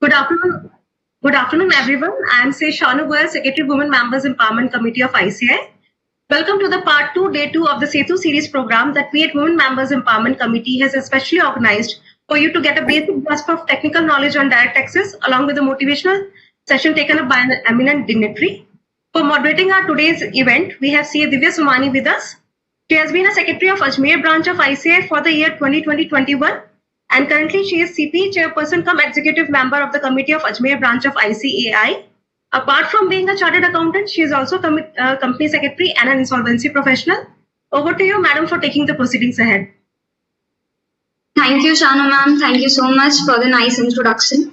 Good afternoon. Good afternoon, everyone. I am Shanu Goyal, Secretary Women Members Empowerment Committee of ICAI. Welcome to the Part 2, Day 2 of the SETU series program that Create Women Members Empowerment Committee has especially organized for you to get a basic grasp of technical knowledge on direct access, along with a motivational session taken up by an eminent dignitary. For moderating our today's event, we have CA Divya Somani with us. She has been a Secretary of Ajmer branch of ICAI for the year 2020-21. And currently, she is CP Chairperson cum Executive Member of the Committee of Ajmer Branch of ICAI. Apart from being a Chartered Accountant, she is also Company Secretary and an Insolvency Professional. Over to you, Madam, for taking the proceedings ahead. Thank you, Shanu ma'am. Thank you so much for the nice introduction.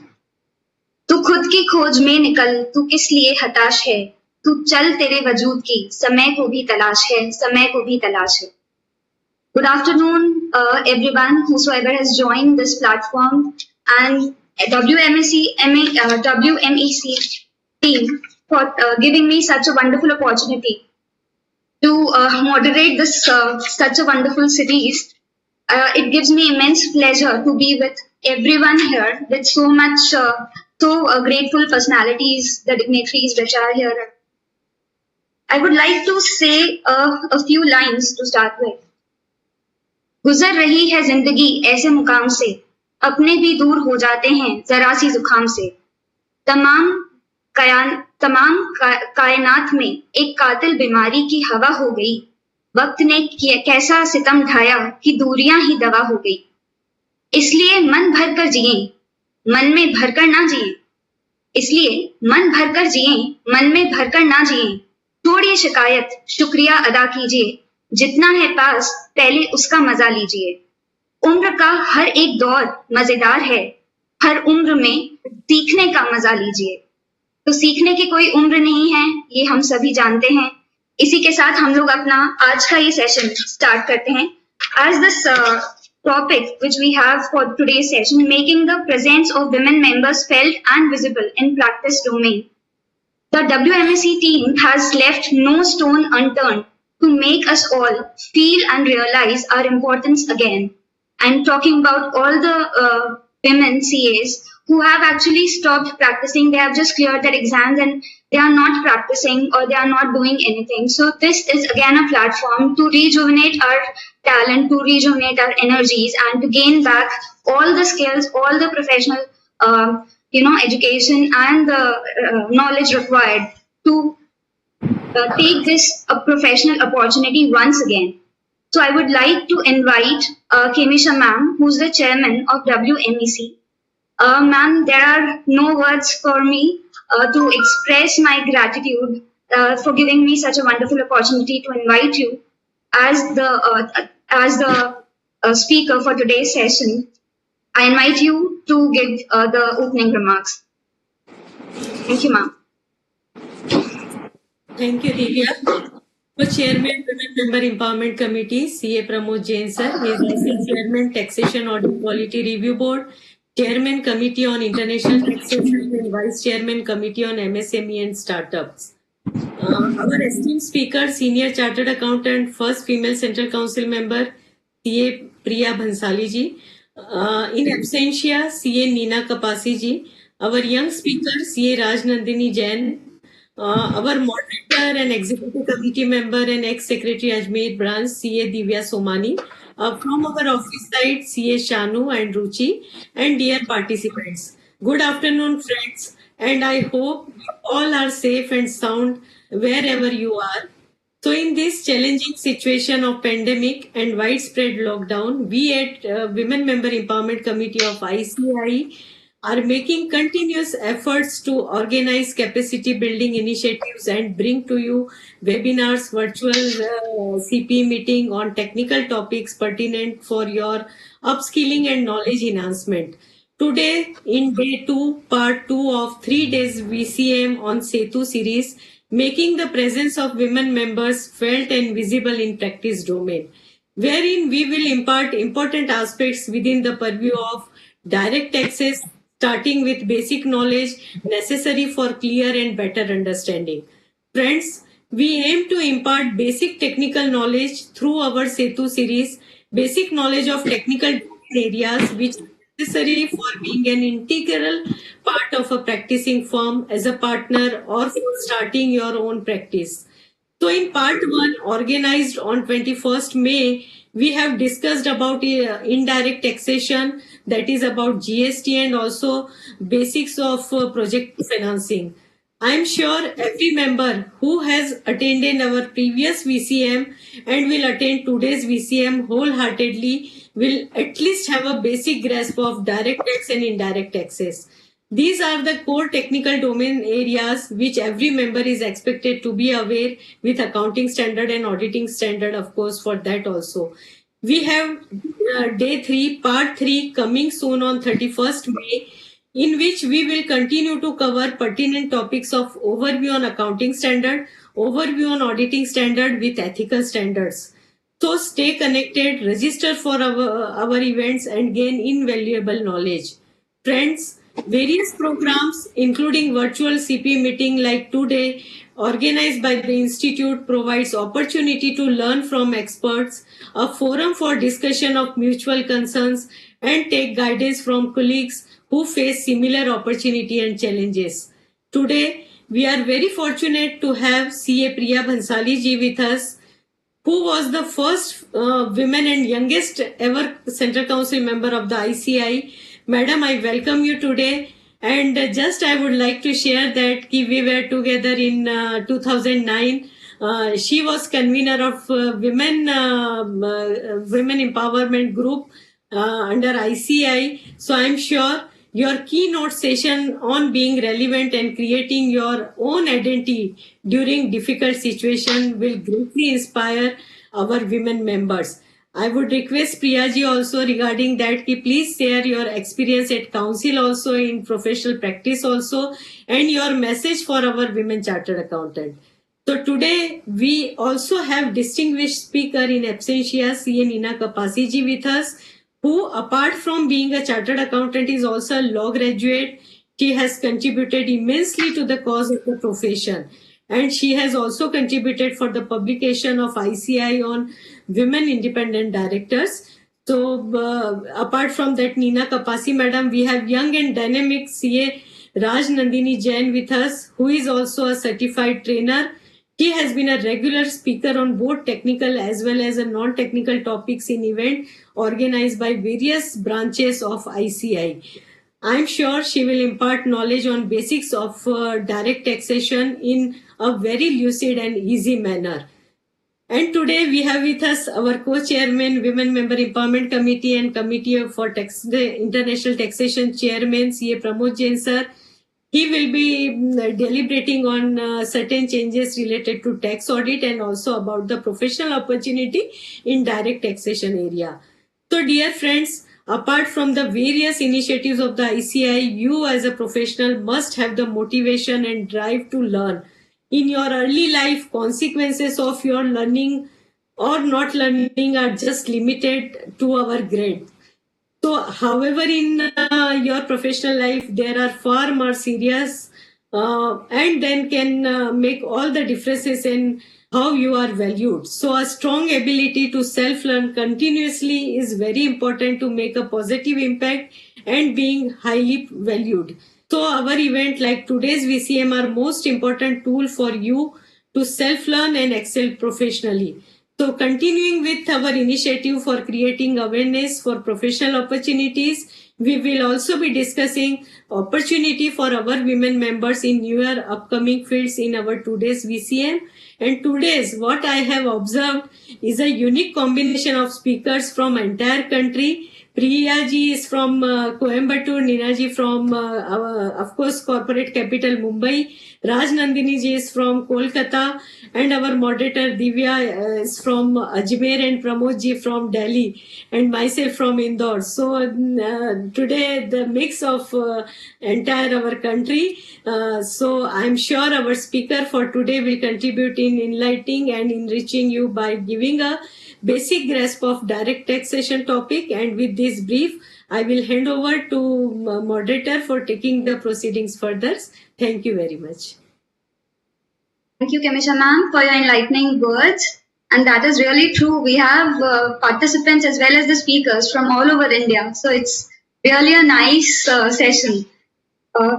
तू खुद की खोज में निकल, तू किस लिए हताश है, तू चल तेरे वजूद की, समय को भी तलाश है, समय को भी तलाश है. Good afternoon, everyone, whosoever has joined this platform, and WMEC team for giving me such a wonderful opportunity to moderate this such a wonderful series. It gives me immense pleasure to be with everyone here with so much grateful personalities, the dignitaries which are here. I would like to say a few lines to start with. गुजर रही है जिंदगी ऐसे मुकाम से, अपने भी दूर हो जाते हैं जरा सी जुकाम से. तमाम कायनात में एक कातिल बीमारी की हवा हो गई. वक्त ने कैसा सितम ढाया कि दूरियां ही दवा हो गई. इसलिए मन भर कर जिए, मन में भरकर ना जिए. इसलिए मन भर कर जिए, मन में भरकर ना जिए. छोड़िए शिकायत, शुक्रिया अदा कीजिए. जितना है पास पहले उसका मजा लीजिए. उम्र का हर एक दौर मजेदार है, हर उम्र में सीखने का मजा लीजिए. तो सीखने की कोई उम्र नहीं है, ये हम सभी जानते हैं. इसी के साथ हम लोग अपना आज का ये सेशन स्टार्ट करते हैं. As this topic which we have for today's session, making the presence of women members felt and visible in practice domain. The WMEC team has left no stone unturned to make us all feel and realize our importance again. I'm talking about all the women CAs who have actually stopped practicing. They have just cleared their exams and they are not practicing or they are not doing anything. So this is again a platform to rejuvenate our talent, to rejuvenate our energies, and to gain back all the skills, all the professional, education and the knowledge required to take this a professional opportunity once again. So I would like to invite Kemisha ma'am, who's the chairman of WMEC. Ma'am, there are no words for me to express my gratitude for giving me such a wonderful opportunity to invite you as the speaker for today's session. I invite you to give the opening remarks. Thank you, ma'am. Thank you, Divya. Chairman, Women Member Empowerment Committee, CA Pramod Jain sir. He is also Chairman, Taxation Audit Quality Review Board, Chairman, Committee on International Taxation, and Vice Chairman, Committee on MSME and Startups. Our esteemed speaker, Senior Chartered Accountant, First Female Central Council Member, CA Priya Bhansali ji. In absentia, CA Neena Kapasi ji. Our young speaker, CA Raj Nandini Jain. Our moderator and executive committee member and ex-secretary Ajmer branch, CA Divya Somani. From our office side, CA Shanu and Ruchi, and dear participants. Good afternoon, friends, and I hope you all are safe and sound wherever you are. So in this challenging situation of pandemic and widespread lockdown, we at Women Member Empowerment Committee of ICAI are making continuous efforts to organize capacity building initiatives and bring to you webinars, virtual CP meeting on technical topics pertinent for your upskilling and knowledge enhancement. Today, in day 2, part 2 of 3 days VCM on SETU series, making the presence of women members felt and visible in practice domain, wherein we will impart important aspects within the purview of direct access, starting with basic knowledge necessary for clear and better understanding. Friends, we aim to impart basic technical knowledge through our SETU series, basic knowledge of technical areas which necessary for being an integral part of a practicing firm as a partner or for starting your own practice. So in part 1, organized on 21st May, we have discussed about indirect taxation, that is about GST, and also basics of project financing. I am sure every member who has attended our previous VCM and will attend today's VCM wholeheartedly will at least have a basic grasp of direct tax and indirect taxes. These are the core technical domain areas which every member is expected to be aware with accounting standard and auditing standard, of course, for that also. We have day 3, part 3 coming soon on 31st May, in which we will continue to cover pertinent topics of overview on accounting standard, overview on auditing standard with ethical standards. So stay connected, register for our events and gain invaluable knowledge. Friends, various programs including virtual CP meeting like today organized by the institute provides opportunity to learn from experts, a forum for discussion of mutual concerns and take guidance from colleagues who face similar opportunity and challenges. Today, we are very fortunate to have CA Priya Bhansali ji with us, who was the first women and youngest ever Central Council member of the ICAI. Madam, I welcome you today. And just I would like to share that we were together in 2009. She was convener of women empowerment group under ICAI. So I'm sure your keynote session on being relevant and creating your own identity during difficult situation will greatly inspire our women members. I would request Priyaji also regarding that ki please share your experience at council also in professional practice also and your message for our women chartered accountant. So today we also have distinguished speaker in absentia CA Nina Kapasi ji with us, who apart from being a chartered accountant is also a law graduate. She has contributed immensely to the cause of the profession. And she has also contributed for the publication of ICAI on women independent directors. So apart from that, Nina Kapasi madam, we have young and dynamic CA Raj Nandini Jain with us, who is also a certified trainer. He has been a regular speaker on both technical as well as a non-technical topics in event organized by various branches of ICAI. I'm sure she will impart knowledge on basics of direct taxation in a very lucid and easy manner. And today we have with us our co-chairman, Women Member Empowerment Committee and Committee for the International Taxation Chairman, CA Pramod Jain sir. He will be deliberating on certain changes related to tax audit and also about the professional opportunity in direct taxation area. So dear friends, apart from the various initiatives of the ICAI, you as a professional must have the motivation and drive to learn. In your early life, consequences of your learning or not learning are just limited to our grade. So, however, in your professional life, there are far more serious and then can make all the differences in how you are valued. So, a strong ability to self-learn continuously is very important to make a positive impact and being highly valued. So, our event like today's VCM are most important tool for you to self-learn and excel professionally. So continuing with our initiative for creating awareness for professional opportunities, we will also be discussing opportunity for our women members in newer upcoming fields in our today's VCM. And today's what I have observed is a unique combination of speakers from entire country. Priya ji is from Coimbatore, Nina ji from, of course, corporate capital Mumbai. Raj Nandini ji is from Kolkata, and our moderator Divya is from Ajmer, and Pramod ji from Delhi, and myself from Indore. So today the mix of entire our country. So I'm sure our speaker for today will contribute in enlightening and enriching you by giving a basic grasp of direct taxation topic. And with this brief, I will hand over to moderator for taking the proceedings further. Thank you very much. Thank you, Kemisha ma'am, for your enlightening words. And that is really true. We have participants as well as the speakers from all over India. So it's Really a nice session.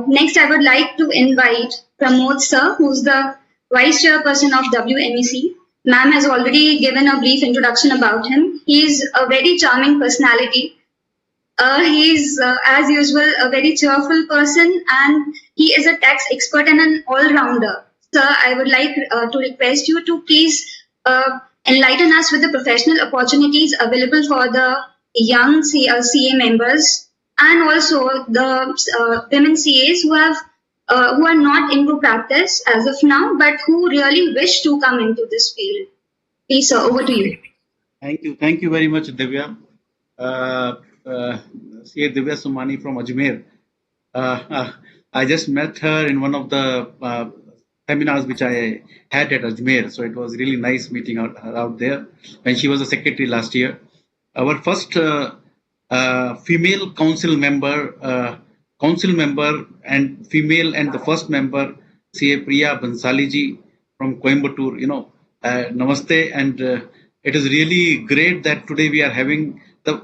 Next, I would like to invite Pramod sir, who's the Vice Chairperson of WMEC. Ma'am has already given a brief introduction about him. He's a very charming personality. He's, as usual, a very cheerful person, and he is a tax expert and an all-rounder. Sir, I would like to request you to please enlighten us with the professional opportunities available for the young CA members and also the women CAs who are not into practice as of now, but who really wish to come into this field. Please, sir, over to you. Thank you very much, Divya. Uh, uh, CA Divya Sumani from Ajmer. I just met her in one of the seminars which I had at Ajmer, so it was really nice meeting her out there when she was a secretary last year. Our first female council member and female and the first member, CA Priya Bansali ji from Coimbatore. Namaste, and it is really great that today we are having the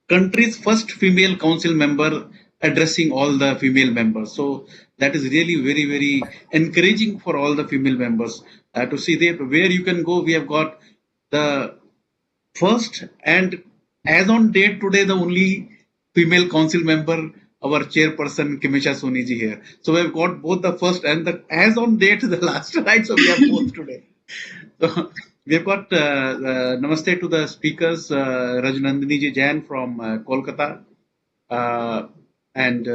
country's first female council member addressing all the female members. So that is really very, very encouraging for all the female members to see that where you can go. We have got the first and as on date today the only female council member, our chairperson Kimisha Soni ji here. So we have got both the first and the as on date the last, right? So we have both today. So we have got namaste to the speakers, Rajnandini ji Jain from Kolkata, and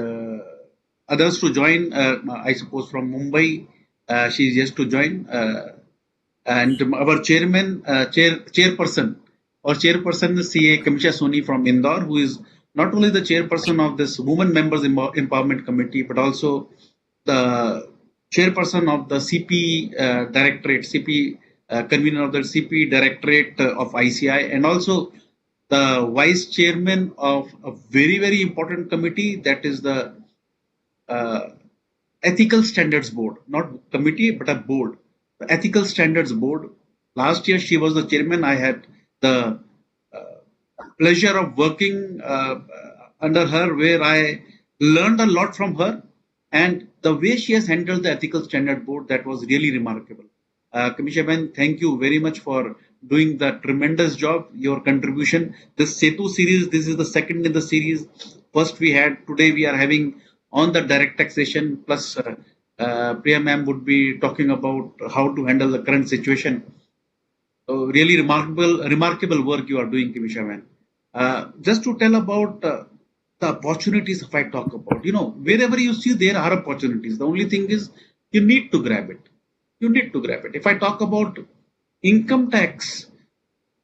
others to join, I suppose from Mumbai. She is yet to join. And our chairperson CA Kamisha Soni from Indore, who is not only the chairperson of this Women Members Empowerment Committee, but also the chairperson of the CP Directorate, CP convener of the CP Directorate of ICAI, and also the vice chairman of a very, very important committee, that is the Ethical Standards Board, not committee, but a board. The Ethical Standards Board. Last year, she was the chairman. I had the pleasure of working under her, where I learned a lot from her. And the way she has handled the Ethical Standard Board, that was really remarkable. Kamisha Ben, thank you very much for doing the tremendous job, your contribution. This SETU series, this is the second in the series. First we had, today we are having on the direct taxation, plus Priya ma'am would be talking about how to handle the current situation. So really remarkable work you are doing, Kimisha ma'am. Just to tell about the opportunities, if I talk about, wherever you see there are opportunities. The only thing is you need to grab it. You need to grab it. If I talk about income tax,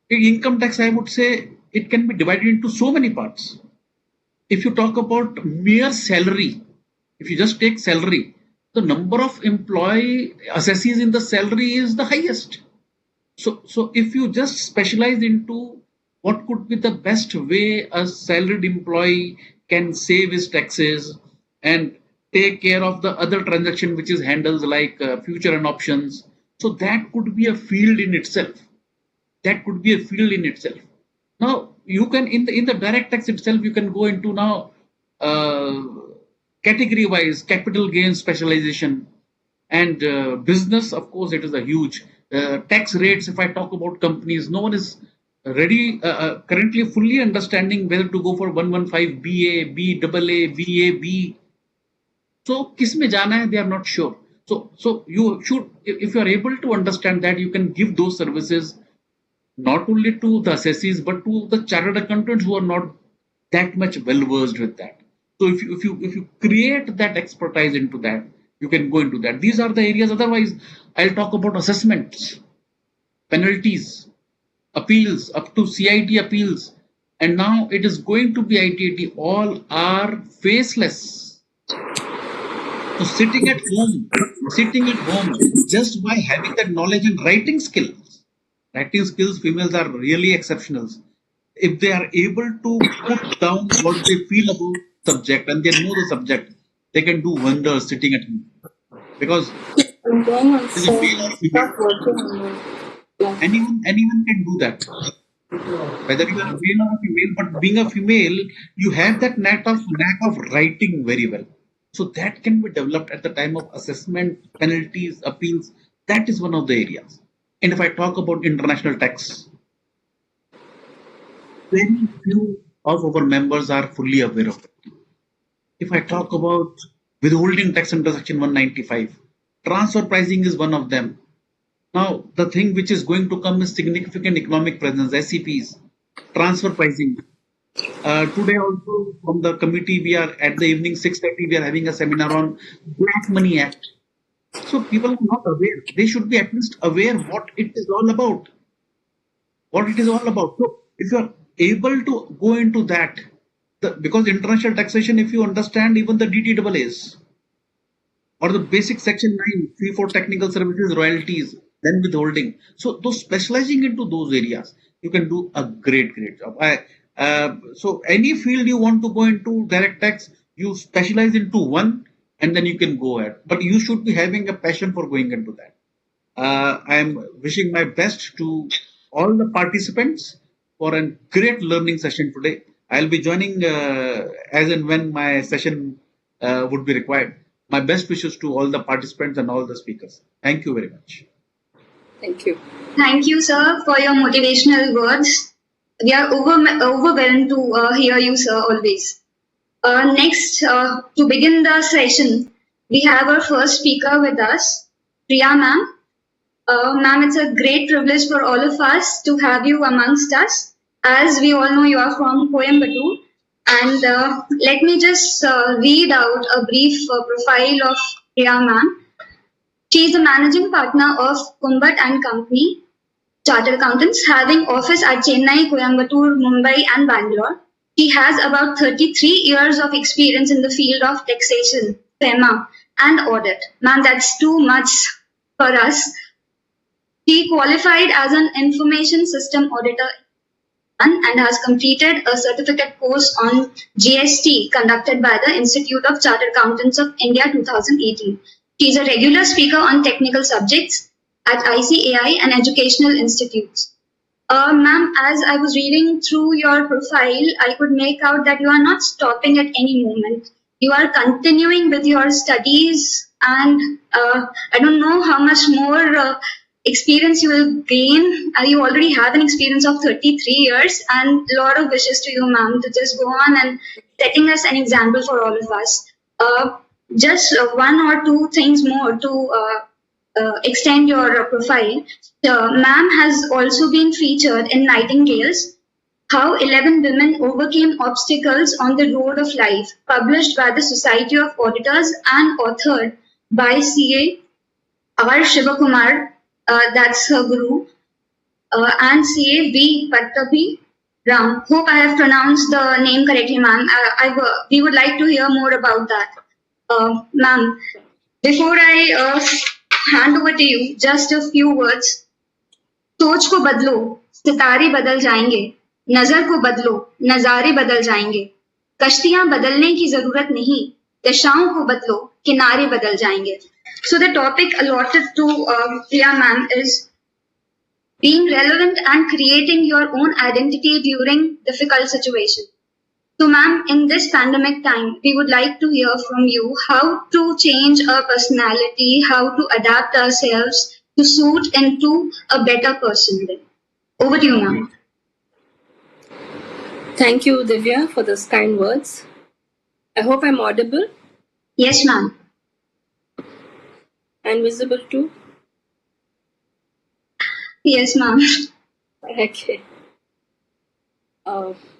I would say it can be divided into so many parts. If you talk about mere salary, if you just take salary, the number of employee assessees in the salary is the highest. So if you just specialize into what could be the best way a salaried employee can save his taxes and take care of the other transaction which is handles like future and options, so that could be a field in itself. That could be a field in itself. Now you can in the direct tax itself, you can go into now category wise capital gain specialization and business. Of course, it is a huge tax rates. If I talk about companies, no one is ready currently fully understanding whether to go for 115 BA, BAA, VA, so किस में जाना है, they are not sure. So you should, if you are able to understand that, you can give those services not only to the assessees but to the chartered accountants who are not that much well versed with that. So if you create that expertise into that, you can go into that. These are the areas. Otherwise, I'll talk about assessments, penalties, appeals up to CIT appeals, and now it is going to be ITT. All are faceless. So sitting at home, just by having that knowledge and writing skills, females are really exceptional. If they are able to put down what they feel about subject and they know the subject, they can do wonders sitting at home. Because anyone can do that. whether you are a male or a female, but being a female, you have that knack of writing very well. So that can be developed at the time of assessment, penalties, appeals. That is one of the areas. And if I talk about international tax, very few of our members are fully aware of it. If I talk about withholding tax under Section 195, transfer pricing is one of them. Now, the thing which is going to come is significant economic presence, SEPs, transfer pricing. Today also from the committee, we are at the evening 6:30, we are having a seminar on Black Money Act. So people are not aware. They should be at least aware what it is all about. What it is all about. So if you are able to go into that, because international taxation, if you understand even the DTAAs or the basic section 9, fee for technical services, royalties, then withholding. So those specializing into those areas, you can do a great job. So any field you want to go into direct tax, you specialize into one and then you can go ahead. But you should be having a passion for going into that. I am wishing my best to all the participants for a great learning session today. I'll be joining as and when my session would be required. My best wishes to all the participants and all the speakers. Thank you very much. Thank you. Thank you, sir, for your motivational words. We are overwhelmed to hear you, sir, always. Next, to begin the session, we have our first speaker with us, Priya ma'am. Ma'am, it's a great privilege for all of us to have you amongst us. As we all know, you are from Coimbatore. And let me just read out a brief profile of Priya ma'am. She is the managing partner of Kumbat and Company, Chartered Accountants, having office at Chennai, Coimbatore, Mumbai, and Bangalore. She has about 33 years of experience in the field of taxation, FEMA, and audit. Ma'am, that's too much for us. She qualified as an information system auditor and has completed a certificate course on GST conducted by the Institute of Chartered Accountants of India 2018. She is a regular speaker on technical subjects at ICAI and educational institutes. Ma'am, as I was reading through your profile, I could make out that you are not stopping at any moment. You are continuing with your studies, and I don't know how much more experience you will gain. You already have an experience of 33 years, and a lot of wishes to you, ma'am, to just go on and setting us an example for all of us. Just one or two things more to extend your profile. Ma'am has also been featured in Nightingales, How 11 Women Overcame Obstacles on the Road of Life, published by the Society of Auditors and authored by CA R. Shivakumar, that's her guru, and CA V. Pattabi Ram. Hope I have pronounced the name correctly, ma'am. We would like to hear more about that. Ma'am, before I hand over to you, just a few words. सोच को बदलो, सितारे बदल जाएंगे, नजर को बदलो, नजारे बदल जाएंगे, कश्तियां बदलने की जरूरत नहीं, दिशाओं को बदलो, किनारे बदल जाएंगे. So the topic allotted to Priya ma'am is being relevant and creating your own identity during difficult situations. So ma'am, in this pandemic time, we would like to hear from you how to change our personality, how to adapt ourselves to suit into a better person. Over to you, ma'am. Thank you, Divya, for those kind words. I hope I'm audible Yes, ma'am. and visible too. Yes, ma'am. Okay.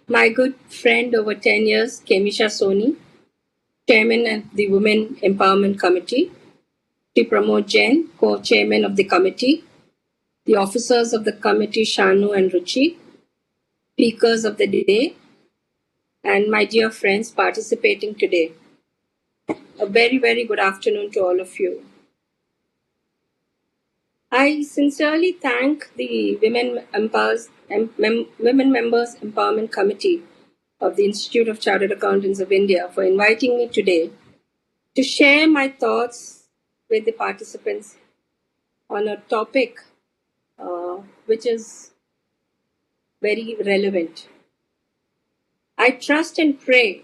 My good friend over 10 years, Kemisha Soni, Chairman of the Women Empowerment Committee, Shri Pramod Jain, Co-Chairman of the committee, the officers of the committee, Shanu and Ruchi, speakers of the day, and my dear friends participating today. A very, very good afternoon to all of you. I sincerely thank the Women Members Empowerment Committee of the Institute of Chartered Accountants of India for inviting me today to share my thoughts with the participants on a topic which is very relevant. I trust and pray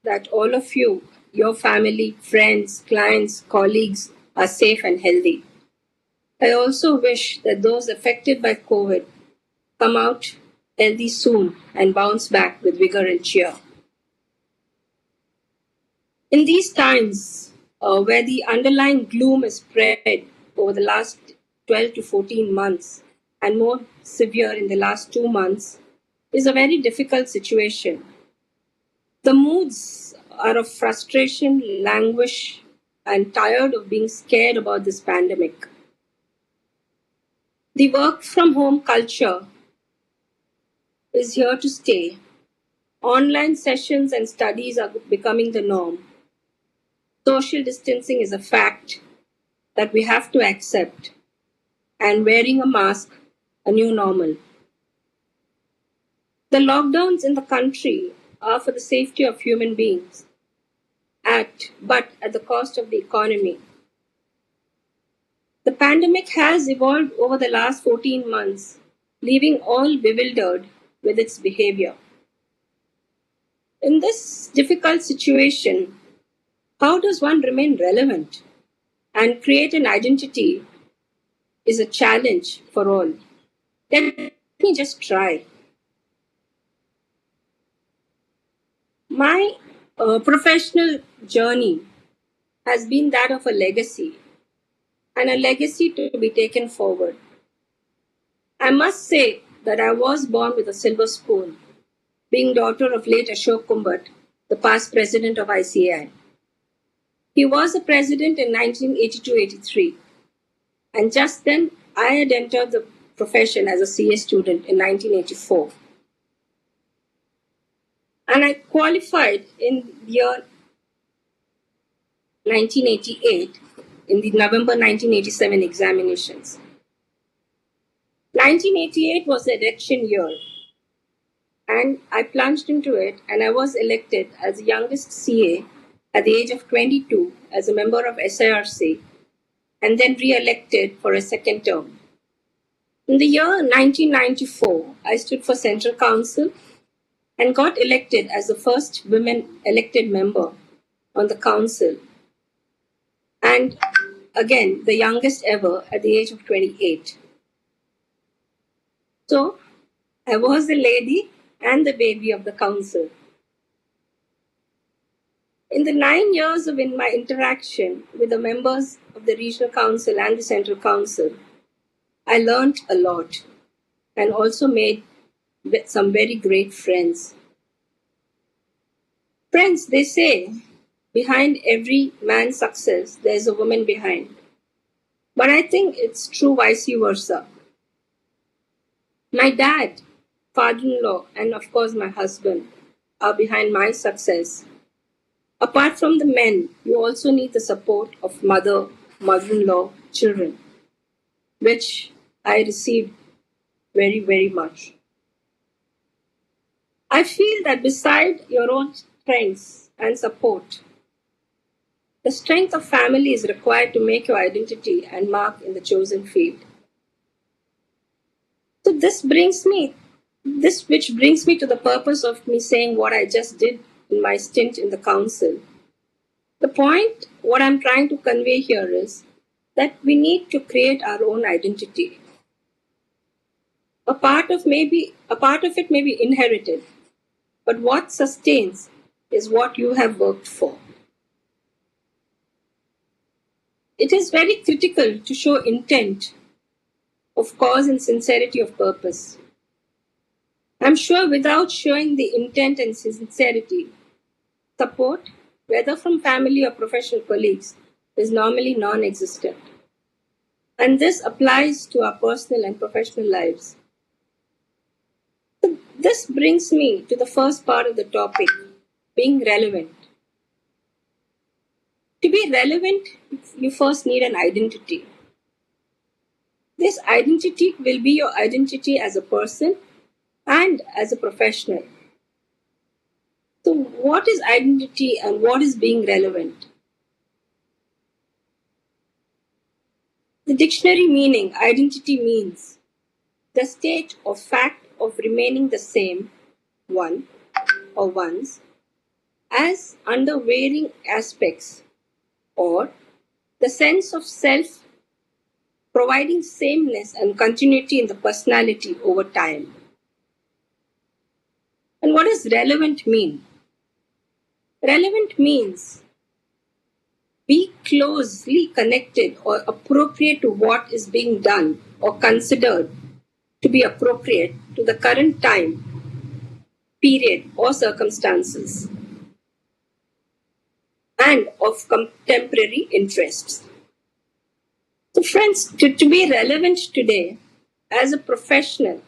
that all of you, your family, friends, clients, colleagues are safe and healthy. I also wish that those affected by COVID come out healthy soon and bounce back with vigor and cheer. In these times where the underlying gloom is spread over the last 12 to 14 months and more severe in the last 2 months, is a very difficult situation. The moods are of frustration, languish, and tired of being scared about this pandemic. The work from home culture is here to stay. Online sessions and studies are becoming the norm. Social distancing is a fact that we have to accept, and wearing a mask a new normal. The lockdowns in the country are for the safety of human beings, but at the cost of the economy. The pandemic has evolved over the last 14 months, leaving all bewildered with its behavior. In this difficult situation, how does one remain relevant and create an identity is a challenge for all. Let me just try. My professional journey has been that of a legacy and a legacy to be taken forward. I must say that I was born with a silver spoon, being daughter of late Ashok Kumbat, the past president of ICAI. He was a president in 1982-83, and just then I had entered the profession as a CA student in 1984. And I qualified in the year 1988 in the November 1987 examinations. 1988 was the election year, and I plunged into it, and I was elected as the youngest CA at the age of 22 as a member of SIRC, and then re-elected for a second term. In the year 1994, I stood for Central Council and got elected as the first women elected member on the council, and again the youngest ever at the age of 28. So I was the lady and the baby of the council. In the 9 years of my interaction with the members of the regional council and the central council, I learned a lot and also made some very great friends. Friends, they say, behind every man's success, there's a woman behind. But I think it's true vice versa. My dad, father-in-law, and of course my husband are behind my success. Apart from the men, you also need the support of mother, mother-in-law, children, which I received very, very much. I feel that beside your own strengths and support, the strength of family is required to make your identity and mark in the chosen field. So which brings me to the purpose of me saying what I just did in my stint in the council. The point, what I'm trying to convey here is that we need to create our own identity. A part of it may be inherited, but what sustains is what you have worked for. It is very critical to show intent of cause and sincerity of purpose. I'm sure without showing the intent and sincerity, support, whether from family or professional colleagues, is normally non-existent. And this applies to our personal and professional lives. So this brings me to the first part of the topic, being relevant. To be relevant, you first need an identity. This identity will be your identity as a person and as a professional. So what is identity and what is being relevant? The dictionary meaning, identity means the state or fact of remaining the same, one or ones, as under varying aspects, or the sense of self providing sameness and continuity in the personality over time. And what does relevant mean? Relevant means be closely connected or appropriate to what is being done or considered to be appropriate to the current time, period, or circumstances, and of contemporary interests. So, friends, to be relevant today as a professional,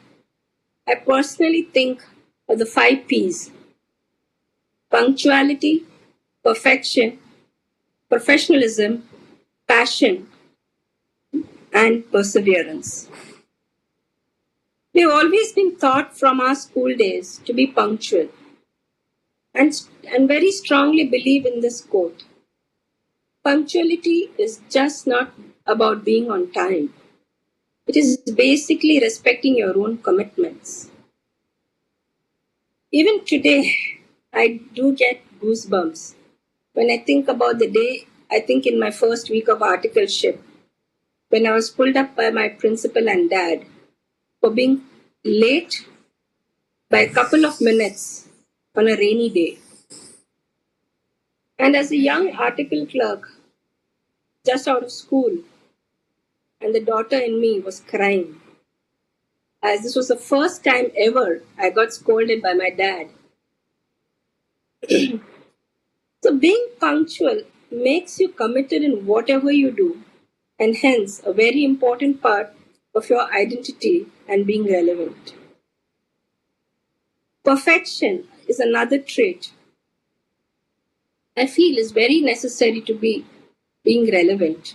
I personally think of the 5 P's: punctuality, perfection, professionalism, passion, and perseverance. We've always been taught from our school days to be punctual and very strongly believe in this quote. Punctuality is just not about being on time. It is basically respecting your own commitments. Even today, I do get goosebumps when I think about the day, I think in my first week of articleship, when I was pulled up by my principal and dad for being late by a couple of minutes on a rainy day. And as a young article clerk, just out of school, and the daughter in me was crying, as this was the first time ever I got scolded by my dad. So being punctual makes you committed in whatever you do, and hence a very important part of your identity and being relevant. Perfection is another trait I feel is very necessary to be being relevant.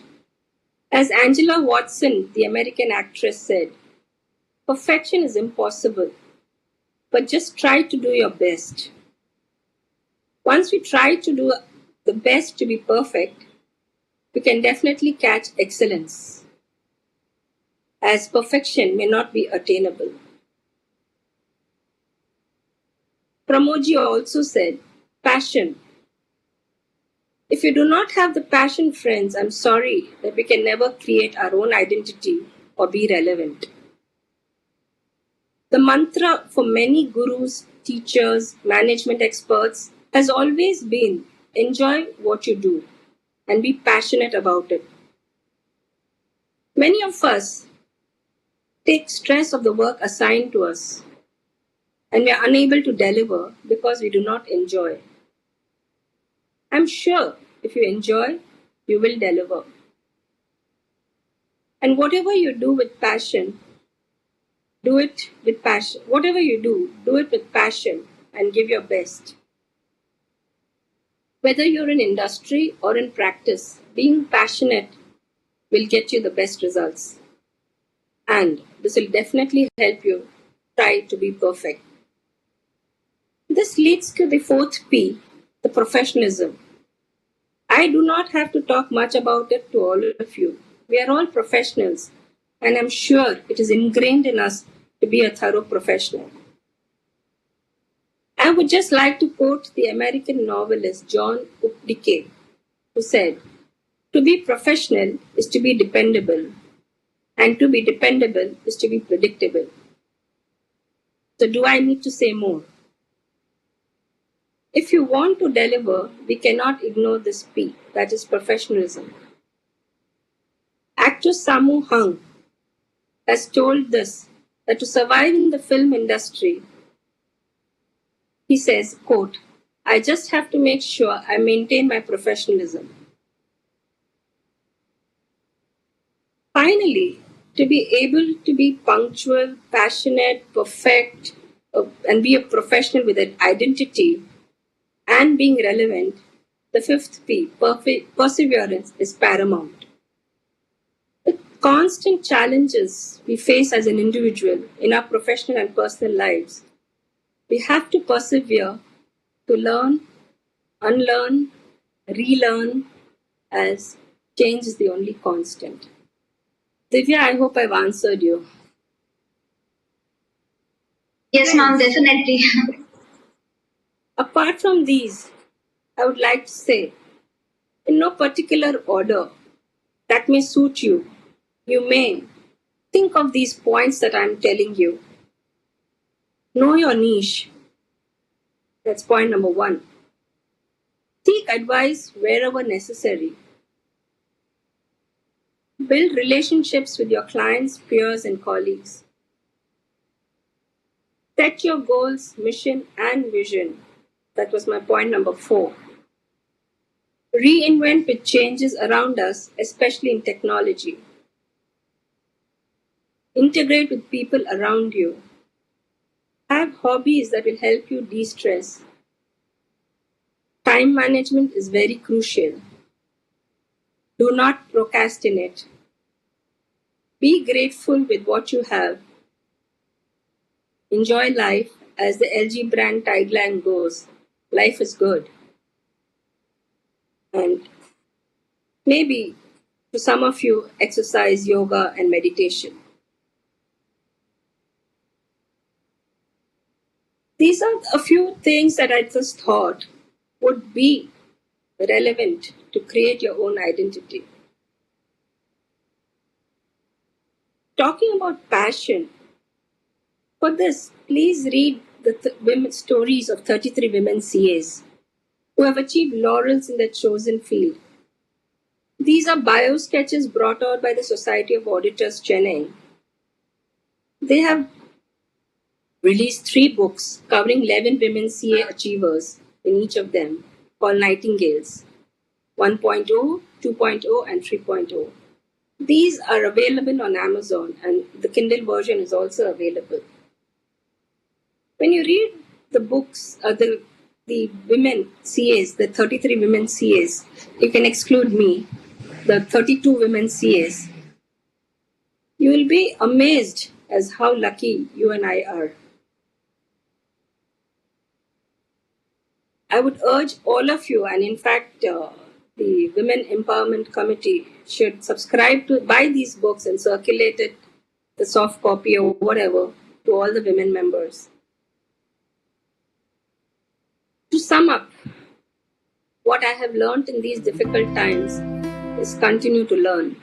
As Angela Watson, the American actress, said, perfection is impossible, but just try to do your best. Once we try to do the best to be perfect, we can definitely catch excellence, as perfection may not be attainable. Pramoji also said, passion. If you do not have the passion, friends, I'm sorry that we can never create our own identity or be relevant. The mantra for many gurus, teachers, management experts has always been enjoy what you do and be passionate about it. Many of us take stress of the work assigned to us and we are unable to deliver because we do not enjoy. I'm sure if you enjoy, you will deliver. And whatever you do with passion, do it with passion. Whatever you do it with passion and give your best. Whether you're in industry or in practice, being passionate will get you the best results. And this will definitely help you try to be perfect. This leads to the 4th P, the professionalism. I do not have to talk much about it to all of you. We are all professionals, and I'm sure it is ingrained in us to be a thorough professional. I would just like to quote the American novelist John Updike, who said, to be professional is to be dependable, and to be dependable is to be predictable. So do I need to say more? If you want to deliver, we cannot ignore this P, that is professionalism. Actor Sammo Hung has told this, that to survive in the film industry, he says, quote, I just have to make sure I maintain my professionalism. Finally, to be able to be punctual, passionate, perfect, and be a professional with an identity and being relevant, the 5th P, perseverance, is paramount. The constant challenges we face as an individual in our professional and personal lives, we have to persevere to learn, unlearn, relearn, as change is the only constant. Divya, I hope I've answered you. Yes, ma'am, definitely. Apart from these, I would like to say, in no particular order that may suit you, you may think of these points that I'm telling you. Know your niche. That's point number 1. Seek advice wherever necessary. Build relationships with your clients, peers, and colleagues. Set your goals, mission, and vision. That was my point number 4. Reinvent with changes around us, especially in technology. Integrate with people around you. Have hobbies that will help you de stress. Time management is very crucial. Do not procrastinate. Be grateful with what you have. Enjoy life, as the LG brand tagline goes, life is good. And maybe to some of you, exercise, yoga, and meditation. These are a few things that I just thought would be relevant to create your own identity. Talking about passion, for this, please read the women stories of 33 women CAs who have achieved laurels in their chosen field. These are bio sketches brought out by the Society of Auditors, Chennai. They have released 3 books covering 11 women CA achievers in each of them, called Nightingales 1.0, 2.0, and 3.0. These are available on Amazon, and the Kindle version is also available. When you read the books, the women CAs, the 33 women CAs, you can exclude me, the 32 women CAs, you will be amazed as how lucky you and I are. I would urge all of you, and in fact, the Women Empowerment Committee should subscribe to buy these books and circulate it, the soft copy or whatever, to all the women members. To sum up, what I have learned in these difficult times is continue to learn.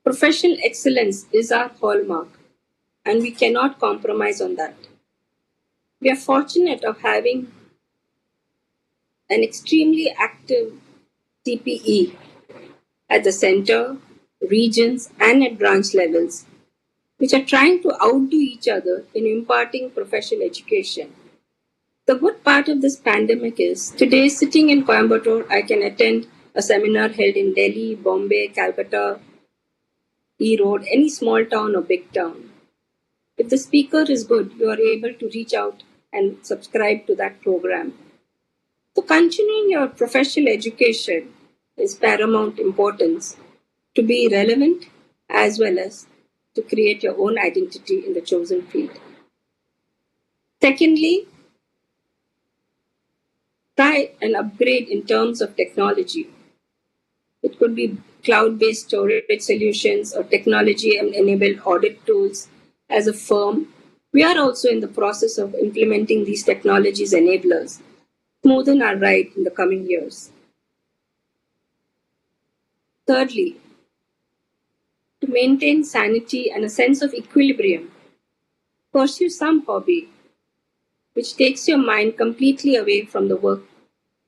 Professional excellence is our hallmark, and we cannot compromise on that. We are fortunate of having an extremely active CPE at the center, regions, and at branch levels, which are trying to outdo each other in imparting professional education. The good part of this pandemic is today, sitting in Coimbatore, I can attend a seminar held in Delhi, Bombay, Calcutta, E-Road, any small town or big town. If the speaker is good, you are able to reach out and subscribe to that program. So continuing your professional education is paramount importance to be relevant as well as to create your own identity in the chosen field. Secondly, try and upgrade in terms of technology. It could be cloud-based storage solutions or technology-enabled audit tools. As a firm, we are also in the process of implementing these technologies enablers, smoothen our ride in the coming years. Thirdly, to maintain sanity and a sense of equilibrium, pursue some hobby which takes your mind completely away from the work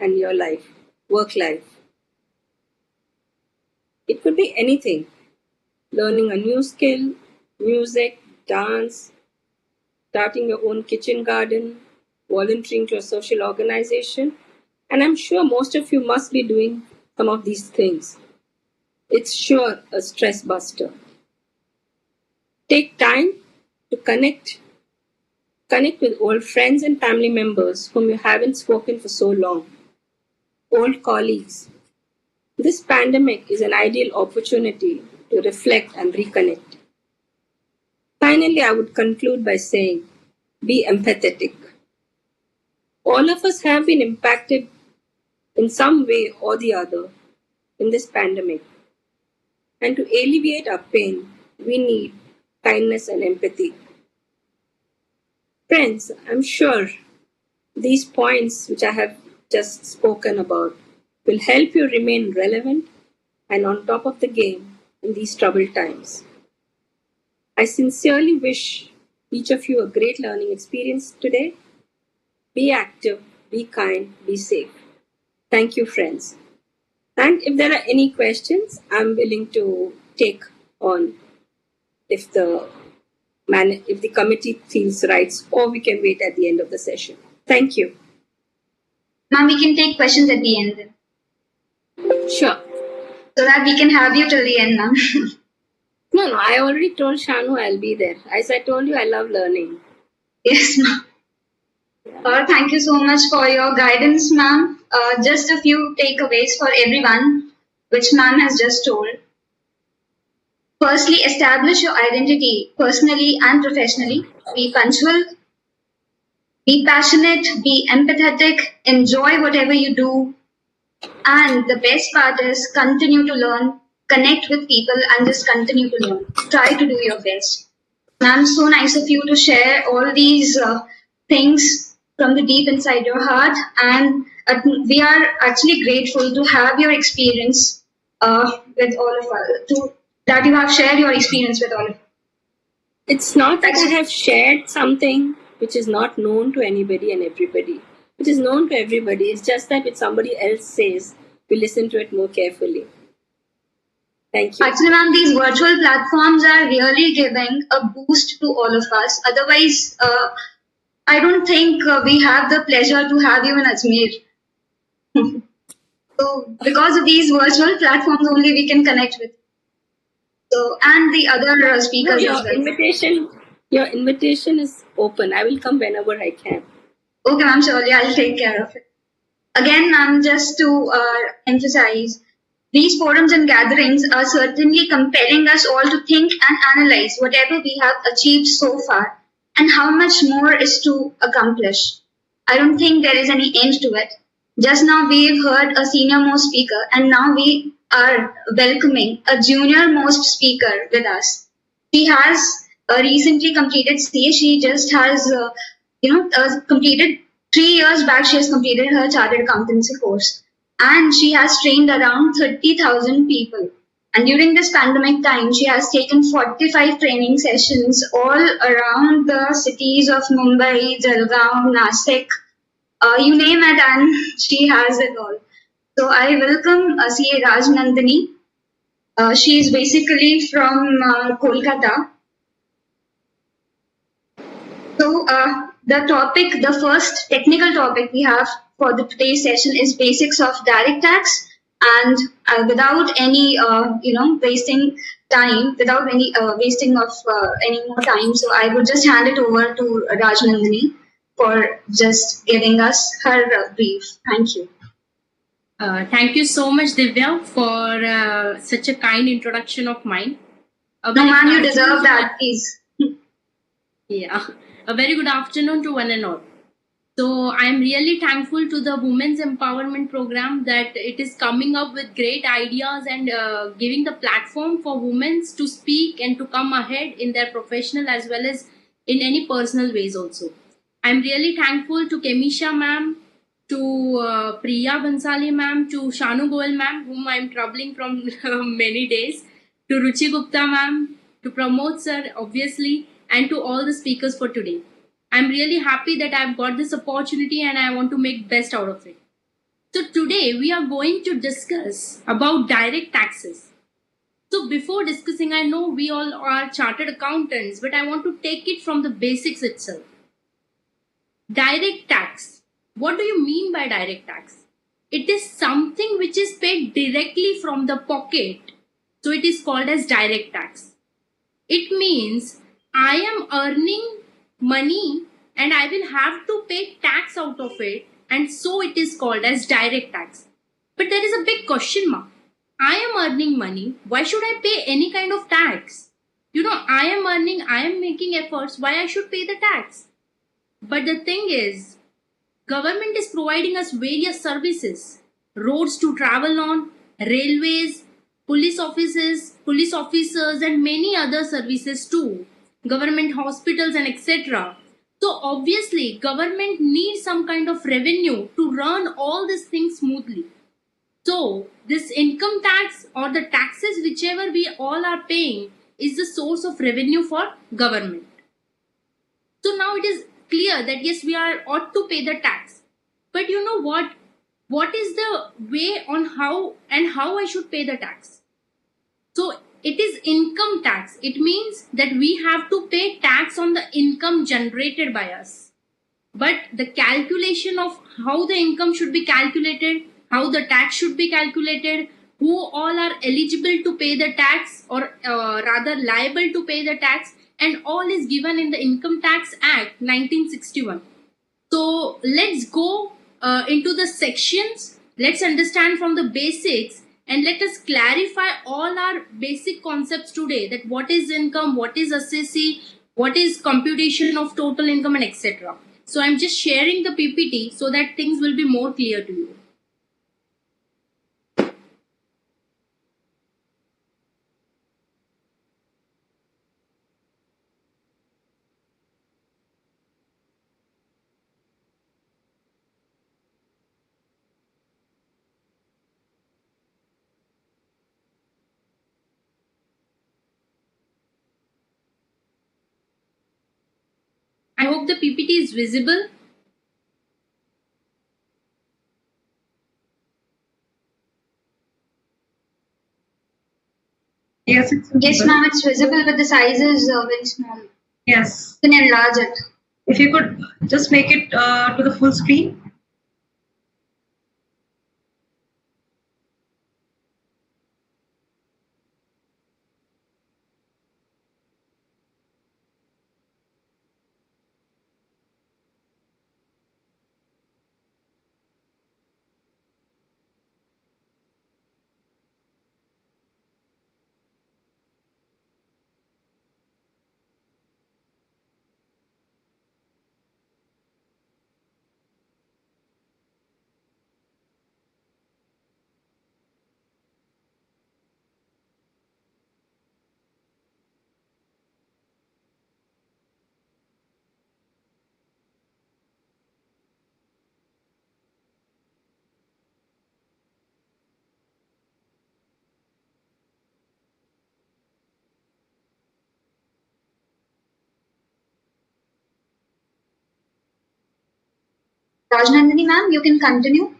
and your work life. It could be anything, learning a new skill, music, dance, starting your own kitchen garden, volunteering to a social organization, and I'm sure most of you must be doing some of these things. It's sure a stress buster. Take time to connect with old friends and family members whom you haven't spoken for so long, old colleagues. This pandemic is an ideal opportunity to reflect and reconnect. Finally, I would conclude by saying, be empathetic. All of us have been impacted in some way or the other in this pandemic. And to alleviate our pain, we need kindness and empathy. Friends, I'm sure these points which I have just spoken about will help you remain relevant and on top of the game in these troubled times. I sincerely wish each of you a great learning experience today. Be active, be kind, be safe. Thank you, friends. And if there are any questions, I'm willing to take on if the committee feels right, or we can wait at the end of the session. Thank you. Ma'am, we can take questions at the end then, Sure. so that we can have you till the end, ma'am. No, I already told Shanu I'll be there. As I told you, I love learning. Yes, ma'am. Thank you so much for your guidance, ma'am. Just a few takeaways for everyone, which ma'am has just told. Firstly, establish your identity personally and professionally. Be punctual, be passionate, be empathetic, enjoy whatever you do. And the best part is continue to learn, connect with people, and just continue to learn. Try to do your best. Ma'am, so nice of you to share all these things from the deep inside your heart. And we are actually grateful to have your experience with all of us, that you have shared your experience with all of us. It's not that I have shared something which is not known to anybody and everybody. It is known to everybody. It's just that if somebody else says, we listen to it more carefully. Thank you. Actually, ma'am, these virtual platforms are really giving a boost to all of us. Otherwise, I don't think we have the pleasure to have you in Ajmer. So, because of these virtual platforms, only we can connect with. So, and the other speakers your as well. Your invitation is open. I will come whenever I can. Okay, ma'am, surely I'll take care of it. Again, ma'am, just to emphasize, these forums and gatherings are certainly compelling us all to think and analyze whatever we have achieved so far and how much more is to accomplish. I don't think there is any end to it. Just now we've heard a senior most speaker, and now we are welcoming a junior most speaker with us. She has recently completed CA. She just has, completed 3 years back. She has completed her chartered accountancy course, and she has trained around 30,000 people. And during this pandemic time, she has taken 45 training sessions all around the cities of Mumbai, Jalgaon, Nasik, you name it, and she has it all. So I welcome CA Raj Nandini. She is basically from Kolkata. So the first technical topic we have for today's session is basics of direct tax. And without any, wasting time, without any wasting of any more time, so I would just hand it over to Raj Nandini for just giving us her brief. Thank you. Thank you so much, Divya, for such a kind introduction of mine. No, ma'am, you deserve that, please. Yeah, a very good afternoon to one and all. So I'm really thankful to the Women's Empowerment Program that it is coming up with great ideas and giving the platform for women to speak and to come ahead in their professional as well as in any personal ways also. I'm really thankful to Kemisha ma'am, to Priya Bansali ma'am, to Shanu Goel ma'am, whom I'm troubling from many days, to Ruchi Gupta ma'am, to Pramod sir, obviously, and to all the speakers for today. I'm really happy that I've got this opportunity and I want to make best out of it. So today we are going to discuss about direct taxes. So before discussing, I know we all are chartered accountants, but I want to take it from the basics itself. Direct tax. What do you mean by direct tax? It is something which is paid directly from the pocket. So it is called as direct tax. It means I am earning money and I will have to pay tax out of it, and so it is called as direct tax. But there is a big question mark. I am earning money, why should I pay any kind of tax? I am earning, I am making efforts, why I should pay the tax? But the thing is, government is providing us various services, roads to travel on, railways, police offices, police officers, and many other services too, government hospitals and etc. So obviously government needs some kind of revenue to run all these things smoothly. So this income tax or the taxes whichever we all are paying is the source of revenue for government. So now it is clear that yes, we are ought to pay the tax. But you know what? What is the way on how I should pay the tax? So it is income tax. It means that we have to pay tax on the income generated by us. But the calculation of how the income should be calculated, how the tax should be calculated, who all are eligible to pay the tax or rather liable to pay the tax, and all is given in the Income Tax Act 1961. So let's go into the sections. Let's understand from the basics and let us clarify all our basic concepts today, that what is income, what is assessee, what is computation of total income, and etc. So I'm just sharing the PPT so that things will be more clear to you. I hope the PPT is visible. Yes, it's Yes, ma'am, it's visible, but the size is very small. Yes. You can enlarge it. If you could just make it to the full screen. Rajnandini, ma'am, you can continue.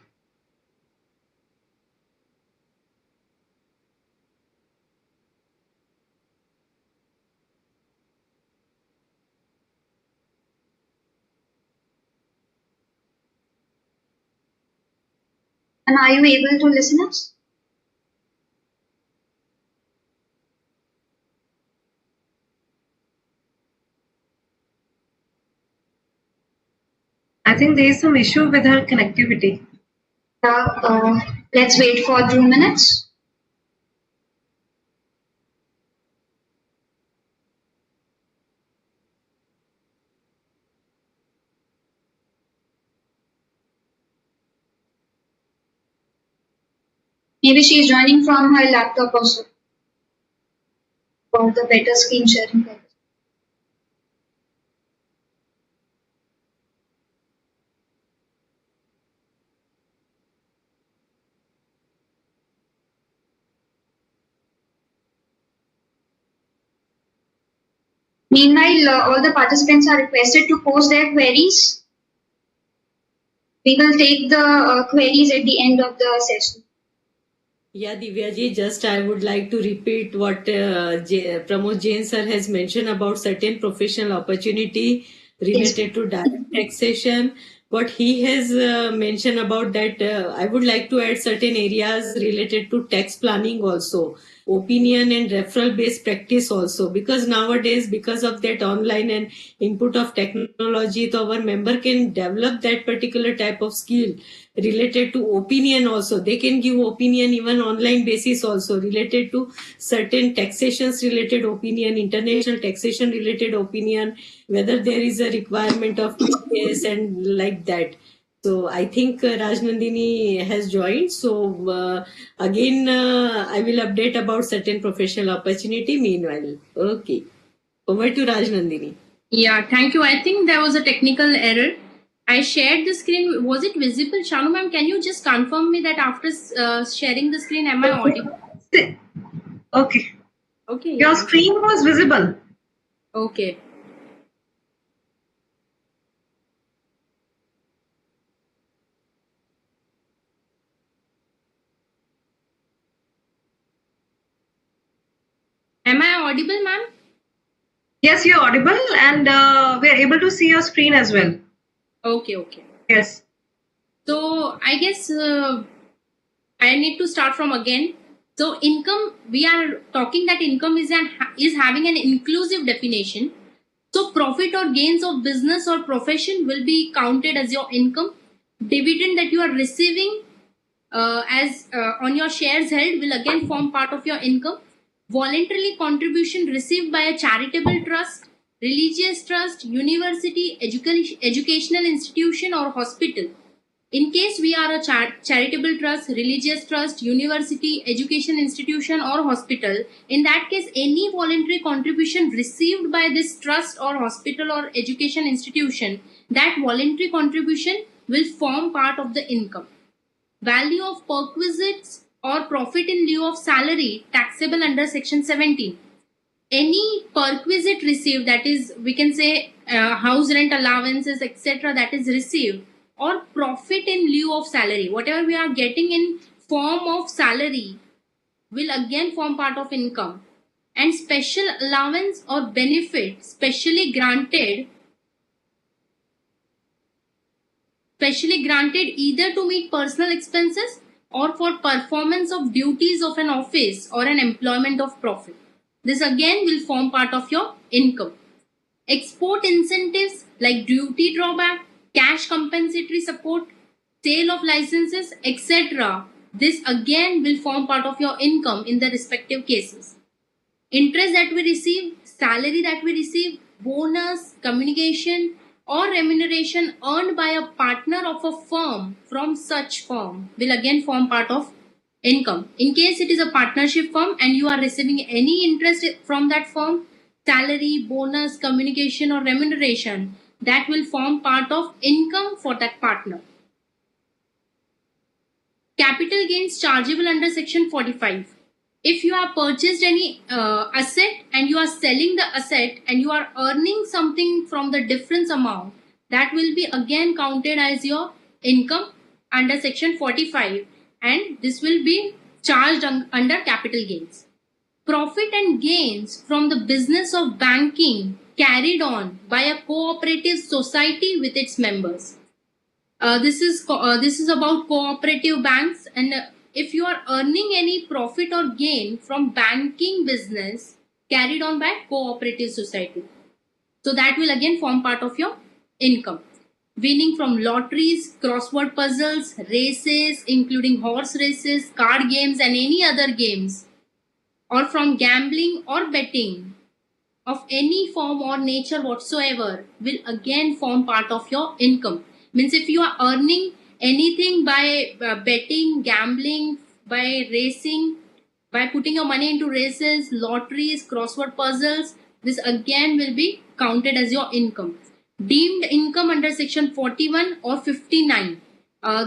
And are you able to listen us? I think there is some issue with her connectivity. Let's wait for 2 minutes. Maybe she is joining from her laptop also for the better screen sharing purpose. Meanwhile, all the participants are requested to post their queries. We will take the queries at the end of the session. Yeah, Divyaji, just I would like to repeat what Pramod Jain sir has mentioned about certain professional opportunity related to direct taxation. What he has mentioned about that, I would like to add certain areas related to tax planning also, opinion and referral based practice also, because nowadays, because of that online and input of technology, so our member can develop that particular type of skill related to opinion also. They can give opinion even online basis also related to certain taxations related opinion, international taxation related opinion, whether there is a requirement of TPS and like that. So I think Rajnandini has joined. So again, I will update about certain professional opportunity meanwhile. Okay. Over to Rajnandini. Yeah, thank you. I think there was a technical error. I shared the screen. Was it visible? Shanu ma'am, can you just confirm me that after sharing the screen, am I audible? Okay. Okay, Your yeah. screen was visible. Okay. Am I audible, ma'am? Yes, you're audible, and we're able to see your screen as well. Okay, okay. Yes. So I guess I need to start from again. So income, we are talking that income is having an inclusive definition. So profit or gains of business or profession will be counted as your income. Dividend that you are receiving as on your shares held will again form part of your income. Voluntarily contribution received by a charitable trust, religious trust, university, educational institution or hospital. In case we are a charitable trust, religious trust, university, education institution or hospital, in that case any voluntary contribution received by this trust or hospital or education institution, that voluntary contribution will form part of the income. Value of perquisites or profit in lieu of salary taxable under section 17. Any perquisite received, that is we can say house rent allowances etc., that is received, or profit in lieu of salary, whatever we are getting in form of salary will again form part of income. And special allowance or benefit specially granted either to meet personal expenses or for performance of duties of an office or an employment of profit. This again will form part of your income. Export incentives like duty drawback, cash compensatory support, sale of licenses, etc. This again will form part of your income in the respective cases. Interest that we receive, salary that we receive, bonus, communication, or remuneration earned by a partner of a firm from such firm will again form part of income. In case it is a partnership firm and you are receiving any interest from that firm, salary, bonus, communication, or remuneration, that will form part of income for that partner. Capital gains chargeable under section 45. If you have purchased any asset and you are selling the asset and you are earning something from the difference amount, that will be again counted as your income under section 45, and this will be charged under capital gains. Profit and gains from the business of banking carried on by a cooperative society with its members. This is about cooperative banks, and if you are earning any profit or gain from banking business carried on by cooperative society, so that will again form part of your income. Winning from lotteries, crossword puzzles, races including horse races, card games and any other games, or from gambling or betting of any form or nature whatsoever will again form part of your income. Means if you are earning anything by betting, gambling, by racing, by putting your money into races, lotteries, crossword puzzles, this again will be counted as your income. Deemed income under section 41 or 59.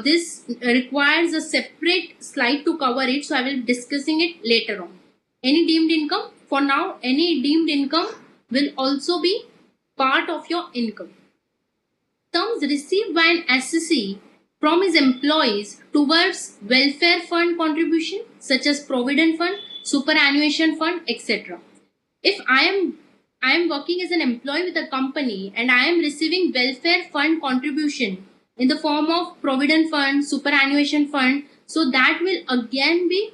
This requires a separate slide to cover it, so I will be discussing it later on. Any deemed income, for now, any deemed income will also be part of your income. Sums received by an assessee from his employees towards welfare fund contribution such as provident fund, superannuation fund, etc. If I am working as an employee with a company and I am receiving welfare fund contribution in the form of provident fund, superannuation fund, so that will again be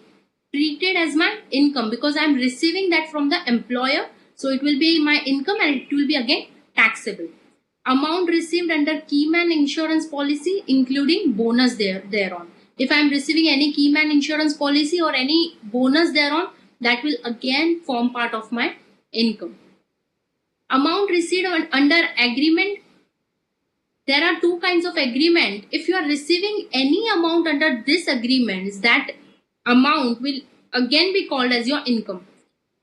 treated as my income because I am receiving that from the employer, so it will be my income and it will be again taxable. Amount received under keyman insurance policy including bonus thereon. If I am receiving any keyman insurance policy or any bonus thereon, that will again form part of my income. Amount received under agreement. There are two kinds of agreement. If you are receiving any amount under this agreements, that amount will again be called as your income.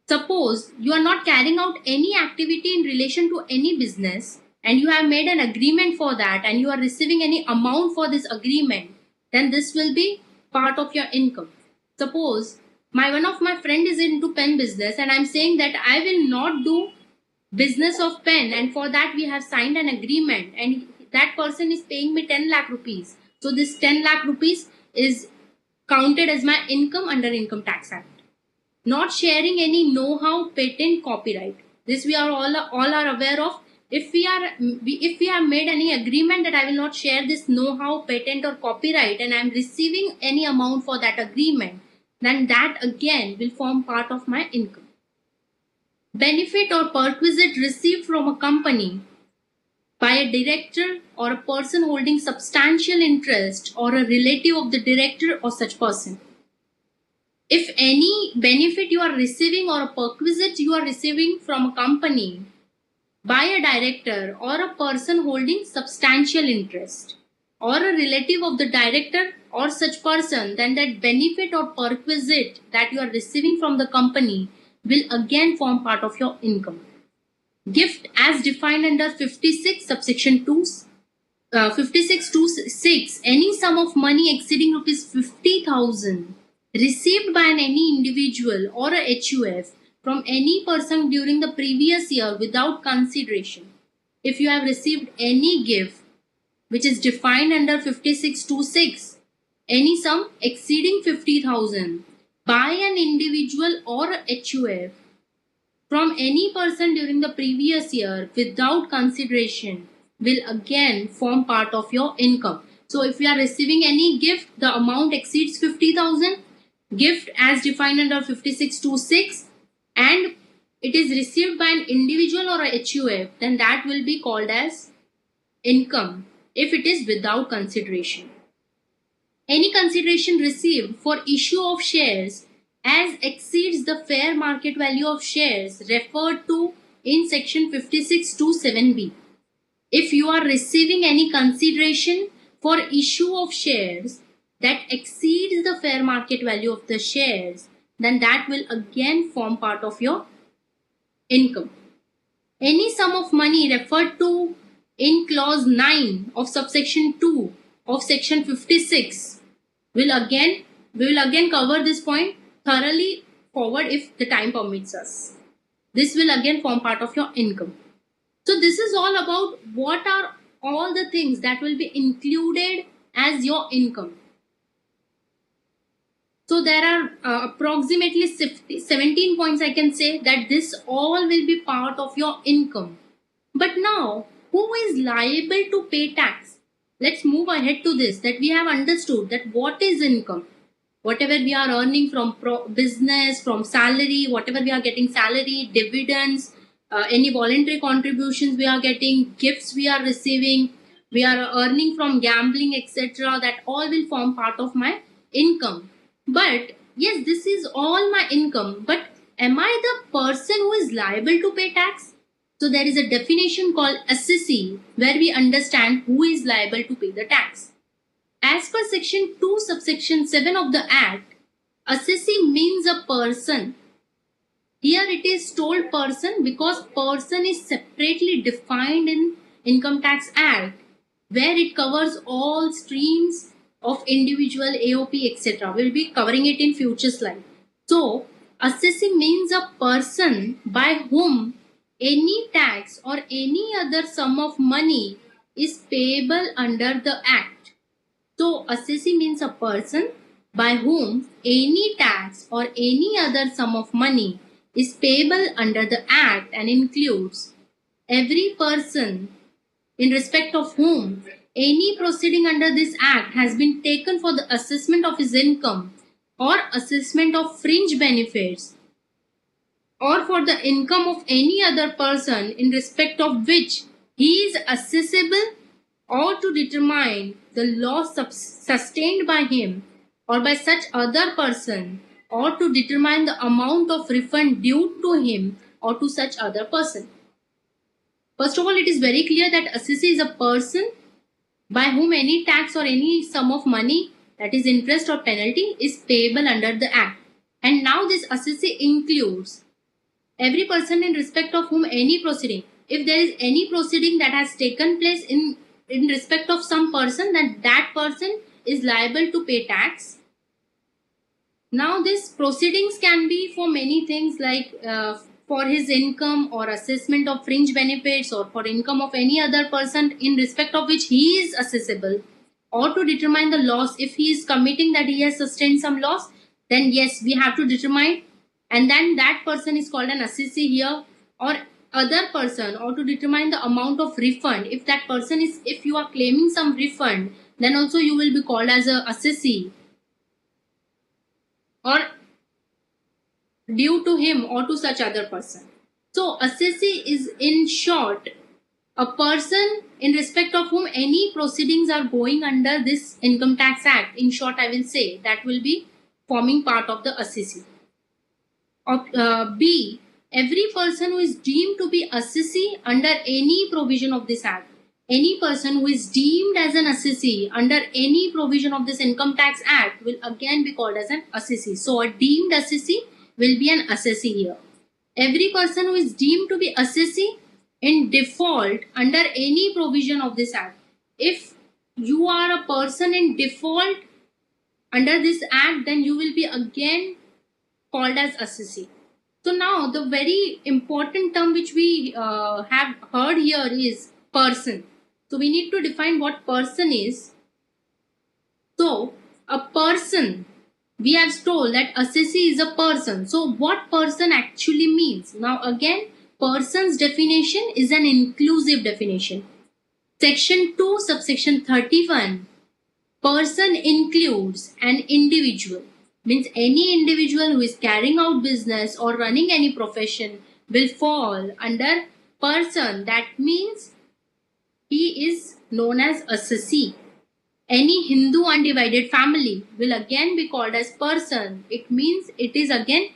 Suppose you are not carrying out any activity in relation to any business and you have made an agreement for that and you are receiving any amount for this agreement, then this will be part of your income. Suppose one of my friend is into pen business and I'm saying that I will not do business of pen, and for that we have signed an agreement and that person is paying me 10 lakh rupees. So this 10 lakh rupees is counted as my income under Income Tax Act. Not sharing any know-how, patent, copyright. This we are all are aware of. If we have made any agreement that I will not share this know-how, patent or copyright and I am receiving any amount for that agreement, then that again will form part of my income. Benefit or perquisite received from a company by a director or a person holding substantial interest or a relative of the director or such person. If any benefit you are receiving or a perquisite you are receiving from a company by a director or a person holding substantial interest or a relative of the director or such person, then that benefit or perquisite that you are receiving from the company will again form part of your income. Gift as defined under 56 subsection 2, 56 to 6, any sum of money exceeding rupees 50,000 received by any individual or a HUF from any person during the previous year without consideration. If you have received any gift which is defined under 56 to 6, any sum exceeding 50,000 by an individual or a HUF from any person during the previous year without consideration will again form part of your income. So if you are receiving any gift, the amount exceeds 50,000, gift as defined under 56 to 6, and it is received by an individual or a HUF, then that will be called as income if it is without consideration. Any consideration received for issue of shares as exceeds the fair market value of shares referred to in section 56 to 7b. If you are receiving any consideration for issue of shares that exceeds the fair market value of the shares, then that will again form part of your income. Any sum of money referred to in clause 9 of subsection 2 of section 56 we will again cover this point thoroughly forward if the time permits us. This will again form part of your income. So this is all about what are all the things that will be included as your income. So there are approximately 17 points I can say that this all will be part of your income. But now, who is liable to pay tax? Let's move ahead to this, that we have understood that what is income. Whatever we are earning from business, from salary, whatever we are getting salary, dividends, any voluntary contributions we are getting, gifts we are receiving, we are earning from gambling, etc. That all will form part of my income. But yes, this is all my income. But am I the person who is liable to pay tax? So there is a definition called assessee where we understand who is liable to pay the tax. As per section 2 subsection 7 of the Act, assessee means a person. Here it is told person because person is separately defined in Income Tax Act where it covers all streams of individual AOP etc. We'll be covering it in future slide. So assessee means a person by whom any tax or any other sum of money is payable under the Act. So assessee means a person by whom any tax or any other sum of money is payable under the Act and includes every person in respect of whom any proceeding under this Act has been taken for the assessment of his income or assessment of fringe benefits or for the income of any other person in respect of which he is assessable or to determine the loss sustained by him or by such other person or to determine the amount of refund due to him or to such other person. First of all, it is very clear that assessee is a person by whom any tax or any sum of money, that is interest or penalty, is payable under the Act. And now this assessee includes Every person in respect of whom any proceeding, if there is any proceeding that has taken place in respect of some person, then that person is liable to pay tax. Now, these proceedings can be for many things, like for his income or assessment of fringe benefits, or for income of any other person in respect of which he is assessable, or to determine the loss. If he is committing that he has sustained some loss, then yes, we have to determine, and then that person is called an assessee here, or other person, or to determine the amount of refund. If that person is, if you are claiming some refund, then also you will be called as a assessee, or due to him or to such other person. So assessee is, in short, a person in respect of whom any proceedings are going under this Income Tax Act. In short, I will say that will be forming part of the assessee. B, every person who is deemed to be assessee under any provision of this act. Any person who is deemed as an assessee under any provision of this Income Tax Act will again be called as an assessee. So a deemed assessee will be an assessee here. Every person who is deemed to be assessee in default under any provision of this act. If you are a person in default under this act, then you will be again called as assessee. So now the very important term which we have heard here is person. So we need to define what person is. So a person, we have told that assessee is a person. So what person actually means? Now again, person's definition is an inclusive definition. Section 2, subsection 31, person includes an individual. Means any individual who is carrying out business or running any profession will fall under person. That means he is known as assessee. Any Hindu undivided family will again be called as person. It means it is again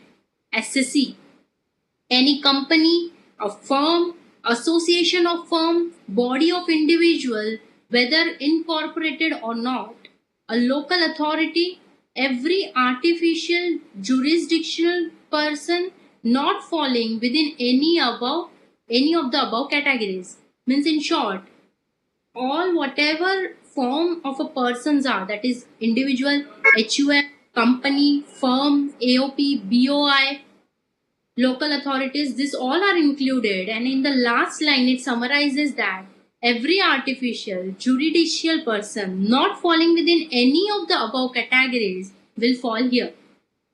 assessee. Any company, a firm, association of firm, body of individual, whether incorporated or not, a local authority, every artificial jurisdictional person not falling within any of the above categories. Means in short, all whatever form of a persons are, that is individual, HUF, company, firm, AOP, BOI, local authorities, this all are included. And in the last line, it summarizes that every artificial judicial person not falling within any of the above categories will fall here.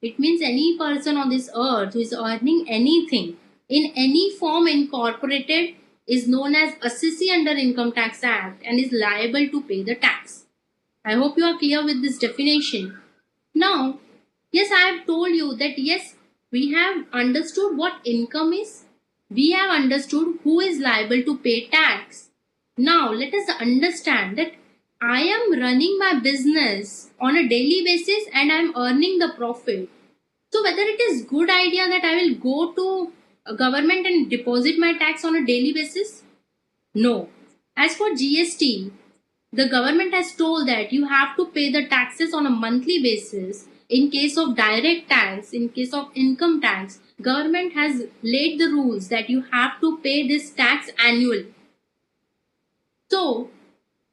It means any person on this earth who is earning anything in any form incorporated is known as assessee under Income Tax Act and is liable to pay the tax. I hope you are clear with this definition. Now, yes, I have told you that yes, we have understood what income is. We have understood who is liable to pay tax. Now, let us understand that I am running my business on a daily basis and I am earning the profit. So whether it is good idea that I will go to a government and deposit my tax on a daily basis? No. As for GST, the government has told that you have to pay the taxes on a monthly basis. In case of direct tax, in case of income tax, government has laid the rules that you have to pay this tax annually. So,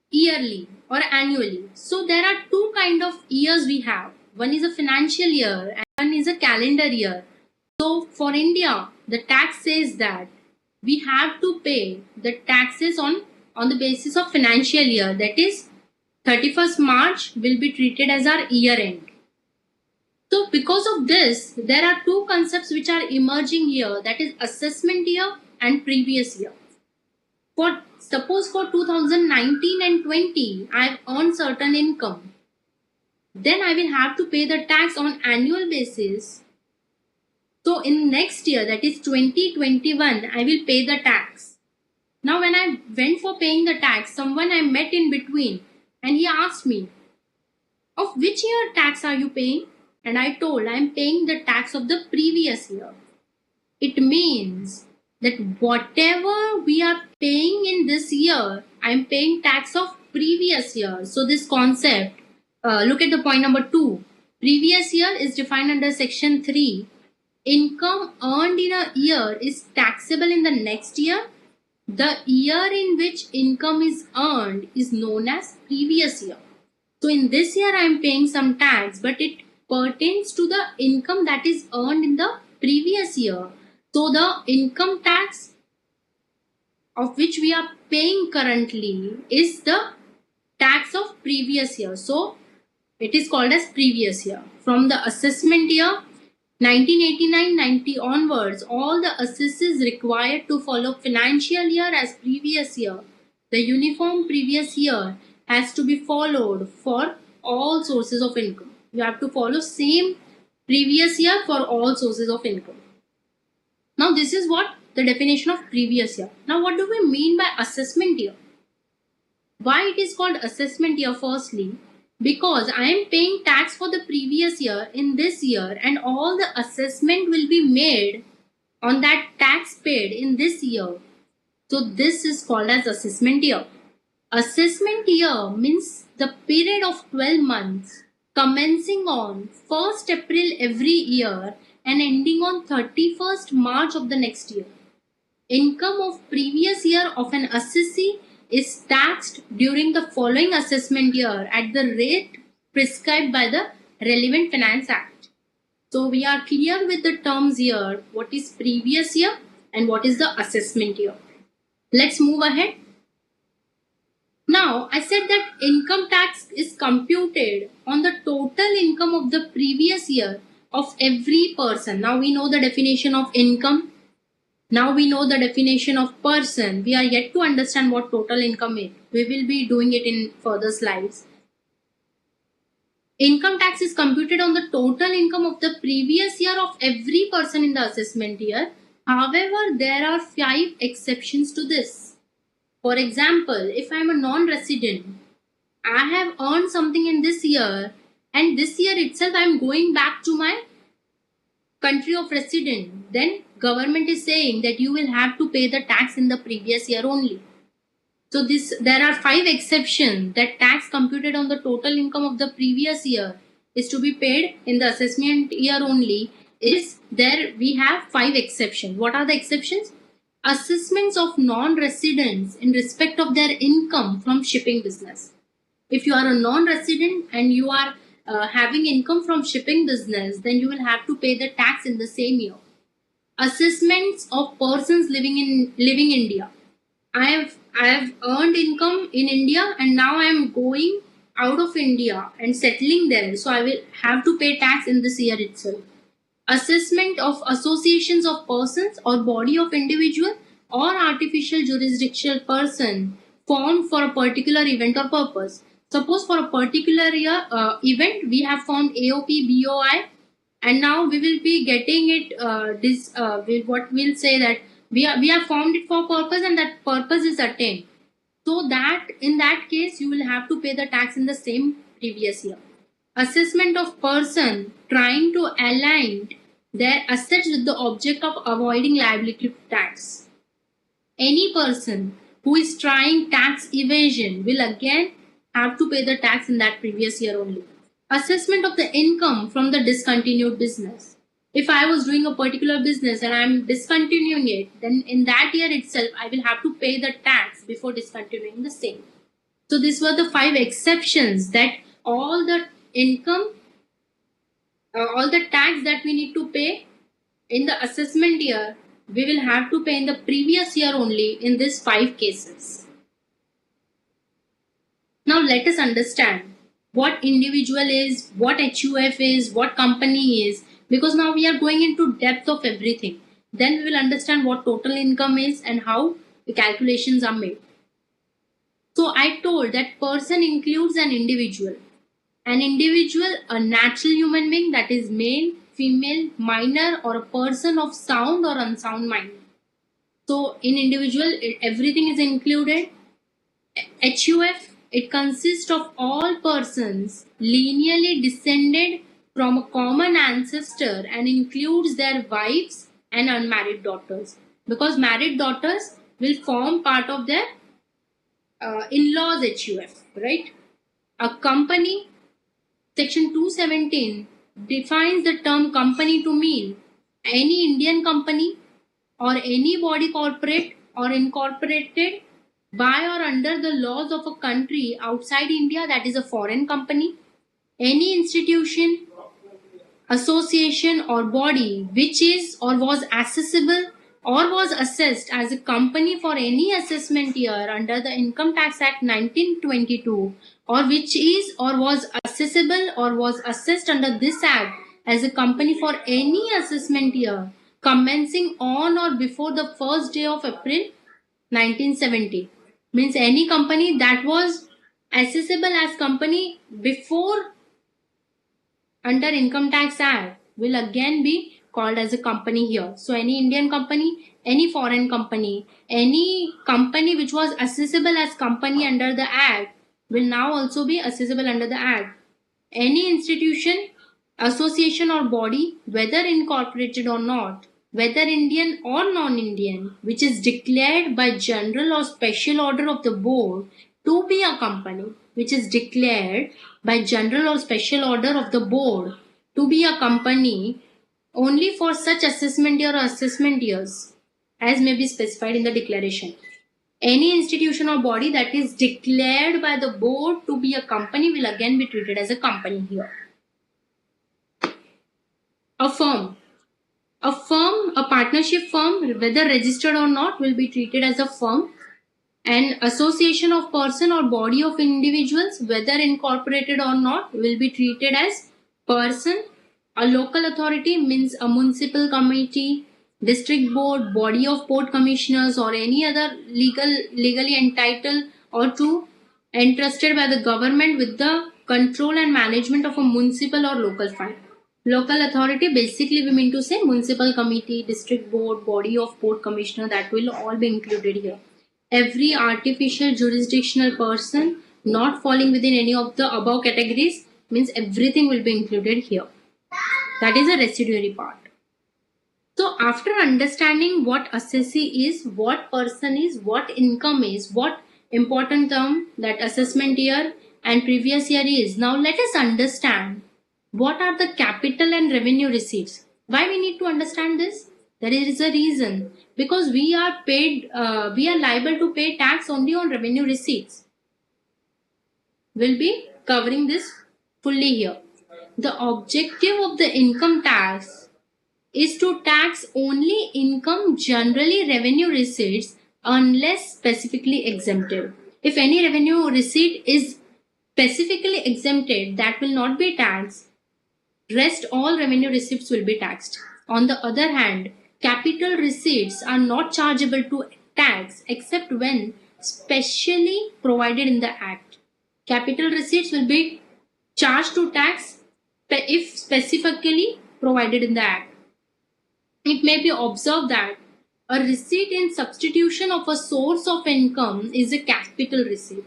yearly or annually. So, there are two kind of years we have. One is a financial year and one is a calendar year. So, for India, the tax says that we have to pay the taxes on the basis of financial year. That is, 31st March will be treated as our year end. So because of this, there are two concepts which are emerging here, that is assessment year and previous year. Suppose for 2019 and 20, I have earned certain income. Then I will have to pay the tax on annual basis. So in next year, that is 2021, I will pay the tax. Now when I went for paying the tax, someone I met in between and he asked me, of which year tax are you paying? And I told I am paying the tax of the previous year. It means that whatever we are paying in this year, I am paying tax of previous year. So this concept, look at the point number 2. Previous year is defined under section 3. income earned in a year is taxable in the next year, the year in which income is earned is known as previous year. So in this year I am paying some tax, but it pertains to the income that is earned in the previous year. So the income tax of which we are paying currently is the tax of previous year. So it is called as previous year. From the assessment year 1989-90 onwards, all the assesses required to follow financial year as previous year. The uniform previous year has to be followed for all sources of income. You have to follow same previous year for all sources of income. Now this is what the definition of previous year. Now what do we mean by assessment year? Why it is called assessment year? Firstly, because I am paying tax for the previous year in this year, and all the assessment will be made on that tax paid in this year. So this is called as assessment year. Assessment year means the period of 12 months commencing on 1st April every year and ending on 31st March of the next year. Income of previous year of an assessee is taxed during the following assessment year at the rate prescribed by the relevant Finance Act. So we are clear with the terms here, what is previous year and what is the assessment year. Let's move ahead. Now I said that income tax is computed on the total income of the previous year of every person. Now we know the definition of income. Now we know the definition of person. We are yet to understand what total income is. We will be doing it in further slides. Income tax is computed on the total income of the previous year of every person in the assessment year. However, there are 5 exceptions to this. For example, if I am a non-resident, I have earned something in this year, and this year itself I am going back to my country of residence, then government is saying that you will have to pay the tax in the previous year only. So there are 5 exceptions that tax computed on the total income of the previous year is to be paid in the assessment year only. We have 5 exceptions. What are the exceptions? Assessments of non-residents in respect of their income from shipping business. If you are a non-resident and you are having income from shipping business, then you will have to pay the tax in the same year. Assessments of persons living in India. I have earned income in India and now I am going out of India and settling there, so I will have to pay tax in this year itself. Assessment of associations of persons or body of individual or artificial jurisdictional person formed for a particular event or purpose. Suppose for a particular year, event we have formed AOP, BOI, and now we will be getting it. What we'll say that we have formed it for purpose and that purpose is attained. So that in that case you will have to pay the tax in the same previous year. Assessment of person trying to align their assets with the object of avoiding liability tax. Any person who is trying tax evasion will again have to pay the tax in that previous year only. Assessment of the income from the discontinued business. If I was doing a particular business and I am discontinuing it, then in that year itself I will have to pay the tax before discontinuing the same. So these were the 5 exceptions that all the income, all the tax that we need to pay in the assessment year, we will have to pay in the previous year only in these 5 cases. Now let us understand what individual is, what HUF is, what company is, because now we are going into depth of everything. Then we will understand what total income is and how the calculations are made. So I told that person includes an individual. An individual, a natural human being, that is male, female, minor, or a person of sound or unsound mind. So in individual, everything is included. HUF, it consists of all persons lineally descended from a common ancestor and includes their wives and unmarried daughters, because married daughters will form part of their in-laws HUF, right? A company, section 217 defines the term company to mean any Indian company or any body corporate or incorporated by or under the laws of a country outside India, that is a foreign company, any institution, association or body which is or was accessible or was assessed as a company for any assessment year under the Income Tax Act 1922, or which is or was accessible or was assessed under this act as a company for any assessment year commencing on or before the first day of April 1970. Means any company that was accessible as company before under Income Tax Act will again be called as a company here. So any Indian company, any foreign company, any company which was accessible as company under the Act will now also be accessible under the Act. Any institution, association or body, whether incorporated or not, whether Indian or non-Indian, which is declared by general or special order of the board to be a company, which is declared by general or special order of the board to be a company only for such assessment year or assessment years as may be specified in the declaration. Any institution or body that is declared by the board to be a company will again be treated as a company here. A firm, a partnership firm, whether registered or not, will be treated as a firm. An association of person or body of individuals, whether incorporated or not, will be treated as person. A local authority means a municipal committee, district board, body of port commissioners, or any other legally entitled or to entrusted by the government with the control and management of a municipal or local fund. Local authority, basically we mean to say municipal committee, district board, body of port commissioner, that will all be included here. Every artificial jurisdictional person not falling within any of the above categories means everything will be included here. That is a residuary part. So after understanding what assessee is, what person is, what income is, what important term that assessment year and previous year is, now let us understand what are the capital and revenue receipts. Why we need to understand this? There is a reason, because we are liable to pay tax only on revenue receipts. We'll be covering this fully here. The objective of the income tax is to tax only income, generally revenue receipts, unless specifically exempted. If any revenue receipt is specifically exempted, that will not be taxed. Rest all revenue receipts will be taxed. On the other hand, capital receipts are not chargeable to tax except when specially provided in the Act. Capital receipts will be charged to tax if specifically provided in the Act. It may be observed that a receipt in substitution of a source of income is a capital receipt.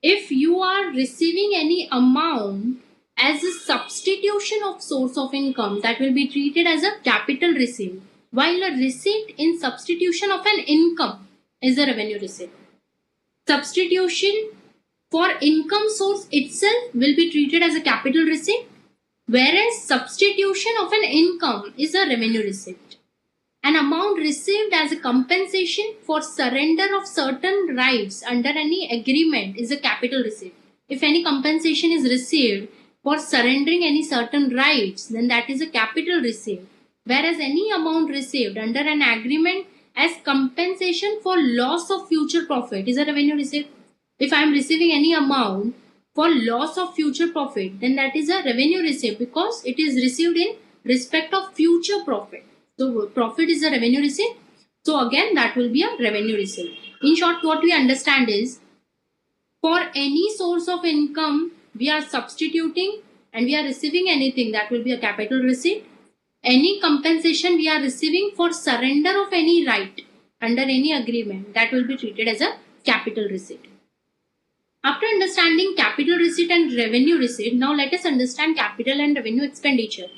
If you are receiving any amount as a substitution of source of income, that will be treated as a capital receipt, while a receipt in substitution of an income is a revenue receipt. Substitution for income source itself will be treated as a capital receipt, whereas substitution of an income is a revenue receipt. An amount received as a compensation for surrender of certain rights under any agreement is a capital receipt. If any compensation is received for surrendering any certain rights, then that is a capital receipt. Whereas any amount received under an agreement as compensation for loss of future profit is a revenue receipt. If I am receiving any amount for loss of future profit, then that is a revenue receipt because it is received in respect of future profit. So profit is a revenue receipt. So again, that will be a revenue receipt. In short, what we understand is, for any source of income we are substituting and we are receiving anything, that will be a capital receipt. Any compensation we are receiving for surrender of any right under any agreement, that will be treated as a capital receipt. After understanding capital receipt and revenue receipt, now let us understand capital and revenue expenditure.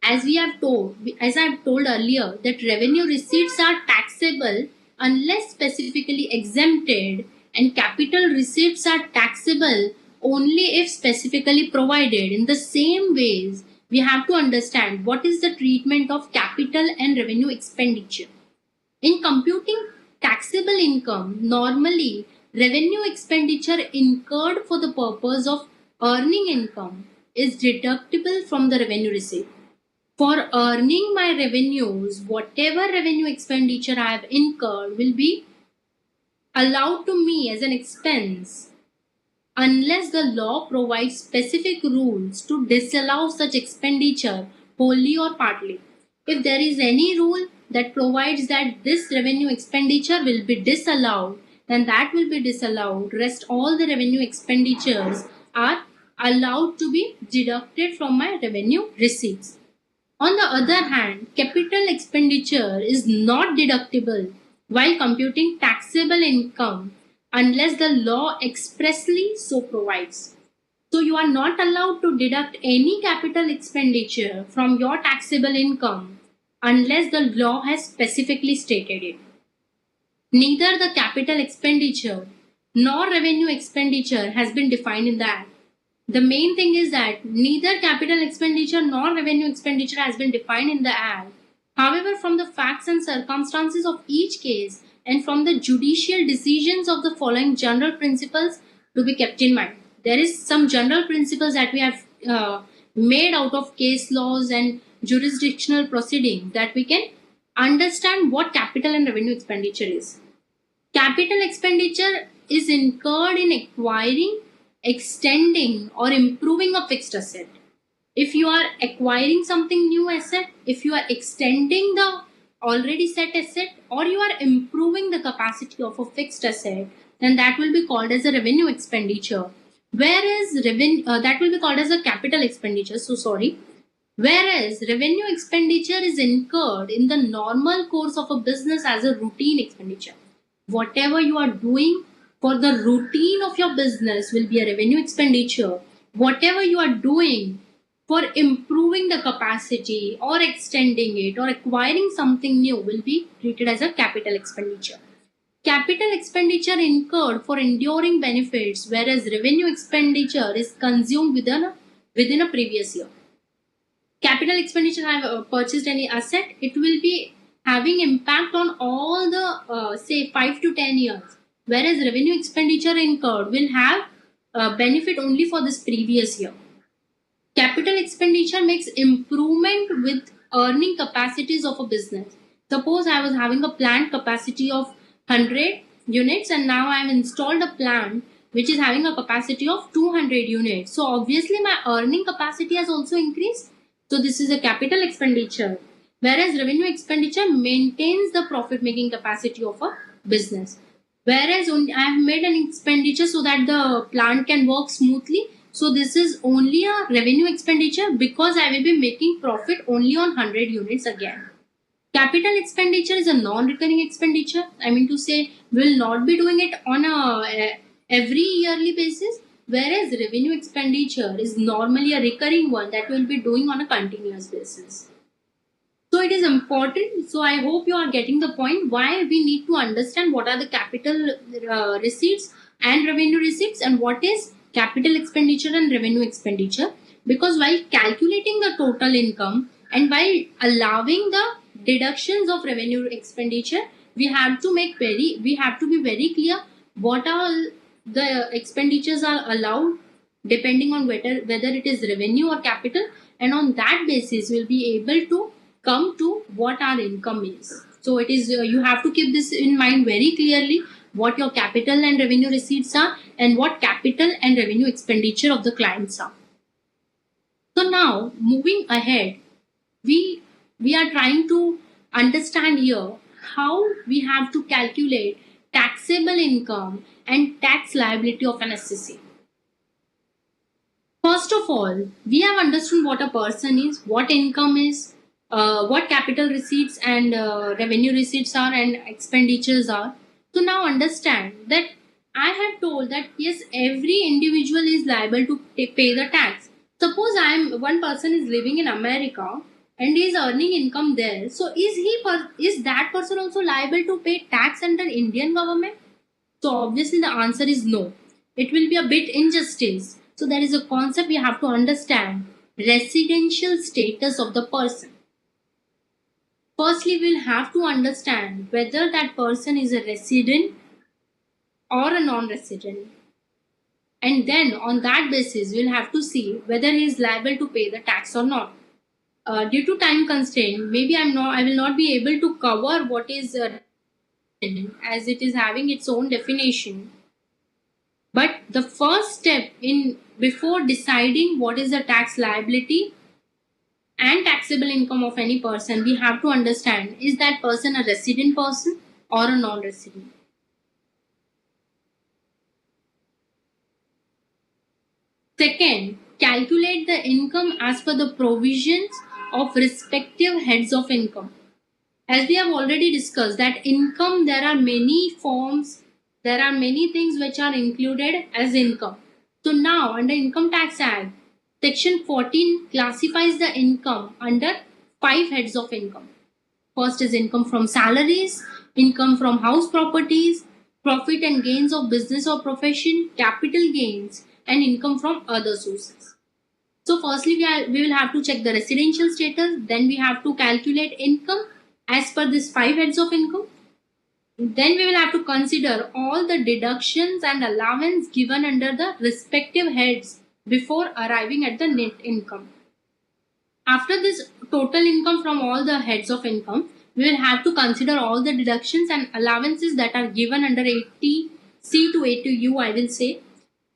As I have told earlier, that revenue receipts are taxable unless specifically exempted, and capital receipts are taxable only if specifically provided. In the same ways, we have to understand what is the treatment of capital and revenue expenditure. In computing taxable income, normally revenue expenditure incurred for the purpose of earning income is deductible from the revenue receipt. For earning my revenues, whatever revenue expenditure I have incurred will be allowed to me as an expense unless the law provides specific rules to disallow such expenditure wholly or partly. If there is any rule that provides that this revenue expenditure will be disallowed, then that will be disallowed. Rest all the revenue expenditures are allowed to be deducted from my revenue receipts. On the other hand, capital expenditure is not deductible while computing taxable income unless the law expressly so provides. So you are not allowed to deduct any capital expenditure from your taxable income unless the law has specifically stated it. Neither the capital expenditure nor revenue expenditure has been defined in the Act. The main thing is that neither capital expenditure nor revenue expenditure has been defined in the Act. However, from the facts and circumstances of each case and from the judicial decisions of the following general principles to be kept in mind. There is some general principles that we have made out of case laws and jurisdictional proceedings that we can understand what capital and revenue expenditure is. Capital expenditure is incurred in acquiring, extending or improving a fixed asset. If you are acquiring something new asset, if you are extending the already set asset, or you are improving the capacity of a fixed asset, then that will be called as a revenue expenditure. Whereas that will be called as a capital expenditure. Whereas revenue expenditure is incurred in the normal course of a business as a routine expenditure. Whatever you are doing for the routine of your business will be a revenue expenditure. Whatever you are doing for improving the capacity or extending it or acquiring something new will be treated as a capital expenditure. Capital expenditure incurred for enduring benefits, whereas revenue expenditure is consumed within a previous year. Capital expenditure, have purchased any asset, it will be having impact on all the say 5 to 10 years. Whereas revenue expenditure incurred will have benefit only for this previous year. Capital expenditure makes improvement with earning capacities of a business. Suppose I was having a plant capacity of 100 units and now I have installed a plant which is having a capacity of 200 units. So obviously my earning capacity has also increased. So this is a capital expenditure. Whereas revenue expenditure maintains the profit making capacity of a business. Whereas I have made an expenditure so that the plant can work smoothly. So this is only a revenue expenditure because I will be making profit only on 100 units again. Capital expenditure is a non-recurring expenditure. I mean to say, we will not be doing it on a every yearly basis. Whereas revenue expenditure is normally a recurring one that we will be doing on a continuous basis. So it is important. So I hope you are getting the point why we need to understand what are the capital receipts and revenue receipts and what is capital expenditure and revenue expenditure. Because while calculating the total income and while allowing the deductions of revenue expenditure, we have to be very clear what all the expenditures are allowed depending on whether it is revenue or capital, and on that basis we'll be able to come to what our income is. So it is you have to keep this in mind very clearly, what your capital and revenue receipts are and what capital and revenue expenditure of the clients are. So now moving ahead, we are trying to understand here how we have to calculate taxable income and tax liability of an assessee. First of all, we have understood what a person is, what income is, what capital receipts and revenue receipts are and expenditures are. So now understand that I have told that yes, every individual is liable to pay the tax. Suppose one person is living in America and is earning income there. So is that person also liable to pay tax under Indian government? So obviously the answer is no. It will be a bit injustice. So there is a concept we have to understand residential status of the person. Firstly, we'll have to understand whether that person is a resident or a non-resident. And then on that basis, we'll have to see whether he is liable to pay the tax or not. Due to time constraint, maybe I will not be able to cover what is as it is having its own definition. But the first step before deciding what is the tax liability and taxable income of any person, we have to understand, is that person a resident person or a non-resident? Second, calculate the income as per the provisions of respective heads of income. As we have already discussed that income, there are many forms, there are many things which are included as income. So now under Income Tax Act, Section 14 classifies the income under 5 heads of income. First is income from salaries, income from house properties, profit and gains of business or profession, capital gains, and income from other sources. So firstly, we will have to check the residential status, then we have to calculate income as per these 5 heads of income. Then we will have to consider all the deductions and allowance given under the respective heads before arriving at the net income. After this total income from all the heads of income, we will have to consider all the deductions and allowances that are given under 80C to 80U, I will say.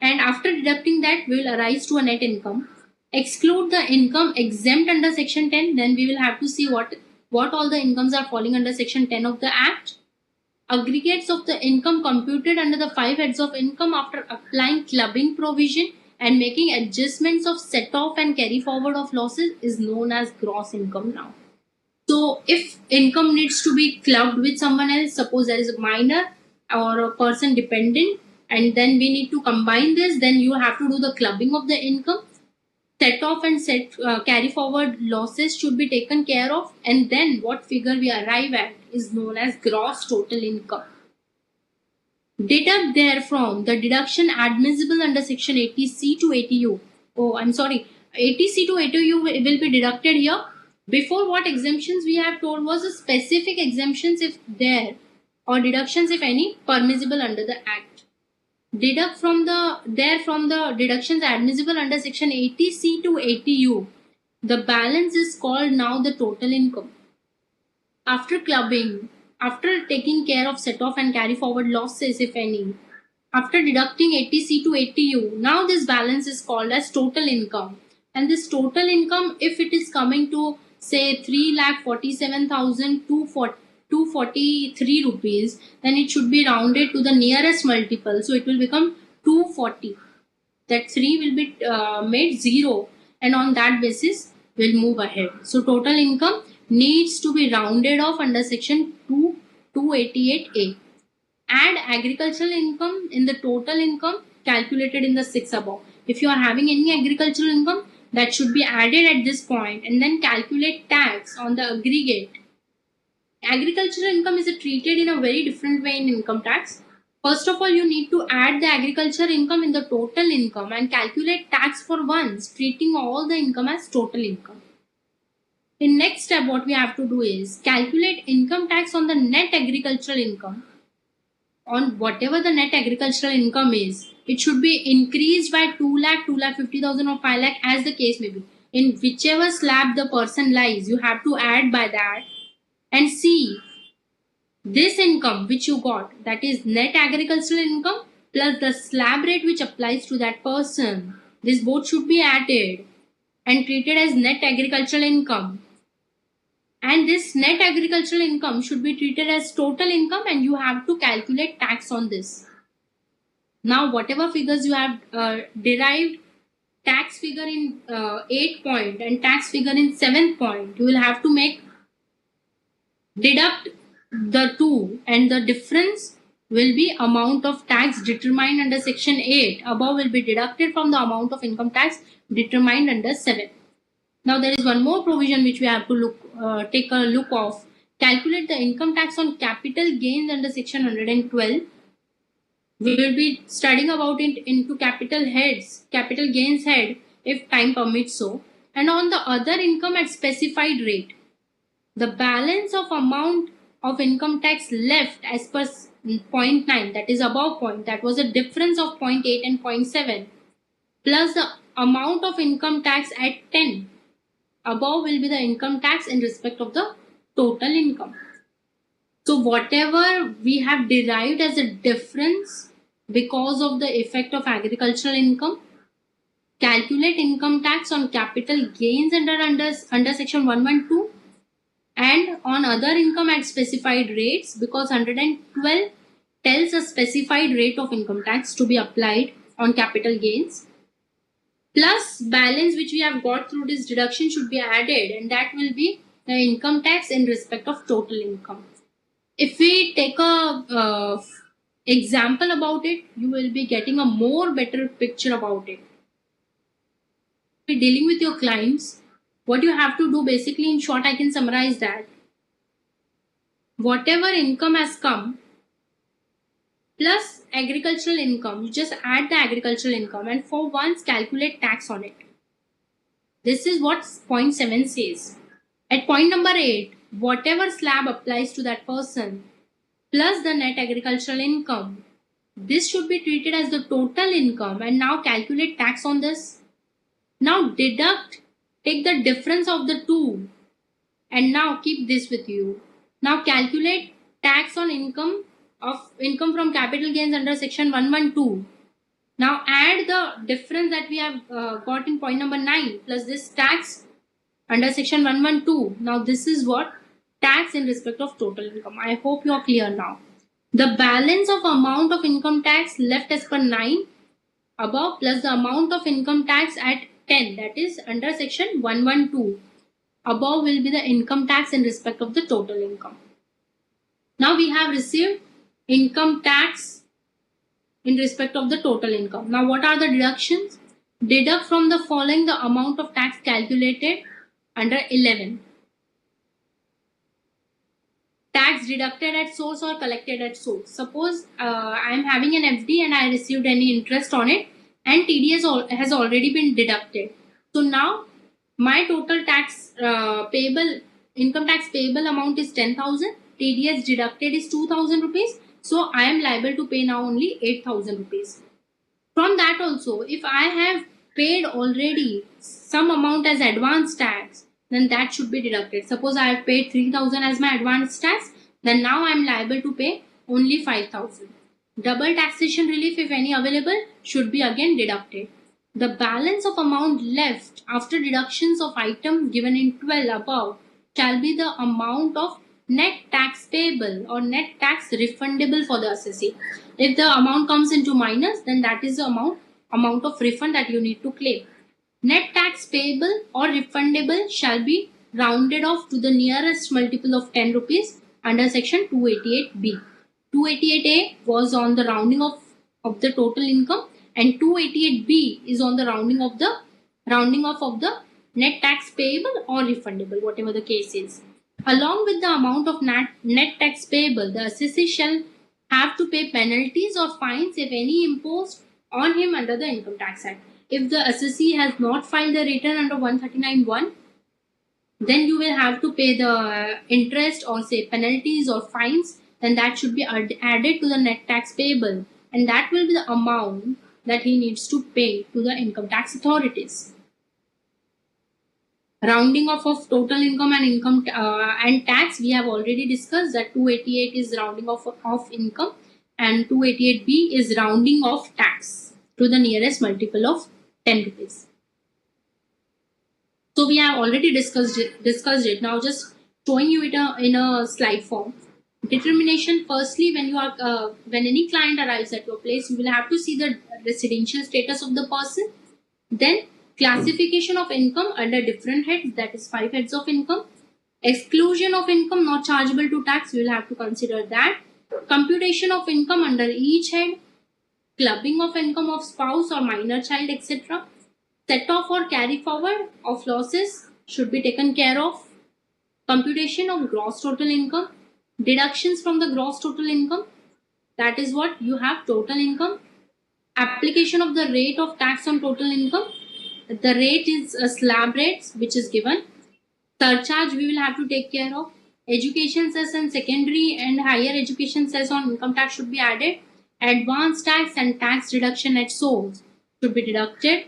And after deducting that, we will arise to a net income. Exclude the income exempt under Section 10, then we will have to see what all the incomes are falling under Section 10 of the Act. Aggregates of the income computed under the 5 heads of income after applying clubbing provision and making adjustments of set off and carry forward of losses is known as gross income now. So if income needs to be clubbed with someone else, suppose there is a minor or a person dependent, and then we need to combine this, then you have to do the clubbing of the income. Set off and carry forward losses should be taken care of, and then what figure we arrive at is known as gross total income. Deduct therefrom the deduction admissible under Section 80C to 80U. 80C to 80U will be deducted here. Before, what exemptions we have told was the specific exemptions if there, or deductions if any, permissible under the Act. Deduct from the deductions admissible under Section 80C to 80U. The balance is called now the total income. After clubbing, after taking care of set off and carry forward losses if any, after deducting 80C to 80U, now this balance is called as total income. And this total income, if it is coming to say 3,47,243 rupees, then it should be rounded to the nearest multiple. So it will become 240. That 3 will be made 0, and on that basis we'll move ahead. So total income needs to be rounded off under Section 288A. Add agricultural income in the total income calculated in the 6 above. If you are having any agricultural income, that should be added at this point, and then calculate tax on the aggregate. Agricultural income is treated in a very different way in income tax. First of all, you need to add the agricultural income in the total income and calculate tax for once, treating all the income as total income. In next step, what we have to do is calculate income tax on the net agricultural income. On whatever the net agricultural income is, it should be increased by 2 lakh, 2,50,000 or 5 lakh as the case may be. In whichever slab the person lies, you have to add by that and see this income which you got, that is net agricultural income plus the slab rate which applies to that person. This both should be added and treated as net agricultural income. And this net agricultural income should be treated as total income, and you have to calculate tax on this. Now, whatever figures you have derived, tax figure in 8th point and tax figure in 7th point, you will have to deduct the two, and the difference will be amount of tax determined under Section 8 above will be deducted from the amount of income tax determined under 7. Now there is one more provision which we have to take a look of. Calculate the income tax on capital gains under Section 112. We will be studying about it into capital gains head if time permits so. and on the other income at specified rate. The balance of amount of income tax left as per 0.9, that is above point, that was a difference of 0.8 and 0.7, plus the amount of income tax at 10. Above will be the income tax in respect of the total income. So whatever we have derived as a difference because of the effect of agricultural income, calculate income tax on capital gains under section 112 and on other income at specified rates, because 112 tells a specified rate of income tax to be applied on capital gains, plus balance which we have got through this deduction should be added, and that will be the income tax in respect of total income. If we take a example about it, you will be getting a more better picture about it. If you're dealing with your clients, what you have to do, basically in short I can summarize that whatever income has come plus agricultural income, you just add the agricultural income and for once calculate tax on it. This is what point 7 says. At point number 8, whatever slab applies to that person plus the net agricultural income, this should be treated as the total income, and now calculate tax on this. Now deduct, take the difference of the two, and now keep this with you. Now calculate tax on income from capital gains under section 112. Now add the difference that we have got in point number 9 plus this tax under section 112. Now this is what tax in respect of total income. I hope you are clear now. The balance of amount of income tax left as per 9 above plus the amount of income tax at 10, that is under section 112 above, will be the income tax in respect of the total income. Now we have received income tax in respect of the total income. Now what are the deductions? Deduct from the following the amount of tax calculated under 11. Tax deducted at source or collected at source. Suppose I am having an FD and I received any interest on it and TDS has already been deducted. So now my total tax payable, income tax payable amount is 10,000. TDS deducted is 2,000 rupees. So I am liable to pay now only 8,000 rupees. From that also, if I have paid already some amount as advance tax, then that should be deducted. Suppose I have paid 3,000 as my advance tax, then now I am liable to pay only 5,000. Double taxation relief, if any available, should be again deducted. The balance of amount left after deductions of items given in 12 above shall be the amount of net tax payable or net tax refundable for the assessee. If the amount comes into minus, then that is the amount of refund that you need to claim. Net tax payable or refundable shall be rounded off to the nearest multiple of 10 rupees under section 288B. 288A was on the rounding of the total income, and 288B is on the rounding off of the net tax payable or refundable, whatever the case is. Along with the amount of net tax payable, the assessee shall have to pay penalties or fines, if any, imposed on him under the Income Tax Act. If the assessee has not filed the return under 139(1), then you will have to pay the interest or say penalties or fines, then that should be added to the net tax payable, and that will be the amount that he needs to pay to the income tax authorities. Rounding off of total income and income and tax, we have already discussed that 288 is rounding off of income and 288B is rounding off tax to the nearest multiple of 10 rupees. So we have already discussed it. Now just showing you it in a slide form. Determination. Firstly, when any client arrives at your place, you will have to see the residential status of the person. Then classification of income under different heads, that is 5 heads of income. Exclusion of income not chargeable to tax, we will have to consider that. Computation of income under each head. Clubbing of income of spouse or minor child, etc. Set off or carry forward of losses should be taken care of. Computation of gross total income. Deductions from the gross total income, that is what you have total income. Application of the rate of tax on total income. the rate is a slab rates which is given. Surcharge we will have to take care of. Education cess and secondary and higher education cess on income tax should be added. Advance tax and tax deduction at source should be deducted.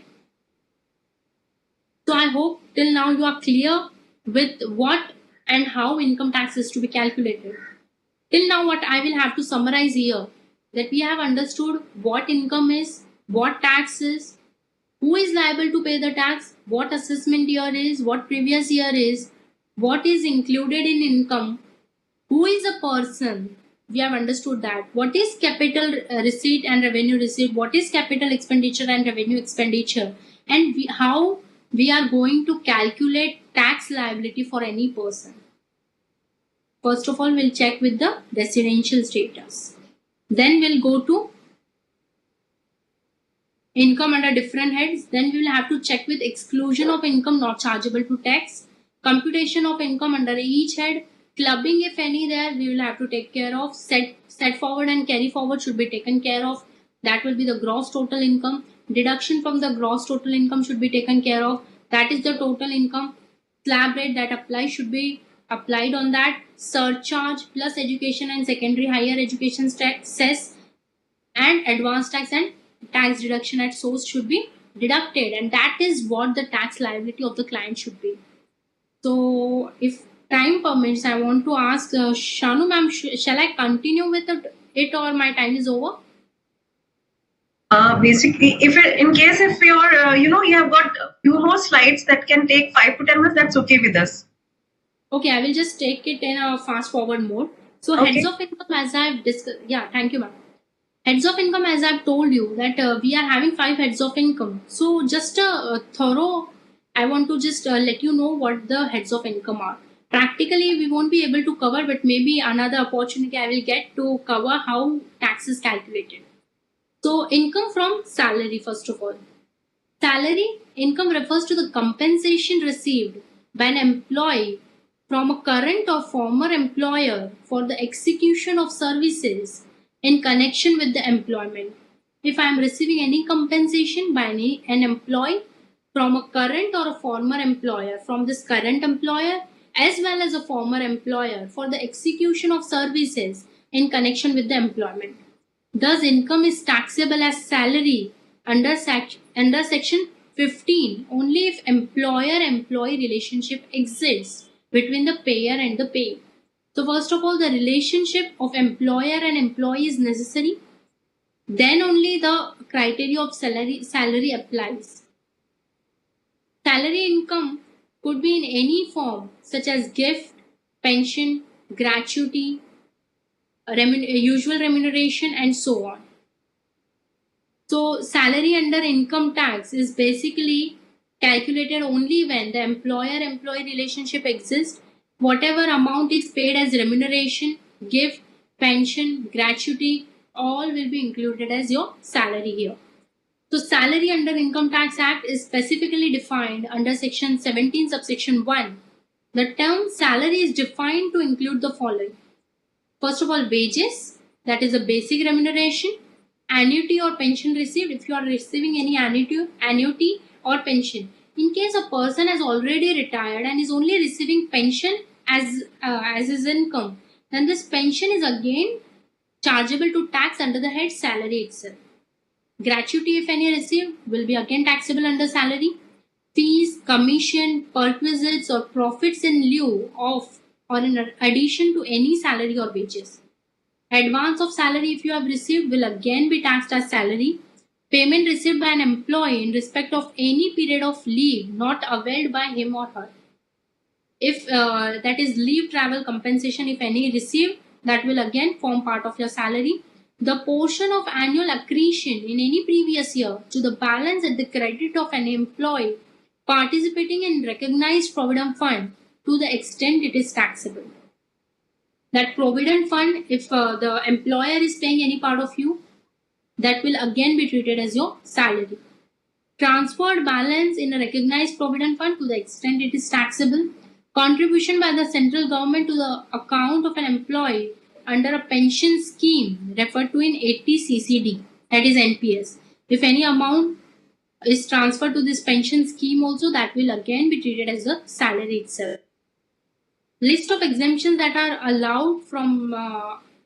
So I hope till now you are clear with what and how income tax is to be calculated. Till now what I will have to summarize here, that we have understood what income is, what tax is, who is liable to pay the tax, what assessment year is, what previous year is, what is included in income, who is a person. We have understood that. What is capital receipt and revenue receipt, what is capital expenditure and revenue expenditure, and how we are going to calculate tax liability for any person. First of all, we'll check with the residential status. Then we'll go to income under different heads. Then we will have to check with exclusion of income not chargeable to tax, computation of income under each head, clubbing if any there we will have to take care of, set forward and carry forward should be taken care of. That will be the gross total income. Deduction from the gross total income should be taken care of. That is the total income. Slab rate that applies should be applied on that. Surcharge plus education and secondary higher education cess and advance tax and tax deduction at source should be deducted, and that is what the tax liability of the client should be. So if time permits, I want to ask Shanu ma'am, shall I continue with it or my time is over? Basically, in case if you're you have got a few more slides that can take 5 to 10 minutes, that's okay with us. Okay, I will just take it in a fast forward mode. So Okay. heads of income, as I've discussed, yeah, thank you ma'am. Heads of income, as I've told you that we are having 5 heads of income. So just a thorough, I want to just let you know what the heads of income are. Practically, we won't be able to cover, but maybe another opportunity I will get to cover how tax is calculated. So income from salary, first of all. Salary income refers to the compensation received by an employee from a current or former employer for the execution of services in connection with the employment. If I am receiving any compensation by an employee from a current or a former employer, from this current employer as well as a former employer for the execution of services in connection with the employment. Thus, income is taxable as salary under section 15 only if employer-employee relationship exists between the payer and the paid. So first of all, the relationship of employer and employee is necessary. Then only the criteria of salary applies. Salary income could be in any form such as gift, pension, gratuity, usual remuneration and so on. So salary under income tax is basically calculated only when the employer-employee relationship exists. Whatever amount is paid as remuneration, gift, pension, gratuity, all will be included as your salary here. So salary under Income Tax Act is specifically defined under section 17 subsection 1. The term salary is defined to include the following. First of all, wages, that is a basic remuneration, annuity or pension received, if you are receiving any annuity or pension. In case a person has already retired and is only receiving pension as his income, then this pension is again chargeable to tax under the head salary itself. Gratuity, if any received, will be again taxable under salary. Fees, commission, perquisites or profits in lieu of or in addition to any salary or wages. Advance of salary, if you have received, will again be taxed as salary. Payment received by an employee in respect of any period of leave not availed by him or her. If that is leave travel compensation, if any received, that will again form part of your salary. The portion of annual accretion in any previous year to the balance at the credit of an employee participating in recognized provident fund to the extent it is taxable. That provident fund, if the employer is paying any part of you, that will again be treated as your salary. Transferred balance in a recognized provident fund to the extent it is taxable. Contribution by the central government to the account of an employee under a pension scheme referred to in 80 CCD, that is NPS. If any amount is transferred to this pension scheme also, that will again be treated as a salary itself. List of exemptions that are allowed from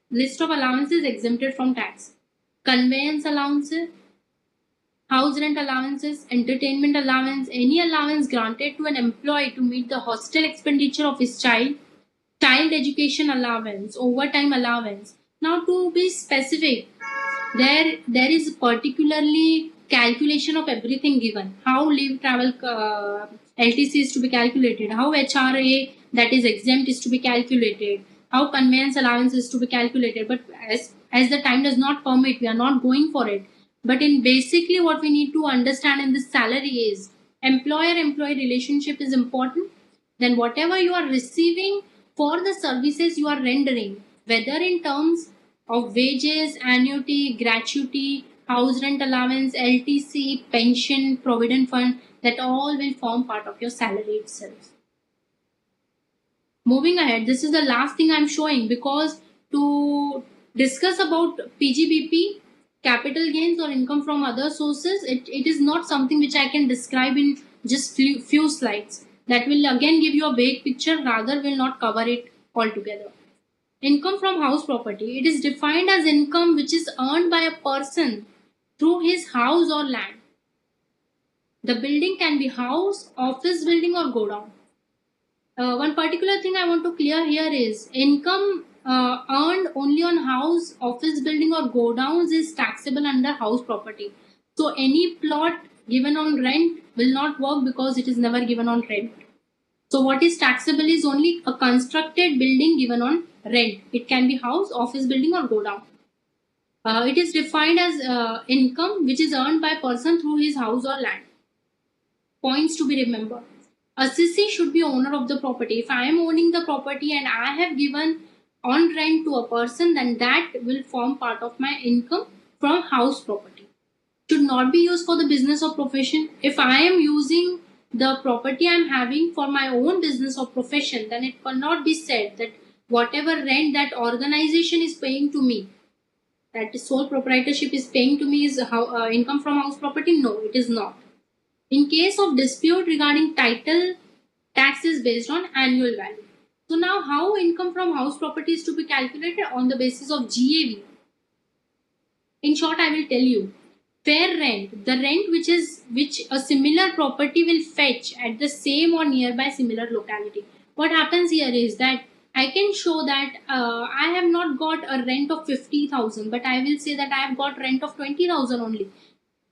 list of allowances exempted from tax: conveyance allowances, house rent allowances, entertainment allowance, any allowance granted to an employee to meet the hostel expenditure of his child, child education allowance, overtime allowance. Now, to be specific, there is particularly calculation of everything given. How leave travel LTC is to be calculated, how HRA that is exempt is to be calculated, how conveyance allowance is to be calculated. But as the time does not permit, we are not going for it. But in basically what we need to understand in this salary is employer-employee relationship is important. Then whatever you are receiving for the services you are rendering, whether in terms of wages, annuity, gratuity, house rent allowance, LTC, pension, provident fund, that all will form part of your salary itself. Moving ahead, this is the last thing I'm showing, because to discuss about PGBP, capital gains or income from other sources, it is not something which I can describe in just few slides. That will again give you a vague picture, rather will not cover it altogether. Income from house property. It is defined as income which is earned by a person through his house or land. The building can be house, office building or go down. One particular thing I want to clear here is income earned only on house, office building or go downs is taxable under house property. So any plot given on rent will not work because it is never given on rent. So what is taxable is only a constructed building given on rent. It can be house, office building or go down. It is defined as income which is earned by person through his house or land. Points to be remembered. Assessee should be owner of the property. If I am owning the property and I have given on rent to a person, then that will form part of my income from house property. Should not be used for the business or profession. If I am using the property I am having for my own business or profession, then it cannot be said that whatever rent that organization is paying to me, that sole proprietorship is paying to me, is income from house property. No, it is not. In case of dispute regarding title, tax is based on annual value. So now how income from house property is to be calculated? On the basis of GAV. In short, I will tell you. Fair rent, the rent which a similar property will fetch at the same or nearby similar locality. What happens here is that I can show that I have not got a rent of 50,000, but I will say that I have got rent of 20,000 only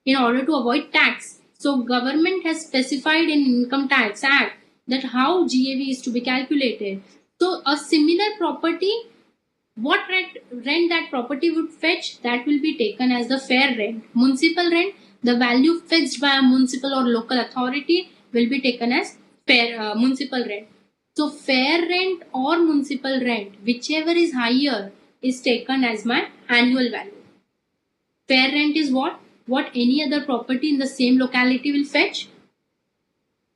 in order to avoid tax. So government has specified in Income Tax Act that how GAV is to be calculated. So a similar property, what rent that property would fetch, that will be taken as the fair rent. Municipal rent, the value fixed by a municipal or local authority, will be taken as fair municipal rent. So fair rent or municipal rent, whichever is higher, is taken as my annual value. Fair rent is what any other property in the same locality will fetch,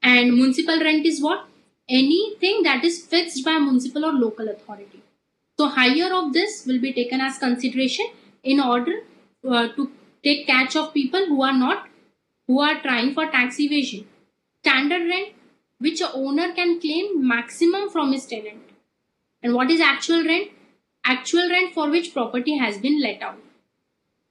and municipal rent is what anything that is fixed by municipal or local authority. So higher of this will be taken as consideration in order to take catch of people who are trying for tax evasion. Standard rent, which a owner can claim maximum from his tenant. And what is actual rent? Actual rent for which property has been let out.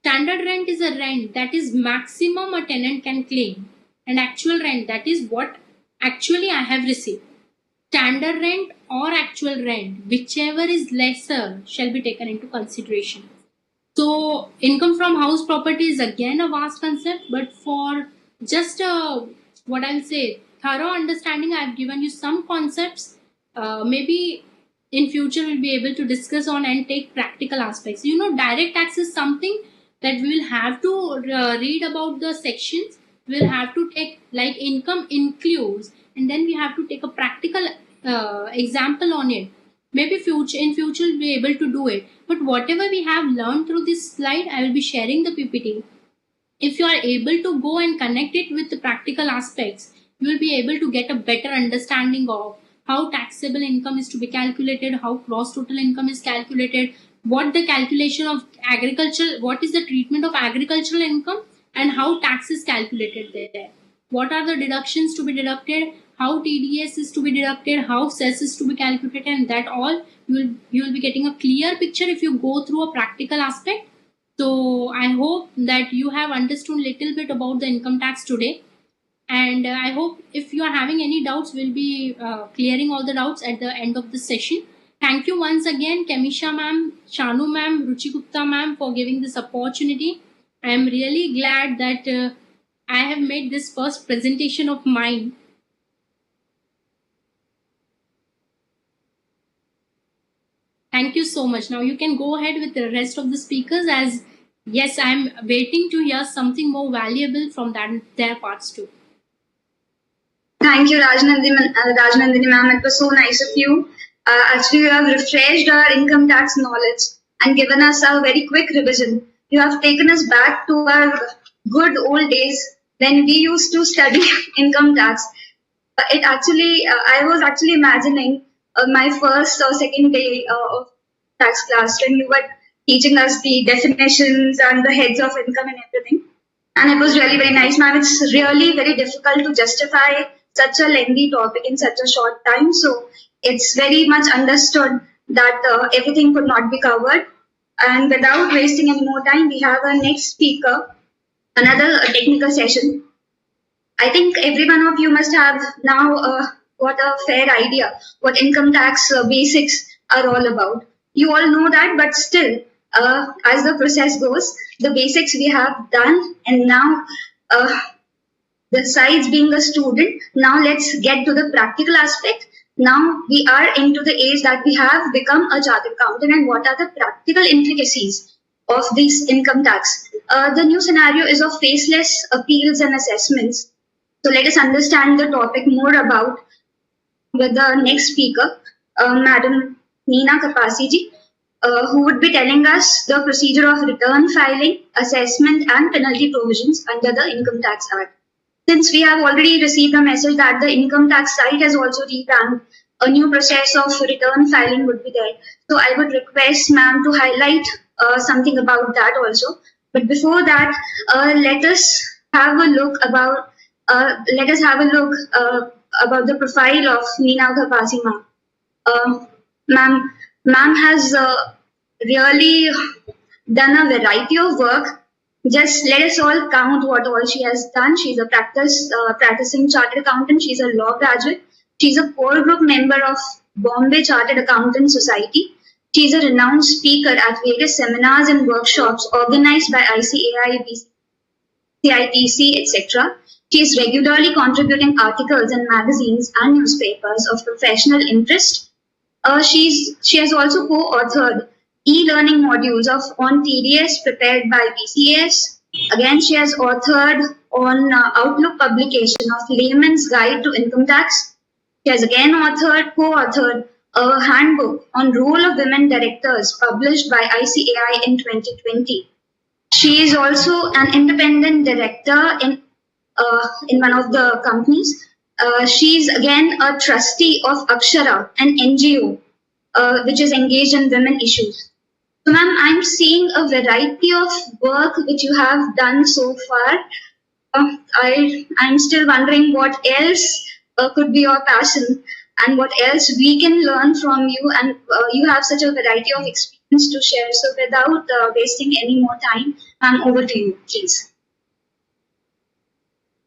Standard rent is a rent that is maximum a tenant can claim, and actual rent, that is what actually I have received. Standard rent or actual rent, whichever is lesser, shall be taken into consideration. So income from house property is again a vast concept, but for just what I'll say thorough understanding, I have given you some concepts. Maybe in future we'll be able to discuss on and take practical aspects. Direct tax is something that we will have to read about the sections. We'll have to take like income includes, and then we have to take a practical example on it. Maybe in future we'll be able to do it. But whatever we have learned through this slide, I will be sharing the PPT. If you are able to go and connect it with the practical aspects, you will be able to get a better understanding of how taxable income is to be calculated, how gross total income is calculated, what the calculation of agriculture, what is the treatment of agricultural income, and how tax is calculated there. What are the deductions to be deducted, how TDS is to be deducted, how cess is to be calculated, and that all you will be getting a clear picture if you go through a practical aspect. So I hope that you have understood little bit about the income tax today. And I hope if you are having any doubts, we'll be clearing all the doubts at the end of the session. Thank you once again, Kemisha ma'am, Shanu ma'am, Ruchi Gupta ma'am, for giving this opportunity. I am really glad that I have made this first presentation of mine. Thank you so much. Now you can go ahead with the rest of the speakers, as yes, I'm waiting to hear something more valuable from their parts too. Thank you, Rajnandini ma'am. It was so nice of you. Actually, you have refreshed our income tax knowledge and given us a very quick revision. You have taken us back to our good old days when we used to study income tax. I was actually imagining my first or second day of tax class when you were teaching us the definitions and the heads of income and everything. And it was really very nice, ma'am. It's really very difficult to justify such a lengthy topic in such a short time. So it's very much understood that everything could not be covered. And without wasting any more time, we have our next speaker, another technical session. I think every one of you must have now got a fair idea what income tax basics are all about. You all know that, but still, as the process goes, the basics we have done, and now besides being a student, now let's get to the practical aspect. Now we are into the age that we have become a chartered accountant, and what are the practical intricacies of this income tax? The new scenario is of faceless appeals and assessments. So let us understand the topic more about with the next speaker, Madam Neena Kapasiji, who would be telling us the procedure of return filing, assessment and penalty provisions under the Income Tax Act. Since we have already received a message that the income tax site has also revamped, a new process of return filing would be there. So I would request ma'am to highlight something about that also. But before that, let us have a look about the profile of Neena Kapasi ma'am. Ma'am has really done a variety of work. Just let us all count what all she has done. She's a practicing chartered accountant. She's a law graduate. She's a core group member of Bombay Chartered Accountant Society. She's a renowned speaker at various seminars and workshops organized by ICAI, CITC, etc. She is regularly contributing articles in magazines and newspapers of professional interest. She has also co-authored e-learning modules on TDS prepared by VCS. Again, she has authored on Outlook publication of Layman's Guide to Income Tax. She has again co-authored a handbook on role of women directors published by ICAI in 2020. She is also an independent director in one of the companies. She's again a trustee of Akshara, an NGO which is engaged in women issues. So ma'am, I'm seeing a variety of work which you have done so far. I'm still wondering what else could be your passion and what else we can learn from you, and you have such a variety of experience to share. So without wasting any more time, over to you, please.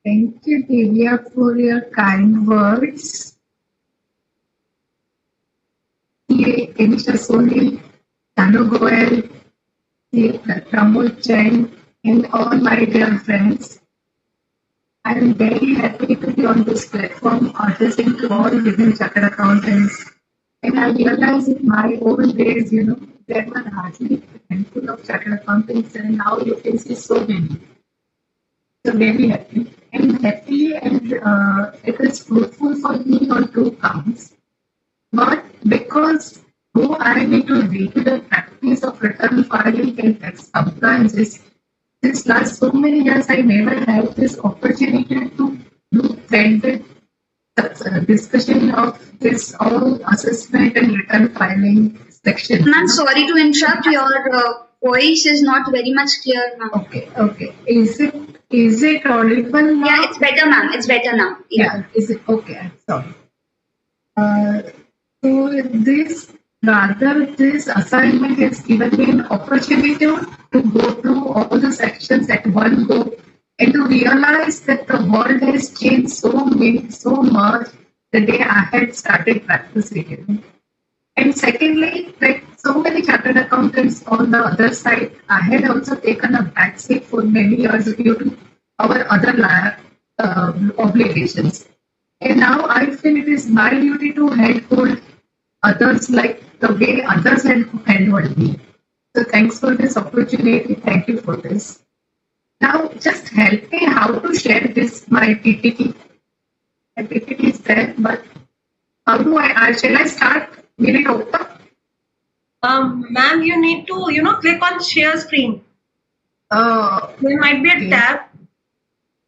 Thank you, Divya, for your kind words. Kemisha Soni, Tanu Goel, Pramod Jain, and all my dear friends. I am very happy to be on this platform addressing to all women chartered accountants. And I realize in my old days, there were hardly a handful of chartered accountants, and now you can see so many. So very happy. And it is fruitful for me on two counts. But because though I am into regular practice of return filing and tax compliances, since last so many years I never had this opportunity to do candid discussion of this all assessment and return filing section. Ma'am, sorry to interrupt. Your voice is not very much clear, ma'am. Okay. Is it audible now? Yeah, it's better, ma'am. It's better now. Yeah. Is it okay? I'm sorry. So this assignment has given me an opportunity to go through all the sections at one go and to realize that the world has changed so much the day I had started practicing it. And secondly, like so many chartered accountants on the other side, I had also taken a backseat for many years due to our other obligations. And now I feel it is my duty to handhold others like the way others had handled me. So thanks for this opportunity. Thank you for this. Now just help me how to share this my PPT. My PPT is there, but how do shall I start? Will it open? Ma'am, you need to, click on share screen. There might be a Okay. tab.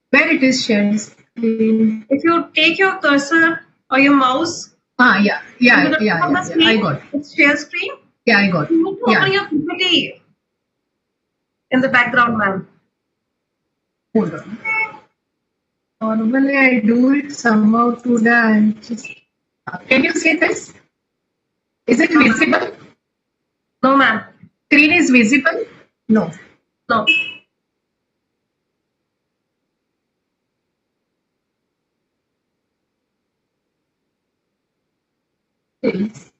Where it is shared screen? If you take your cursor or your mouse, Yeah. to the top of the screen, I got it. it's share screen. Yeah, I got it. You need to open your PPT in the background, ma'am. Hold on. Normally I do it somehow today. I'm just. Can you see this? Is it visible? No, ma'am. Screen is visible? No. No. Please.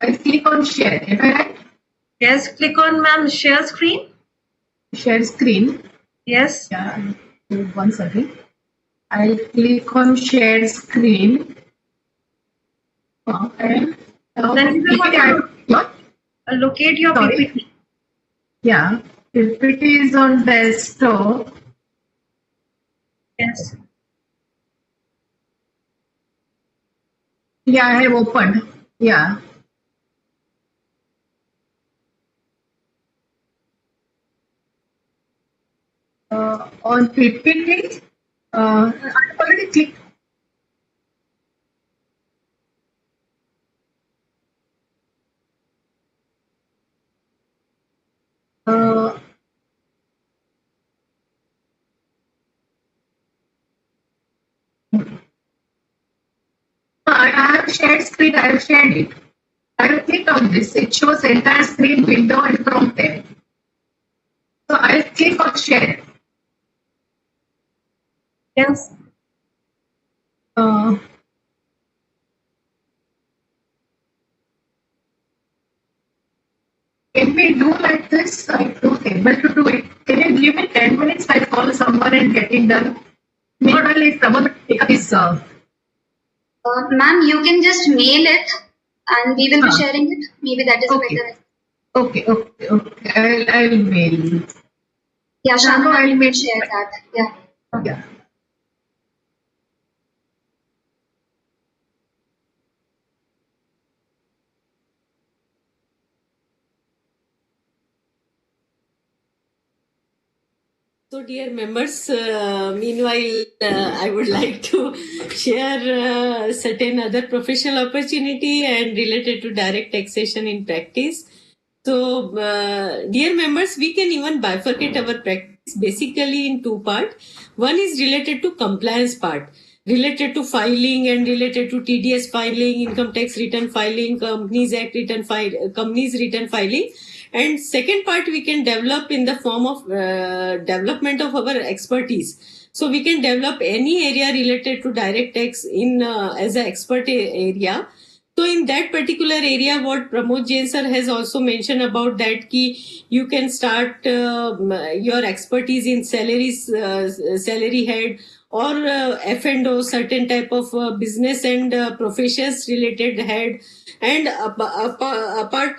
I click on share. Am I right? Yes, click on, ma'am, share screen. Share screen. Yes. Yeah. Once again. I'll click on share screen. And Then you will have what? to locate your Sorry? PPT. Yeah. PPT is on desktop. Yes. Yeah, I have opened. Yeah. On PPT, I've already clicked. I have shared screen. I have shared it. I have clicked on this. It shows entire screen window and prompted. So I click on share. Yes. Can we do like this? I'm not able to do it. Can you give me 10 minutes? I call someone and get it done. Meanwhile, if someone is Ma'am, you can just mail it and we will be Huh. sharing it. Maybe that is Okay. better. Okay. I'll mail it. Yeah, Shanu, No, I I'll will mail share that. Yeah. Yeah. So, dear members, meanwhile, I would like to share certain other professional opportunity and related to direct taxation in practice. So, dear members, we can even bifurcate our practice basically in two parts. One is related to compliance part, related to filing and related to TDS filing, income tax return filing, companies act return companies return filing. And second part we can develop in the form of development of our expertise. So we can develop any area related to direct tax in as an expert area. So in that particular area, what Pramod Jain sir has also mentioned about that ki you can start your expertise in salary head or F&O, certain type of business and professions related head. And apart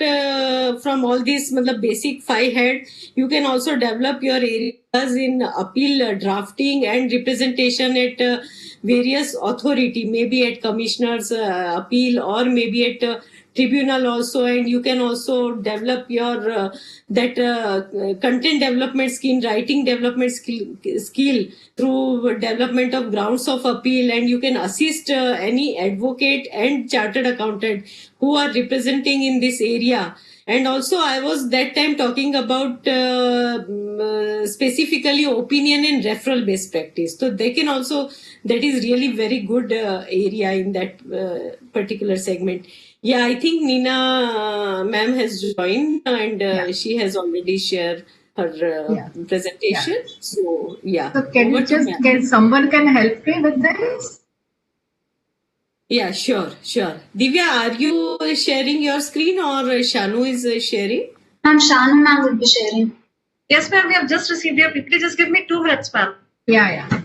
from all these basic 5 head, you can also develop your areas in appeal drafting and representation at various authority, maybe at commissioners appeal or maybe at tribunal also, and you can also develop your content development skill, writing development skill through development of grounds of appeal, and you can assist any advocate and chartered accountant who are representing in this area. And also, I was that time talking about specifically opinion and referral based practice. So they can also, that is really very good area in that particular segment. Yeah, I think Nina ma'am has joined, and she has already shared her presentation. So yeah. So can someone can help me with this? Yeah, sure. Divya, are you sharing your screen or Shanu is sharing? Ma'am, Shanu ma'am will be sharing. Yes, ma'am, we have just received your PPT. Just give me 2 minutes, ma'am. Yeah.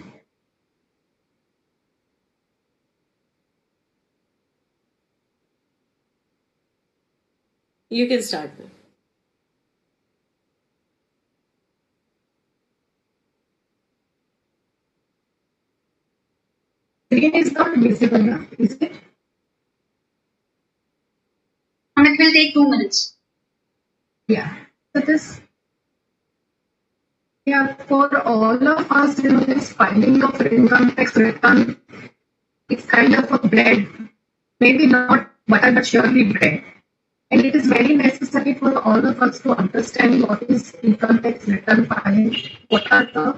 You can start. Screen is not visible now, is it? And it will take 2 minutes. Yeah. So this, for all of us, this filing of income tax return, it's kind of a bread. Maybe not butter, but surely bread. And it is very necessary for all of us to understand what is income tax return filing, what are the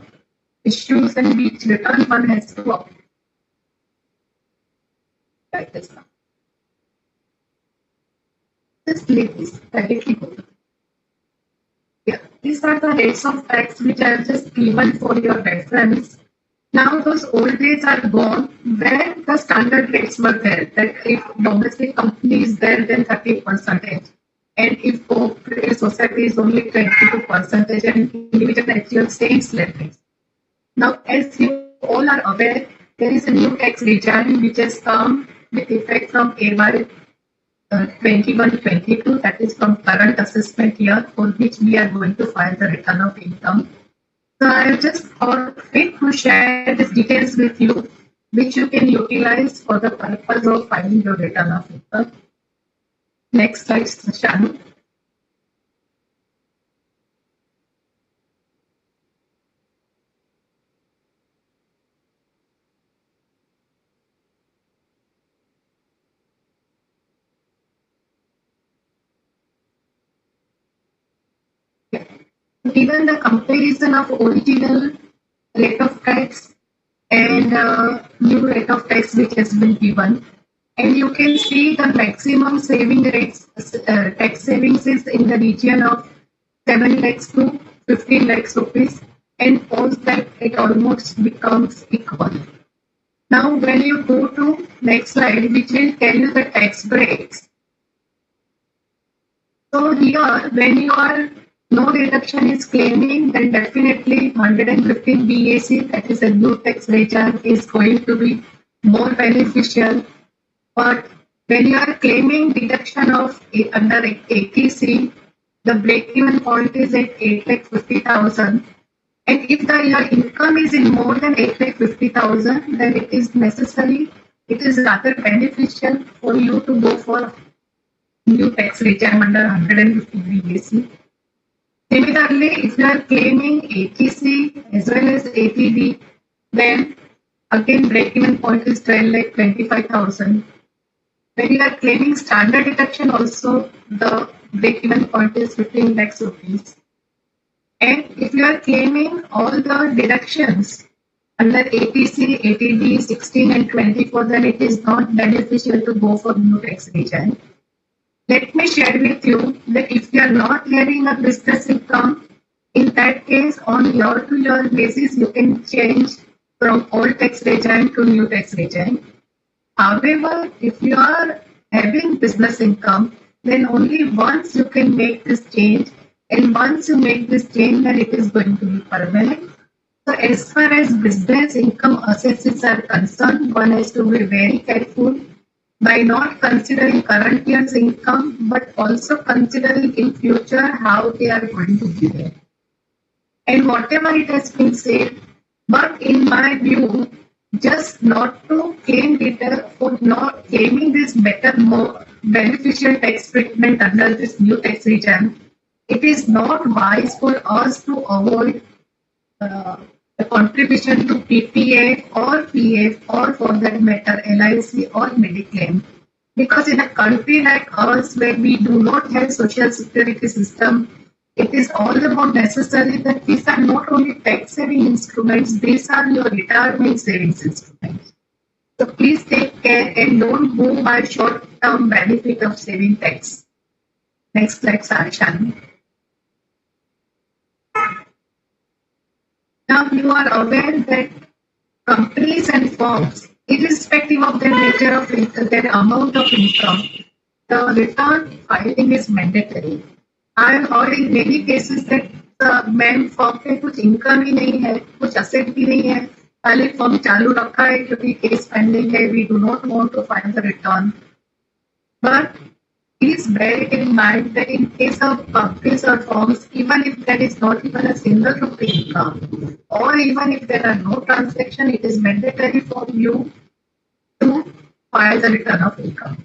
issues and which return one has to apply. Like this now. Just leave this directly go. Yeah, these are the rates of tax which I have just given for your reference. Now those old days are gone where the standard rates were there, that if domestic company is there then 30%, and if cooperative society is only 22%, and individual actual same slab rates. Now, as you all are aware, there is a new tax regime which has come with effect from AY 21-22, that is from current assessment year, for which we are going to file the return of income. So I just thought fit to share these details with you, which you can utilize for the purpose of filing your return of income. Next slide, Shanu. Given the comparison of original rate of tax and new rate of tax which has been given, and you can see the maximum saving rates, tax savings is in the region of 7 lakhs to 15 lakhs rupees, and post that it almost becomes equal. Now, when you go to next slide, which will tell you the tax breaks. So here, when you are no deduction is claiming, then definitely 115 BAC, that is a new tax regime, is going to be more beneficial. But when you are claiming deduction of under ATC, the break-even point is at 8,50,000. And if your income is in more than 8,50,000, then it is rather beneficial for you to go for new tax regime under 150 BAC. Similarly, if you are claiming ATC as well as ATD, then again break-even point is 12,25,000. When you are claiming standard deduction, also the break-even point is 15 lakhs rupees. And if you are claiming all the deductions under ATC, ATD 16 and 24, then it is not beneficial to go for new tax regime. Let me share with you that if you are not having a business income, in that case, on year-to-year basis, you can change from old tax regime to new tax regime. However, if you are having business income, then only once you can make this change, and once you make this change, then it is going to be permanent. So as far as business income assessments are concerned, one has to be very careful by not considering current year's income, but also considering in future how they are going to be there. And whatever it has been said, but in my view, just not to claim it for not claiming this better more beneficial tax treatment under this new tax regime, it is not wise for us to avoid a contribution to PPF or PF or for that matter LIC or Mediclaim. Because in a country like ours where we do not have social security system, it is all about necessary that these are not only tax saving instruments, these are your retirement savings instruments. So please take care and don't go by short-term benefit of saving tax. Next slide, Shani. Now you are aware that companies and firms, irrespective of their nature of their amount of income, the return filing is mandatory. I have heard in many cases that ma'am form पे कुछ income ही नहीं है, कुछ asset भी नहीं है, खाली form चालू रखा है क्योंकि केस पेंडिंग है, we do not want to file the return. But please bear in mind that in case of companies or firms, even if there is not even a single rupee income, or even if there are no transactions, it is mandatory for you to file the return of income.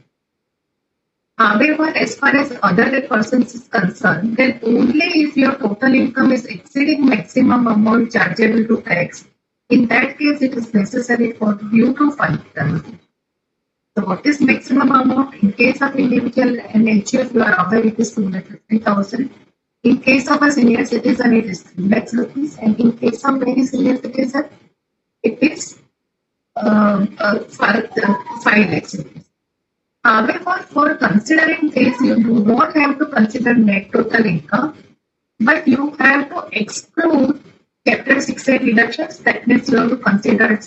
However, as far as other persons is concerned, then only if your total income is exceeding maximum amount chargeable to tax, in that case it is necessary for you to file return. So what is maximum amount? In case of individual and HUF, you are aware it is 250,000. In case of a senior citizen, it is 3 lakhs rupees. And in case of very senior citizen, it is 5 lakhs rupees. However, for considering this, you do not have to consider net total income, but you have to exclude Chapter 6A deductions. That means you have to consider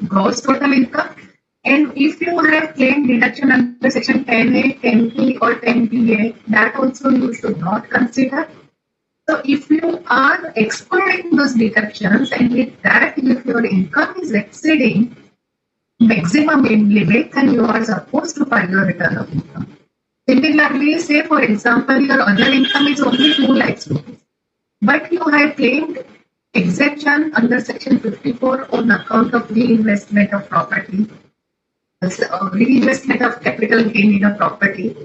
gross total income. And if you have claimed deduction under Section 10A, 10B, or 10BA, that also you should not consider. So if you are excluding those deductions, and with that, if your income is exceeding maximum limit, then you are supposed to file your return of income. Similarly, say for example, your other income is only 2 lakhs rupees, but you have claimed exemption under Section 54 on account of reinvestment of property, reinvestment of capital gain in a property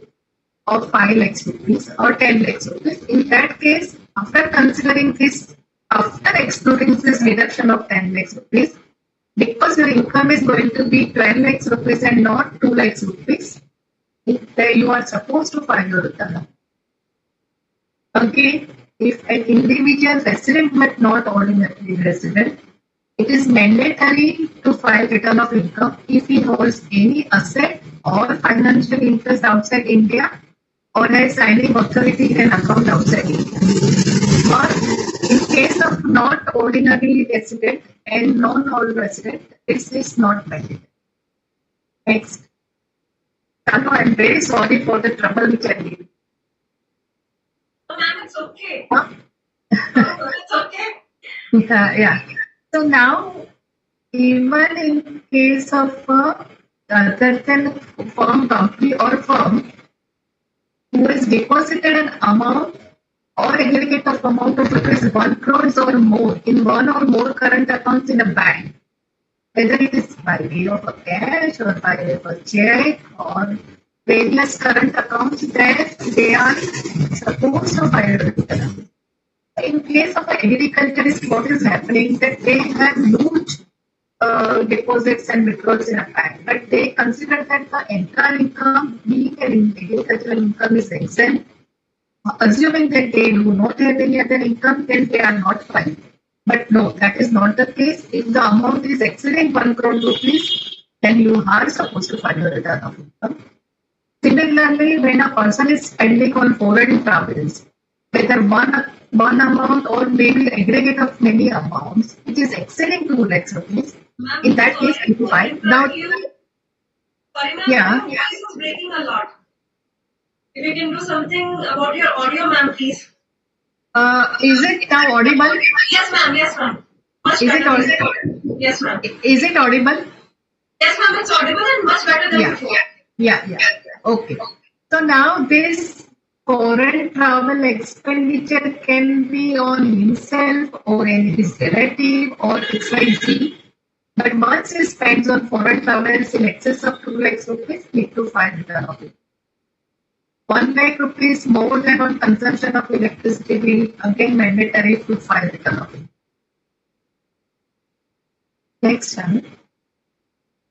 of 5 lakhs rupees or 10 lakhs rupees. In that case, after considering this, after excluding this deduction of 10 lakhs rupees, because your income is going to be 12 lakhs rupees and not 2 lakhs rupees, you are supposed to file your return. Again, if an individual resident but not ordinary resident, it is mandatory to file return of income if he holds any asset or financial interest outside India or has signing authority in an account outside India. Or in case of not ordinary resident and non-all resident, this is not mandatory. Next. Tanu, I'm very sorry for the trouble which I gave. Oh, ma'am, it's okay. Huh? It's okay. Yeah. So now, even in case of other than firm, company or firm who has deposited an amount or aggregate of amount of rupees 1 crore or more in one or more current accounts in a bank, whether it is by way of a cash or by way of a check or various current accounts, that they are supposed to file a return. In case of agriculturist, what is happening that they have huge deposits and withdrawals in a bank, but they consider that the entire income, being an agricultural income, is exempt. Assuming that they do not have any other income, then they are not filing. But no, that is not the case. If the amount is exceeding 1 crore rupees, then you are supposed to file a return of income. Similarly, when a person is spending on foreign travels, whether one amount or maybe aggregate of many amounts, which is exceeding 2 lakhs rupees, in that case, you file. Now, Sorry, ma'am, yeah. your voice is breaking a lot. If you can do something about your audio, ma'am, please. Is it now audible? Yes, ma'am. Yes, ma'am. Much Is it better. audible? Yes, ma'am. Is it audible? Yes, ma'am. It's audible and much better than before. Yeah. Okay. So now this foreign travel expenditure can be on himself or his relative or XYZ. But once he spends on foreign travels in excess of 2 lakhs rupees, need to file return of it. 1 lakh rupees more than on consumption of electricity will again mandatory to file return of income. Next one.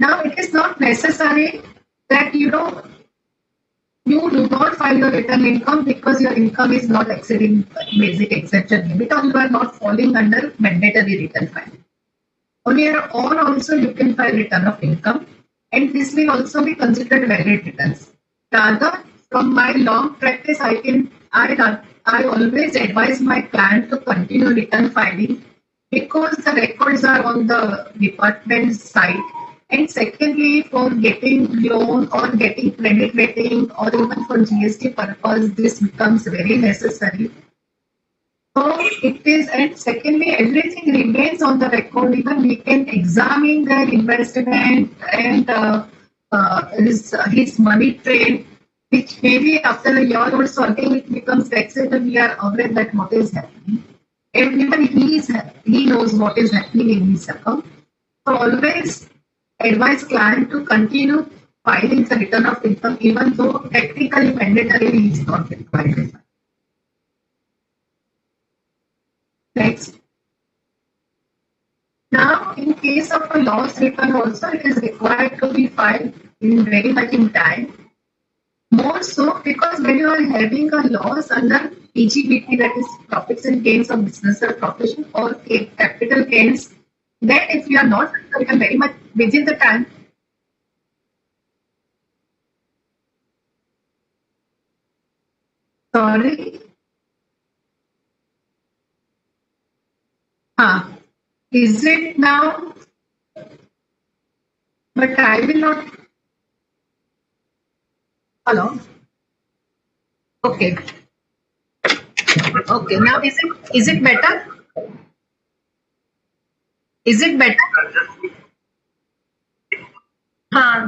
Now it is not necessary that you do not file your return income because your income is not exceeding basic exemption limit or you are not falling under mandatory return filing. On your own also you can file return of income and this will also be considered valid returns. Rather, from my long practice, I always advise my client to continue return filing because the records are on the department's site. And secondly, for getting loan or getting credit rating or even for GST purpose, this becomes very necessary. So it is, and secondly, everything remains on the record. Even we can examine their investment and his money trade, which maybe after a year or so again it becomes vexed and we are aware that what is happening. And even he knows what is happening in his account. So always advise client to continue filing the return of income even though technically mandatory is not required. Next. Now, in case of a loss return also, it is required to be filed in very much in time. More so because when you are having a loss under PGBT, that is profits and gains of business or profession, or capital gains, then if you are not very much within the time, sorry, is it now? But I will not. Hello. Okay. Okay. Now is it better? Is it better?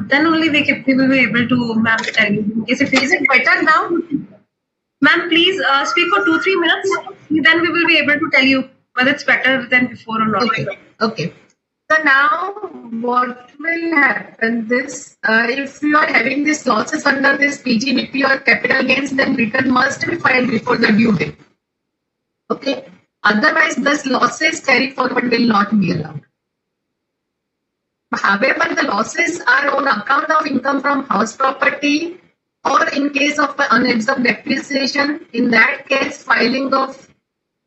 Then only we will be able to, ma'am, tell you. Is it better now? Ma'am, please speak for 2-3 minutes. Then we will be able to tell you whether it's better than before or not. Okay. So now what will happen this, if you are having these losses under this PGBP or capital gains, then return must be filed before the due date. Okay. Otherwise, these losses carry forward will not be allowed. However, the losses are on account of income from house property or in case of unabsorbed depreciation. In that case, filing of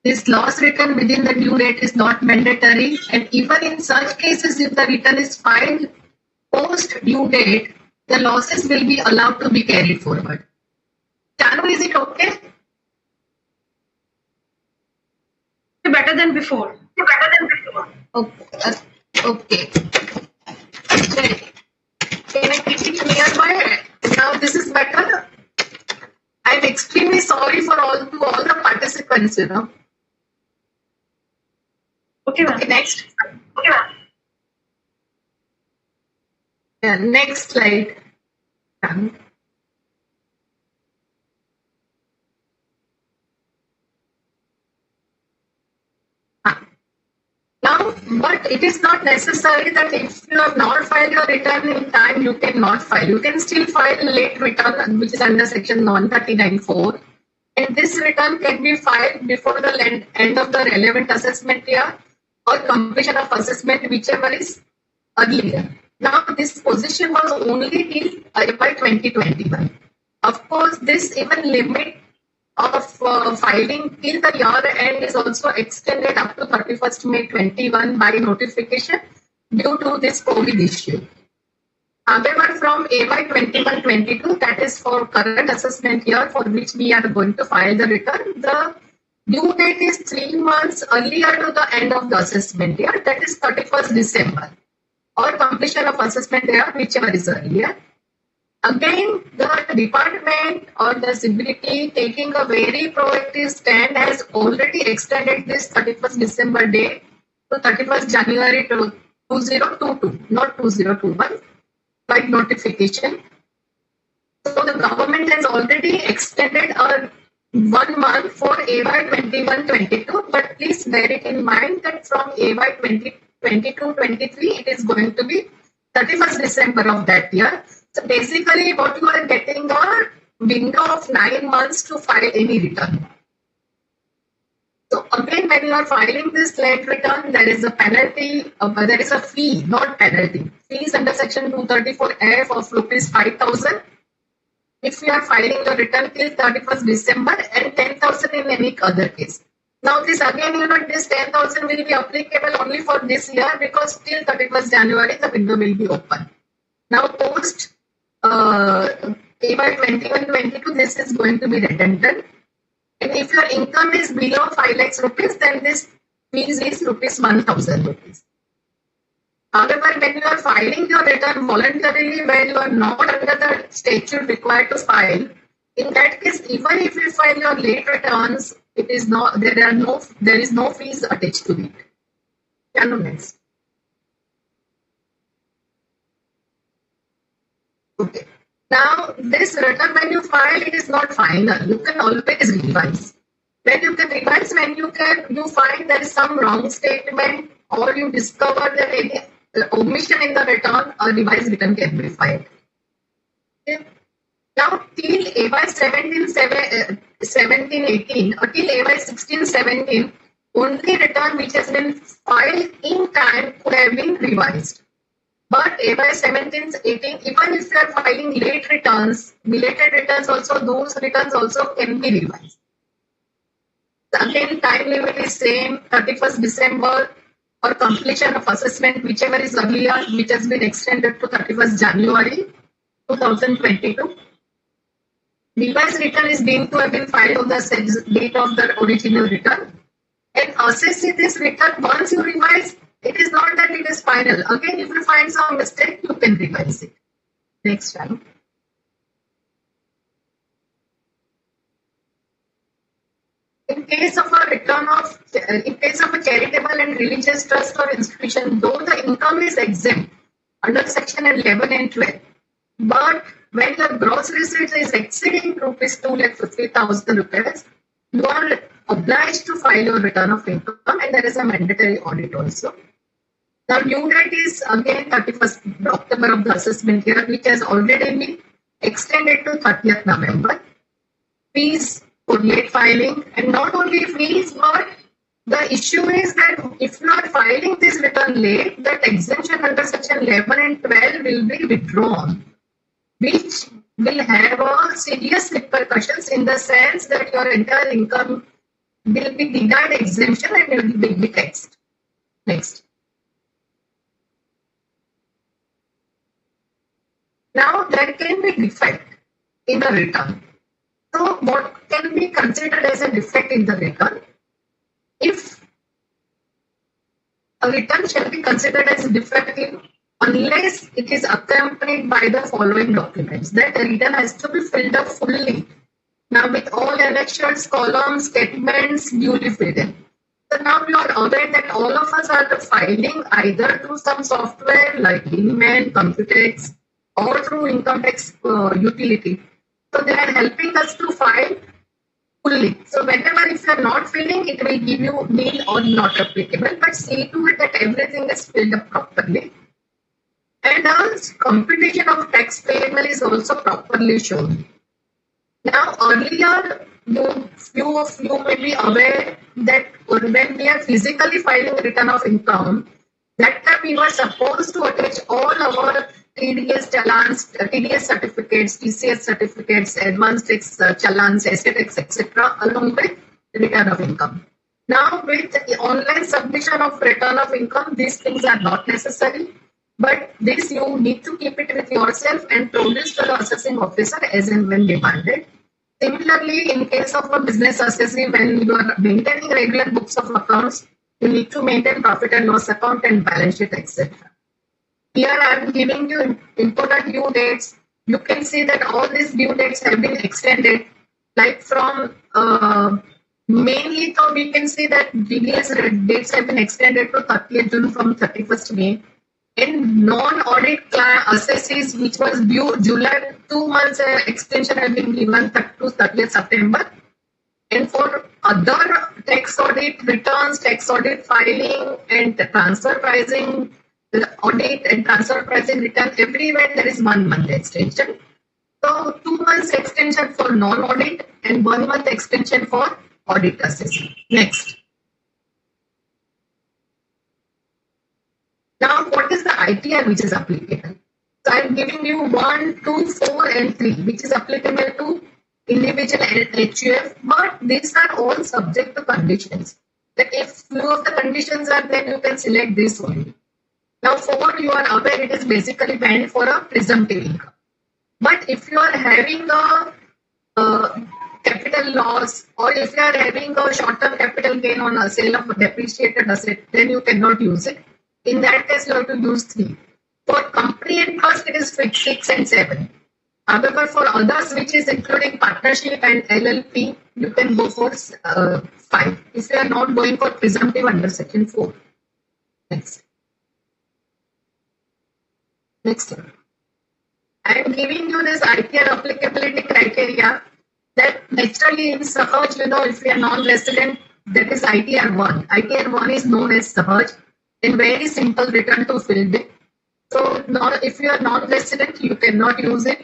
this loss return within the due date is not mandatory, and even in such cases, if the return is filed post due date, the losses will be allowed to be carried forward. Chanu, is it okay? Better than before. Okay. Okay. Can I keep it nearby? Now this is better. I'm extremely sorry for all the participants, Okay, ma'am. Okay, next. Yeah, next slide. Now, but it is not necessary that if you have not filed your return in time, you cannot file. You can still file late return, which is under section 139(4). And this return can be filed before the end of the relevant assessment year or completion of assessment, whichever is earlier. Now, this position was only till by 2021. Of course, this even limit of filing till the year end is also extended up to 31st May 21 by notification due to this COVID issue. However, from AY 21-22, that is for current assessment year for which we are going to file the return, the due date is 3 months earlier to the end of the assessment year, that is 31st December, or completion of assessment year, whichever is earlier. Again, the department or the CBT taking a very proactive stand has already extended this 31st December date to 31st January 2022, not 2021, by notification. So the government has already extended 1 month for AY 21-22, but please bear it in mind that from AY 2022-23, it is going to be 31st December of that year. So basically what you are getting are window of 9 months to file any return. So again, when you are filing this late return, there is a penalty, there is a fee, not penalty. Fees under section 234F of rupees 5,000 if you are filing your return till 31st December and 10,000 in any other case. Now this again, this 10,000 will be applicable only for this year because till 31st January the window will be open. Now post AY 21-22, this is going to be redundant. And if your income is below 5 lakhs rupees, then this fees is rupees 1,000 rupees. However, when you are filing your return voluntarily, where you are not under the statute required to file, in that case, even if you file your late returns, it is not there is no fees attached to it. Next. Okay. Now, this return when you file, it is not final. You can always revise. When you can revise, when you find there is some wrong statement or you discover that any omission in the return, a revised return can be filed. Okay. Now, till AY 17-18 or till AY 16-17, only return which has been filed in time could have been revised. But AY 17-18, even if you are filing late returns, belated returns also, those returns also can be revised. Again, time limit is same, 31st December or completion of assessment, whichever is earlier, which has been extended to 31st January 2022. Revised return is deemed to have been filed on the date of the original return. And assessing this return, once you revise, it is not that it is final. Again, if you find some mistake, you can revise it. Next time. In case of a charitable and religious trust or institution, though the income is exempt under section 11 and 12, but when the gross receipts is exceeding rupees 250,000 rupees, you are obliged to file your return of income, and there is a mandatory audit also. Now, due date is again 31st October of the assessment year, which has already been extended to 30th November. Fees for late filing, and not only fees, but the issue is that if you are filing this return late, that exemption under section 11 and 12 will be withdrawn, which will have a serious repercussions in the sense that your entire income will be denied exemption and will be taxed. Next. Now, there can be defect in the return. So, what can be considered as a defect in the return? If a return shall be considered as defective unless it is accompanied by the following documents, that the return has to be filled up fully. Now, with all annexures, columns, statements duly filled in. So now you are aware that all of us are filing either through some software like Inman, Computex, or through income tax utility. So they are helping us to file fully. So whenever if you are not filling, it will give you nil or not applicable. But see to it that everything is filled up properly. And our computation of tax payable is also properly shown. Now earlier, few of you may be aware that when we are physically filing return of income, that time we were supposed to attach all our TDS challans, TDS certificates, TCS certificates, advanced tax challans, SETU, etc., along with return of income. Now, with the online submission of return of income, these things are not necessary. But this you need to keep it with yourself and produce to the assessing officer as and when demanded. Similarly, in case of a business assessee, when you are maintaining regular books of accounts, you need to maintain profit and loss account and balance sheet, etc. Here I am giving you important due dates. You can see that all these due dates have been extended. Like from mainly, so we can see that DDS dates have been extended to 30th June from 31st May. In non-audit assessees, which was due July, 2 months extension have been given to 30th September. And for other tax audit returns, tax audit filing, and transfer pricing audit and transfer pricing return, everywhere there is 1 month extension. So 2 months extension for non-audit and 1 month extension for audit assessment. Next. Now, what is the ITR which is applicable? So I am giving you 1, 2, 4, and 3, which is applicable to individual and HUF, but these are all subject to conditions. That if few of the conditions are there, you can select this only. Now, 4, you are aware it is basically banned for a presumptive income. But if you are having a capital loss, or if you are having a short-term capital gain on a sale of a depreciated asset, then you cannot use it. In that case, you have to use 3. For company and trust, it is fixed 6 and 7. However, for others, which is including partnership and LLP, you can go for 5. If you are not going for presumptive under section 4. Next. Next. I am giving you this ITR applicability criteria that naturally in Sahaj, if you are non-resident, that is ITR 1. ITR 1 is known as Sahaj in very simple return to field. So if you are non-resident, you cannot use it.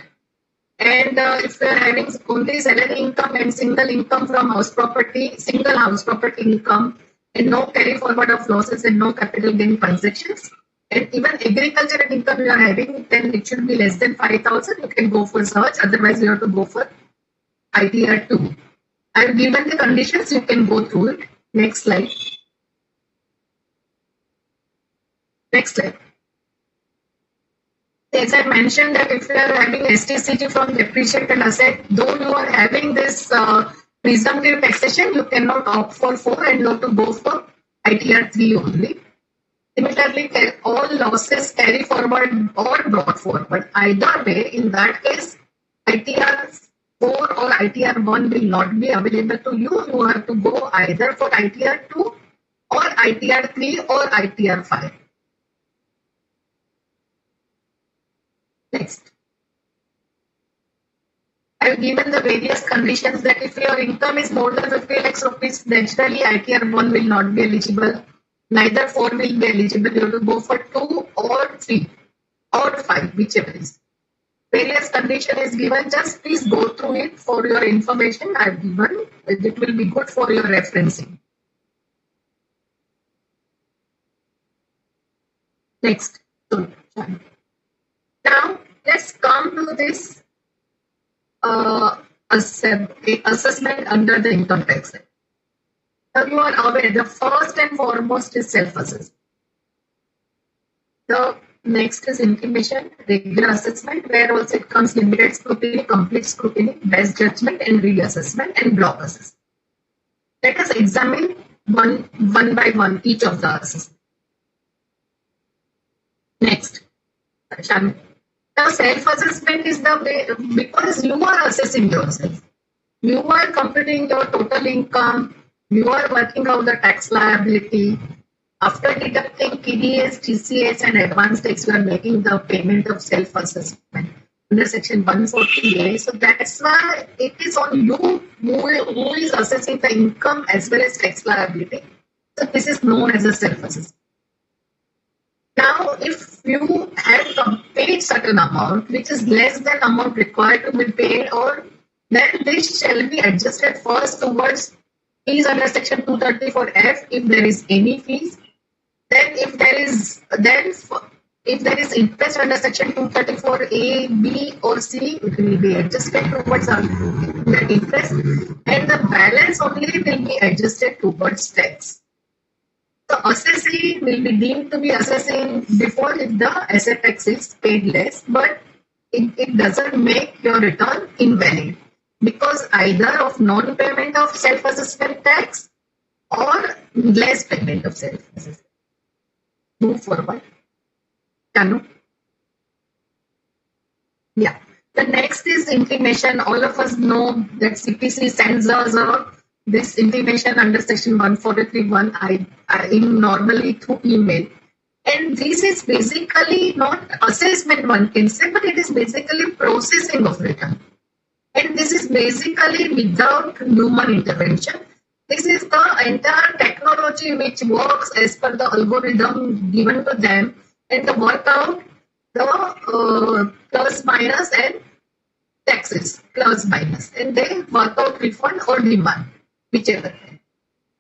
And if you are having only salary income and single income from house property, single house property income, and no carry forward of losses and no capital gain transactions, and even agricultural income you are having, then it should be less than 5,000. You can go for search. Otherwise, you have to go for ITR 2. I have given the conditions. You can go through it. Next slide. Next slide. As I mentioned that if you are having STCG from depreciated asset, though you are having this presumptive taxation, you cannot opt for 4 and not to go for ITR 3 only. Similarly, all losses carry forward or brought forward. Either way, in that case, ITR 4 or ITR 1 will not be available to you. You have to go either for ITR 2 or ITR 3 or ITR 5. Next. I have given the various conditions that if your income is more than 50 lakhs rupees, naturally ITR 1 will not be eligible. Neither 4 will be eligible. You have to go for 2 or 3 or 5, whichever is. Various condition is given. Just please go through it for your information. I have given. It will be good for your referencing. Next. Now let's come to this assessment under the income tax act. Now you are aware the first and foremost is self-assessment. The next is intimation, regular assessment, where also it comes limited scrutiny, complete scrutiny, best judgment, and reassessment and block assessment. Let us examine one by one each of the assessments. Next, Shami. Now self-assessment is the way, because you are assessing yourself. You are computing your total income. You are working out the tax liability. After deducting TDS, TCS, and advance tax, you are making the payment of self-assessment under section 140A. So that's why it is on you who is assessing the income as well as tax liability. So this is known as a self-assessment. Now, if you have paid certain amount, which is less than amount required to be paid, or then this shall be adjusted first towards fees under section 234F if there is any fees. Then if there is interest under section 234A, B or C, it will be adjusted towards that interest, and the balance only will be adjusted towards tax. The assessee will be deemed to be assessing before if the asset tax is paid less, but it doesn't make your return invalid because either of non-payment of self-assessment tax or less payment of self-assessment. Move forward. Tanu? Yeah. The next is intimation. All of us know that CPC sends us this intimation under section 143(1) in normally through email. And this is basically not assessment, one can say, but it is basically processing of return. And this is basically without human intervention. This is the entire technology which works as per the algorithm given to them and the work out the plus minus and taxes plus minus, and they work out refund or demand, whichever.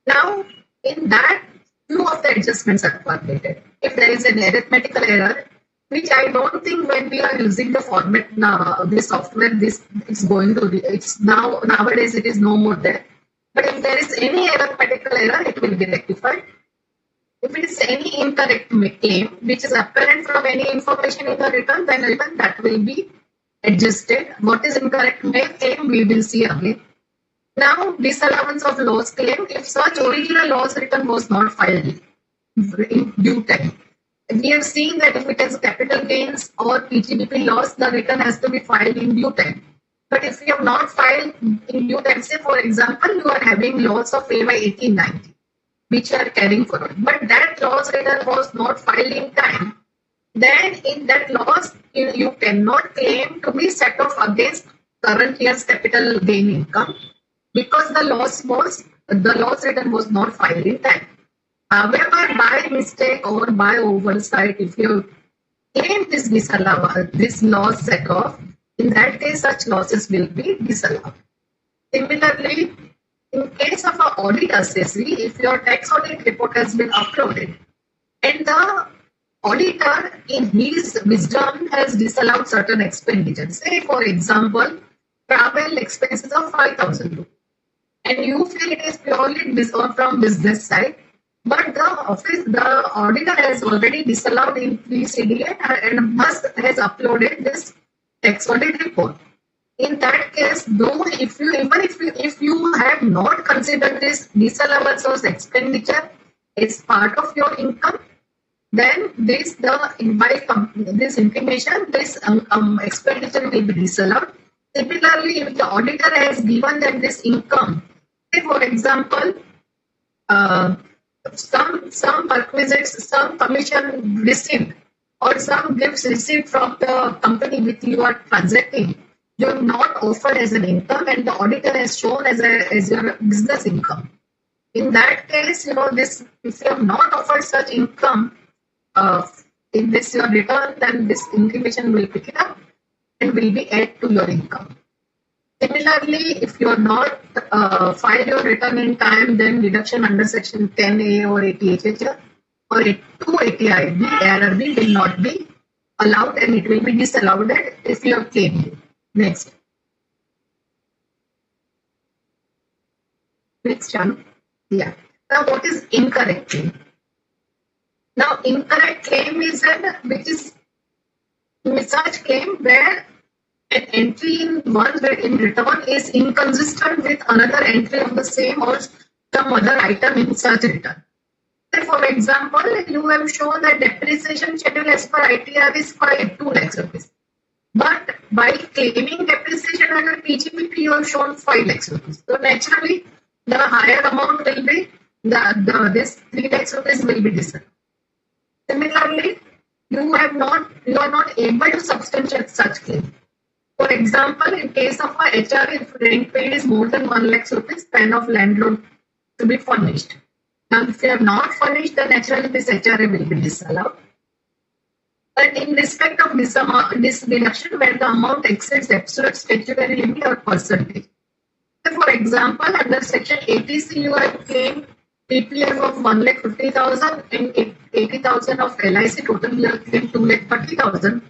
Now, in that, few of the adjustments are permitted. If there is an arithmetical error, which I don't think when we are using the format now, the software, this is going to be, it's now, nowadays it is no more there. But if there is any arithmetical error, it will be rectified. If it is any incorrect claim, which is apparent from any information in the return, then even that will be adjusted. What is incorrect claim, we will see again. Now, disallowance of loss claim, if such original loss return was not filed in due time. We have seen that if it has capital gains or PGBP loss, the return has to be filed in due time. But if you have not filed in due time, say for example, you are having loss of AY 1890, which you are carrying forward, but that loss return was not filed in time, then in that loss, you cannot claim to be set off against current year's capital gain income because the loss return was not filed in time. However, by mistake or by oversight, if you claim this loss set off, in that case, such losses will be disallowed. Similarly, in case of an audit assessee, if your tax audit report has been uploaded and the auditor in his wisdom has disallowed certain expenditures, say for example, travel expenses of 5,000 rupees, and you feel it is purely from business side, but the auditor has already disallowed in PCDA and has uploaded this tax audit report. In that case, though, if you have not considered this disallowance of expenditure as part of your income, then this information, this expenditure will be disallowed. Similarly, if the auditor has given them this income, say for example, some perquisites, some commission received, or some gifts received from the company with you are transacting, you have not offered as an income, and the auditor has shown as your business income. In that case, this, if you have not offered such income in this your return, then this information will pick it up and will be added to your income. Similarly, if you are not file your return in time, then deduction under section 10A or 80HH or 280IB, ARRB will not be allowed and it will be disallowed if you have claimed it. Next. Next, Shanu. Yeah. Now, what is incorrect claim? Now, incorrect claim is such claim where an entry in return is inconsistent with another entry of the same or some other item in such return. For example, you have shown that depreciation schedule as per ITR is 2 lakhs rupees. But by claiming depreciation under PGBP, you have shown 5 lakhs rupees. So naturally, the higher amount will be, this 3 lakhs rupees will be disallowed. Similarly, you are not able to substantiate such claim. For example, in case of a HR, if rent paid is more than 1 lakh rupees, then of landlord to be furnished. Now, if you have not furnished, then naturally this HRA will be disallowed. But in respect of this deduction, where the amount exceeds absolute statutory limit or percentage. So for example, under section 80C, you have claimed PPF of 1,50,000 and 80,000 of LIC, total you have claimed 2,30,000.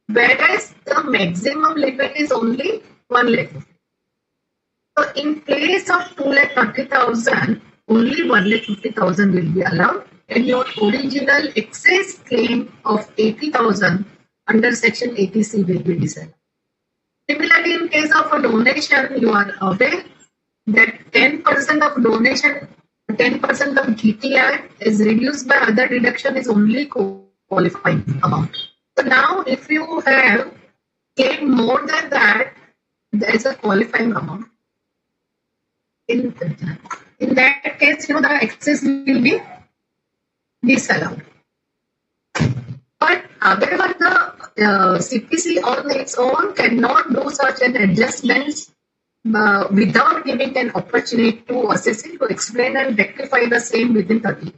Whereas the maximum limit is only 1 lakh. So in place of 2,30,000, only 1,50,000 will be allowed, and your original excess claim of 80,000 under section 80C will be disallowed. Similarly, in case of a donation, you are aware that 10% of donation, 10% of GTI is reduced by other deduction is only qualifying amount. So now, if you have claimed more than that, there is a qualifying amount. In that case, the excess will be disallowed. But however, the CPC on its own cannot do such an adjustments without giving an opportunity to assessee to explain and rectify the same within 30 days.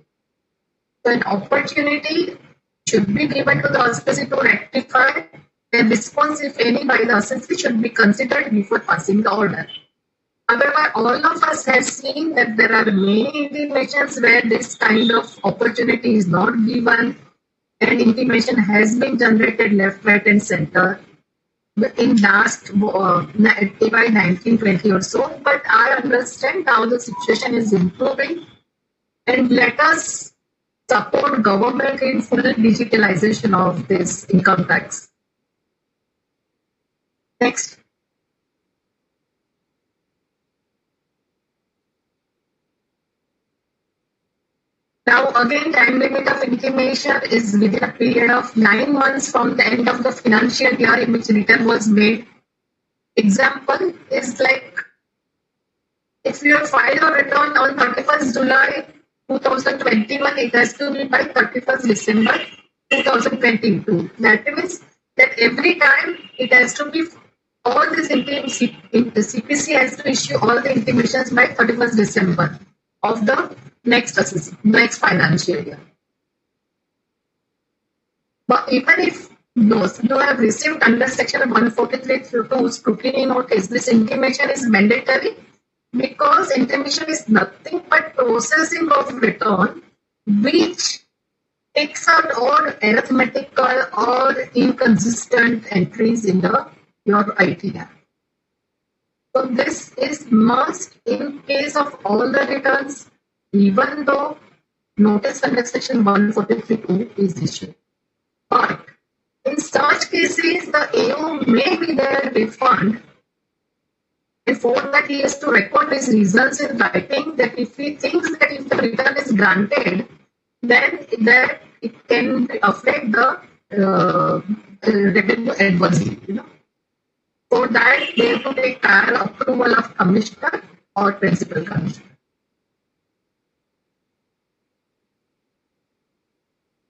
So an opportunity should be given to the assessee to rectify A response, if any, by the assessee should be considered before passing the order. However, all of us have seen that there are many intimations where this kind of opportunity is not given and intimation has been generated left, right and center in last by 1920 or so. But I understand now the situation is improving, and let us support government in full digitalization of this income tax. Next. Now again, time limit of intimation is within a period of 9 months from the end of the financial year in which return was made. Example is like if you have filed a return on 31st July 2021, it has to be by 31st December 2022. That means that every time it has to be all this CPC has to issue all the intimations by 31st December of the next financial year. But even if those who have received under section 143 scrutiny notice, this intimation is mandatory because intimation is nothing but processing of return which takes out all arithmetical or inconsistent entries in your ITR. So this is must in case of all the returns, even though notice under section 143(2) is issued. But in such cases, the AO may be there refund. Before that, he has to record his reasons in writing that if he thinks that if the return is granted, then that it can affect the revenue adversely. For that, they have to take prior approval of commissioner or principal commissioner.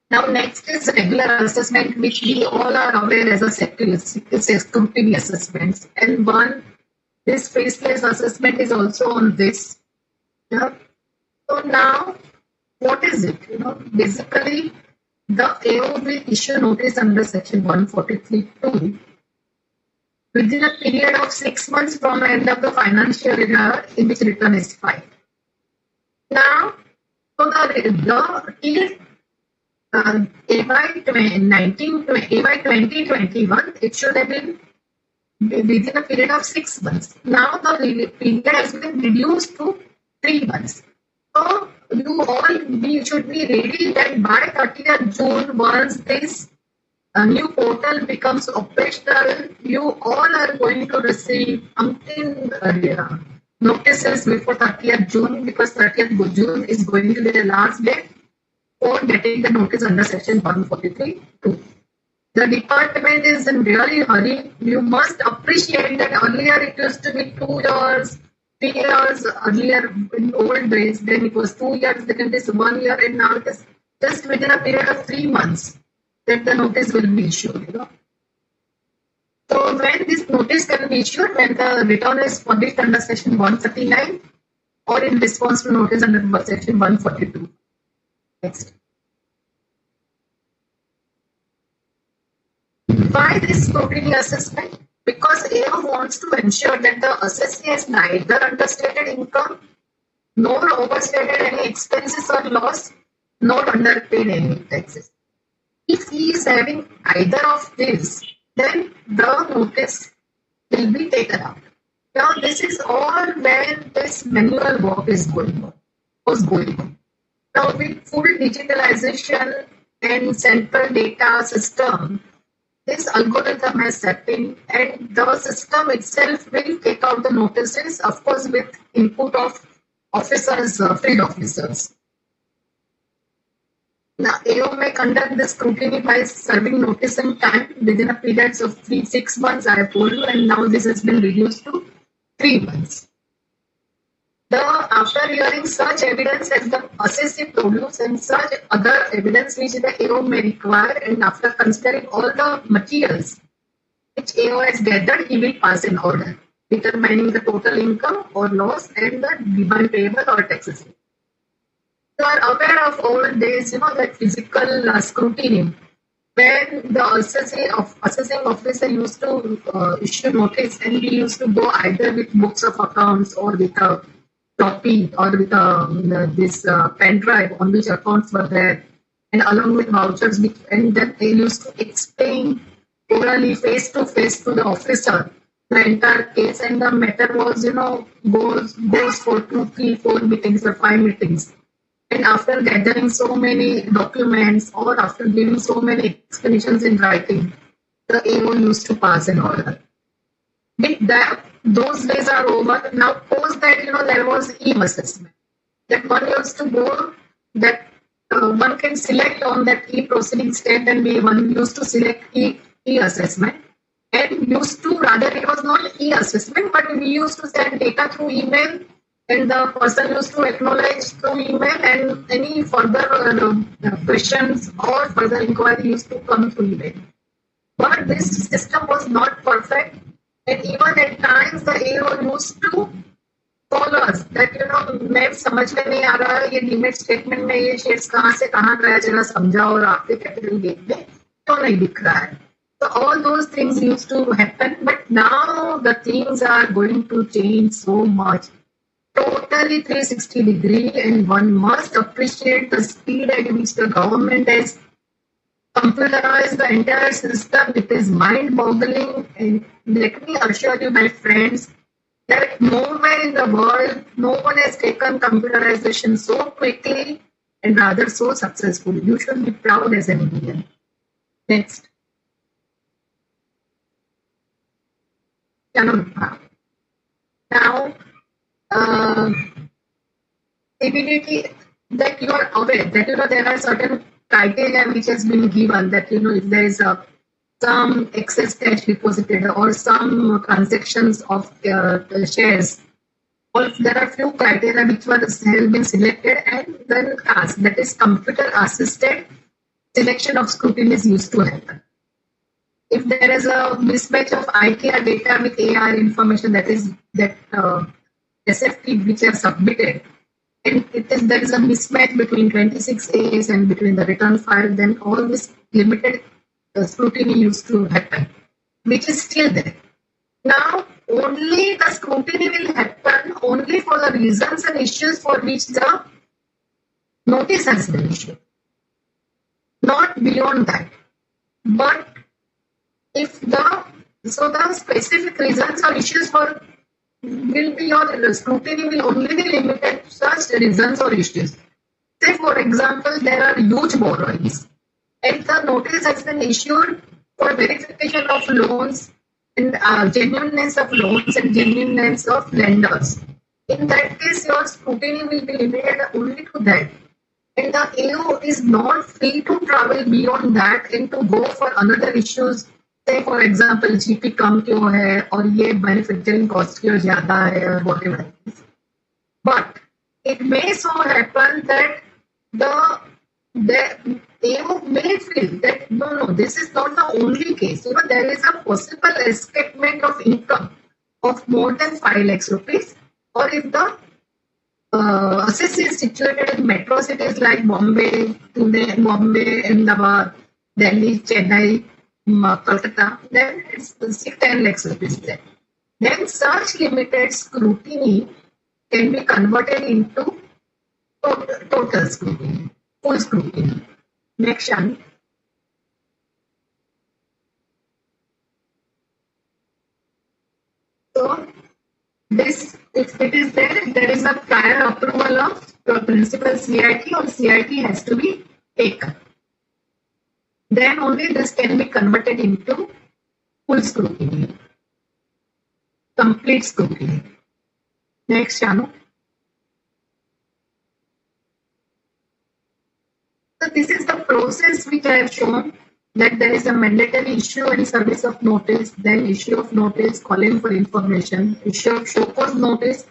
Now, next is regular assessment, which we all are aware as a SETU, scrutiny assessments. And this faceless assessment is also on this. Yeah. So now, what is it? Basically, the AO will issue notice under section 143(2) within a period of 6 months from the end of the financial year in which return is filed. Now, so till AY 2021, it should have been within a period of 6 months. Now the period has been reduced to 3 months. So we should be ready that by 30th June, once this new portal becomes operational, you all are going to receive notices before 30th June, because 30th June is going to be the last day for getting the notice under section 143(2). The department is in really hurry. You must appreciate that earlier it used to be 2 years, 3 years earlier in old days. Then it was 2 years, then it is 1 year, and now it is just within a period of 3 months that the notice will be issued. So when this notice can be issued, when the return is published under section 139 or in response to notice under section 142. Next. Why this scrutiny assessment? Because AO wants to ensure that the assessee has neither understated income, nor overstated any expenses or loss, nor underpaid any taxes. If he is having either of these, then the notice will be taken out. Now, this is all when this manual work was going on. Now, with full digitalization and central data system, this algorithm has set in, and the system itself will take out the notices, of course, with input of officers, field officers. Now, AO may conduct the scrutiny by serving notice in time within a period of 6 months, I have told you, and now this has been reduced to 3 months. After hearing such evidence as the assessee produce and such other evidence which the AO may require, and after considering all the materials which AO has gathered, he will pass an order determining the total income or loss and the demand payable or taxes. You are aware of old days, that physical scrutiny when the assessing officer used to issue notice, and he used to go either with books of accounts or with a copy or with this pen drive on which accounts were there, and along with vouchers, and then they used to explain orally face to face to the officer the entire case, and the matter was, goes for 2, 3, 4 meetings or 5 meetings. And after gathering so many documents or after giving so many explanations in writing, the AO used to pass an order. With that, those days are over. Now, post that, there was e-assessment. That one used to go, that one can select on that e-proceeding step, and one used to select e-assessment. And used to, rather, it was not e-assessment, but we used to send data through email, and the person used to acknowledge through email, and any further questions or further inquiry used to come through email. But this system was not perfect, and even at times the AO used to call us that, मैं समझ में नहीं आ रहा, ये limit statement में ये shares कहाँ से कहाँ गया, जरा समझाओ, और आपके कैपिटल गेट में क्यों नहीं दिख रहा है. So all those things used to happen, but now the things are going to change so much. Totally 360-degree, and one must appreciate the speed at which the government has computerized the entire system. It is mind-boggling, and let me assure you, my friends, that nowhere in the world, no one has taken computerization so quickly and rather so successfully. You should be proud as an Indian. Next. Now, immediately that you are aware that there are certain criteria which has been given, that if there is some excess cash deposited or some transactions of shares, or there are few criteria which have been selected and then cast, that is computer assisted selection of scrutiny is used to happen. If there is a mismatch of ICAI data with AR information, that is SFT which are submitted, and there is a mismatch between 26 A's and between the return file, then all this limited scrutiny used to happen, which is still there. Now, only the scrutiny will happen only for the reasons and issues for which the notice has been issued, not beyond that. But if the specific reasons or issues for will be, your scrutiny will only be limited to such reasons or issues. Say, for example, there are huge borrowings, and the notice has been issued for verification of loans and genuineness of loans and genuineness of lenders. In that case, your scrutiny will be limited only to that. And the AO is not free to travel beyond that and to go for another issues. Say, for example, GP कम क्यों है और ये manufacturing cost क्यों ज़्यादा है or whatever it is. But it may so happen that the AO may feel that no, this is not the only case. There is a possible escapement of income of more than 5 lakhs rupees, or if the assessee is situated in metro cities like Bombay, Pune, Ahmedabad, Delhi, Chennai, Kolkata, then it's 10 lakhs rupees there. Then such limited scrutiny can be converted into total scrutiny, full scrutiny. Next, Shani. So, this, if it is there is a prior approval of the principal CIT, or CIT has to be taken. Then only this can be converted into full scrutiny, complete scrutiny. Next, Shanu. So this is the process which I have shown, that there is a mandatory issue and service of notice, then issue of notice, calling for information, issue of show cause notice,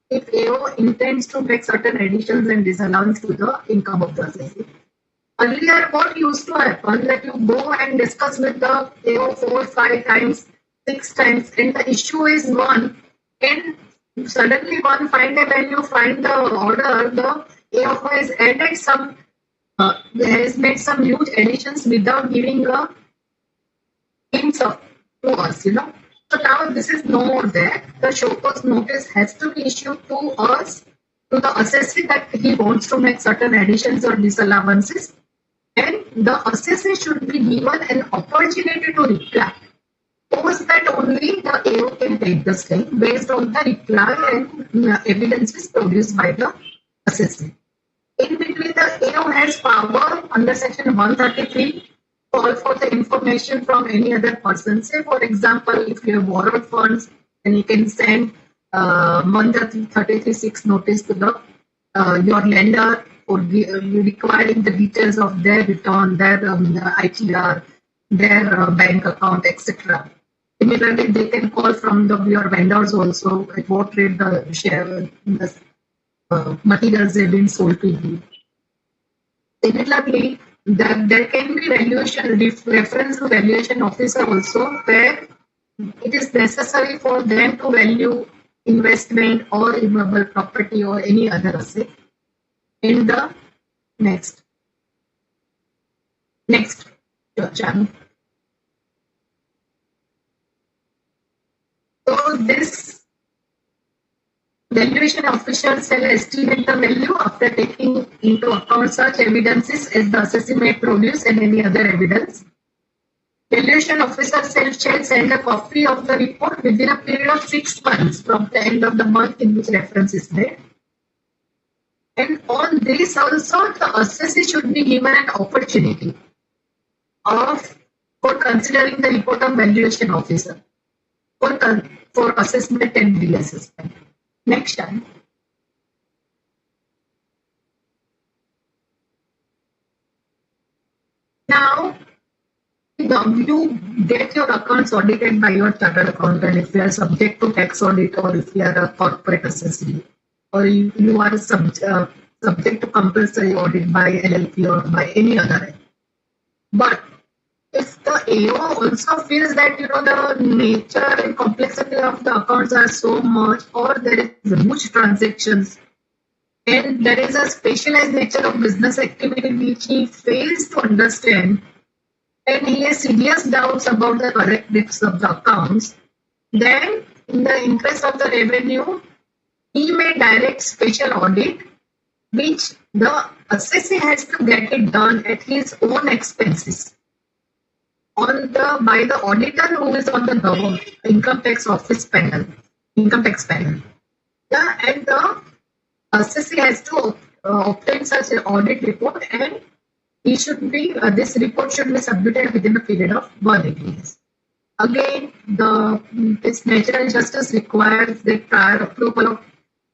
if AO intends to make certain additions and disallowance to the income of the assessee. Earlier, what used to happen, that you go and discuss with the AO 4, 5 times, 6 times, and the issue is one, and suddenly one fine day when you find the order, the AO has added some has made some huge additions without giving a hint to us, So now this is no more there. The show cause notice has to be issued to us, to the assessee, that he wants to make certain additions or disallowances. And the assessee should be given an opportunity to reply. Post that only the AO can take the step based on the reply and evidences produced by the assessee. In between, the AO has power under section 133 call for the information from any other person. Say, for example, if you have borrowed funds, then you can send 133(6) notice to the your lender for requiring the details of their return, their ITR, their bank account, etc. Similarly, they can call from your vendors also at what rate the share materials have been sold to you. Similarly, there can be valuation reference to valuation officer also, where it is necessary for them to value investment or immovable property or any other asset. In the next channel. So this valuation officer shall estimate the value after taking into account such evidences as the assessee may produce and any other evidence. Valuation officer shall send a copy of the report within a period of 6 months from the end of the month in which reference is made. And on this also, the assessee should be given an opportunity for considering the report of valuation officer for assessment and reassessment. Next time. Now, you get your accounts audited by your chartered accountant if you are subject to tax audit or if you are a corporate assessee or you are subject to compulsory audit by LLP or by any other. But if the AO also feels that the nature and complexity of the accounts are so much, or there is huge transactions, and there is a specialized nature of business activity which he fails to understand, and he has serious doubts about the correctness of the accounts, then in the interest of the revenue, he may direct special audit, which the assessee has to get it done at his own expenses by the auditor who is on the income tax panel. Yeah, and the assessee has to obtain such an audit report, and this report should be submitted within a period of 180 days. Again, this natural justice requires the prior approval of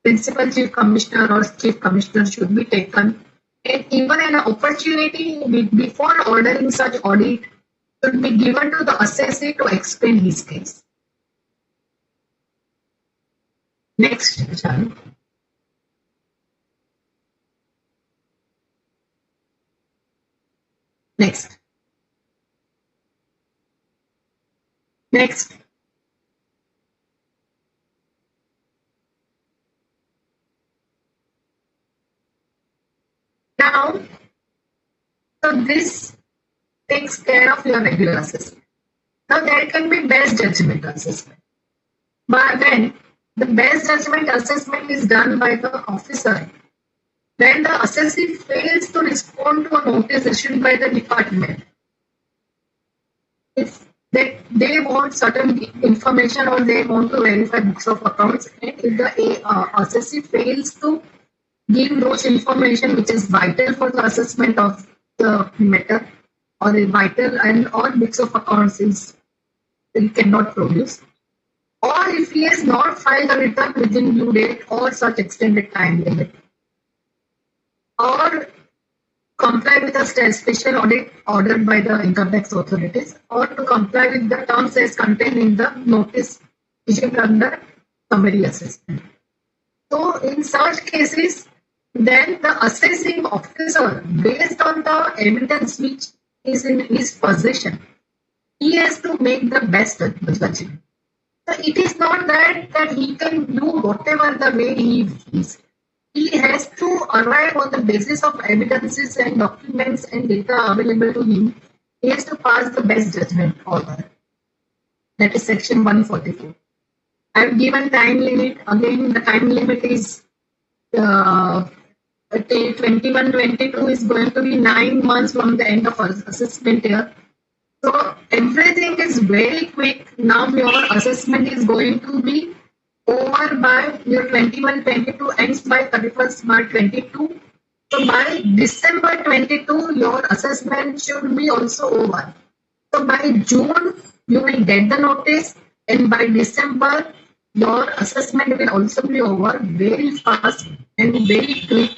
principal chief commissioner or chief commissioner should be taken, and even an opportunity before ordering such audit should be given to the assessee to explain his case. Next, Chan. Next. Now, so this takes care of your regular assessment. Now there can be best judgment assessment. But when the best judgment assessment is done by the officer, then the assessee fails to respond to a notice issued by the department. If they want certain information or they want to verify books of accounts, and if the assessee fails to give those information which is vital for the assessment of the matter, or vital and all books of accounts he cannot produce, or if he has not filed a return within due date or such extended time limit, or comply with a special audit ordered by the income tax authorities, or to comply with the terms as contained in the notice issued under summary assessment. So in such cases, then the assessing officer, based on the evidence which is in his possession, he has to make the best judgment. So it is not that he can do whatever the way he is. he has to arrive on the basis of evidences and documents and data available to him. He has to pass the best judgment order. That is section 144. I have given time limit. Again, the time limit is till 21-22 is going to be 9 months from the end of assessment year. So everything is very quick. Now your assessment is going to be over by your 21-22 ends by 31st March 22. So by December 22, your assessment should be also over. So by June, you will get the notice, and by December, your assessment will also be over very fast and very quick.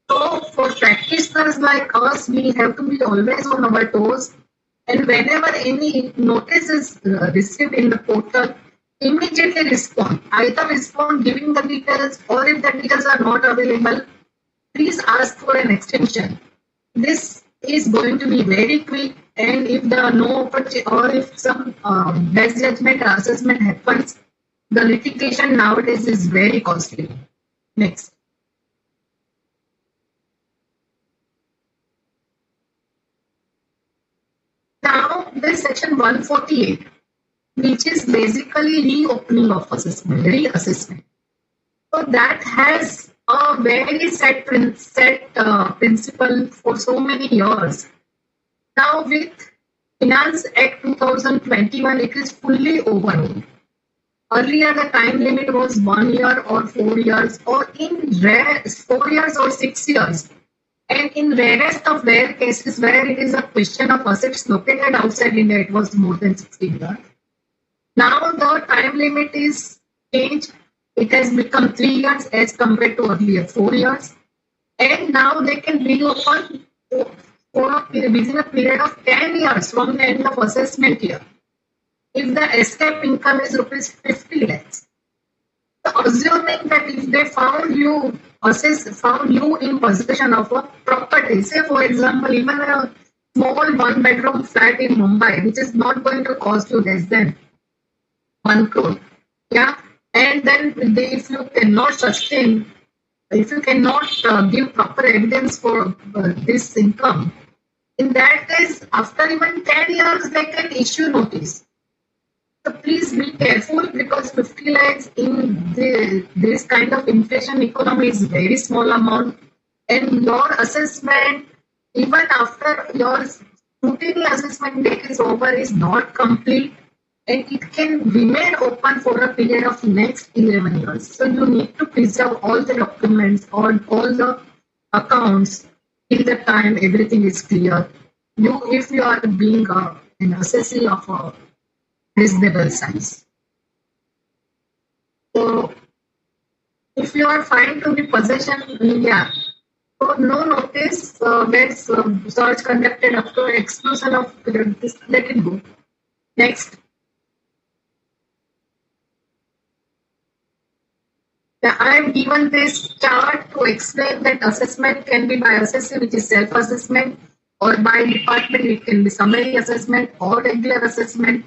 So for practitioners like us, we have to be always on our toes. And whenever any notice is received in the portal, immediately respond. Either respond giving the details, or if the details are not available, please ask for an extension. This is going to be very quick, and if there are no opportunity or if some best judgment or assessment happens, the litigation nowadays is very costly. Next. Now, there's section 148, which is basically reopening of assessment, reassessment. So that has a very set principle for so many years. Now with Finance Act 2021, it is fully overhauled. Earlier, the time limit was 1 year or 4 years, or in rare 4 years or 6 years. And in rarest of rare cases where it is a question of assets located outside India, it was more than 16 years. Now the time limit is changed. It has become 3 years as compared to earlier 4 years. And now they can reopen within a period of 10 years from the end of assessment year, if the escape income is rupees 50 lakhs. So assuming that if they found you in possession of a property, say for example, even a small 1-bedroom flat in Mumbai, which is not going to cost you less than 1 crore, yeah, and then if you cannot sustain, if you cannot give proper evidence for this income, in that case, after even 10 years, they can issue notice. So please be careful, because 50 lakhs in this kind of inflation economy is very small amount, and your assessment, even after your scrutiny assessment date is over, is not complete, and it can remain open for a period of next 11 years. So you need to preserve all the documents or all the accounts till the time everything is clear. If you are being an assessee of a reasonable size. So if you are found to be possession in India, so no notice, there's search conducted after exclusion of this, let it go. Next. Now, I have given this chart to explain that assessment can be by assessee, which is self-assessment, or by department, it can be summary assessment or regular assessment.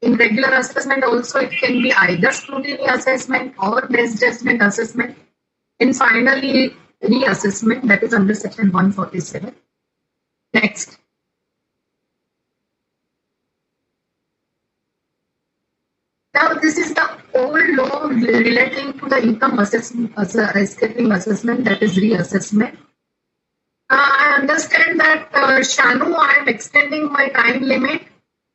In regular assessment also, it can be either scrutiny assessment or best judgment assessment. And finally, reassessment, that is under section 147. Next. Now, this is the old law relating to the income assessment, escaping assessment, that is reassessment. I understand that, Shanu, I am extending my time limit.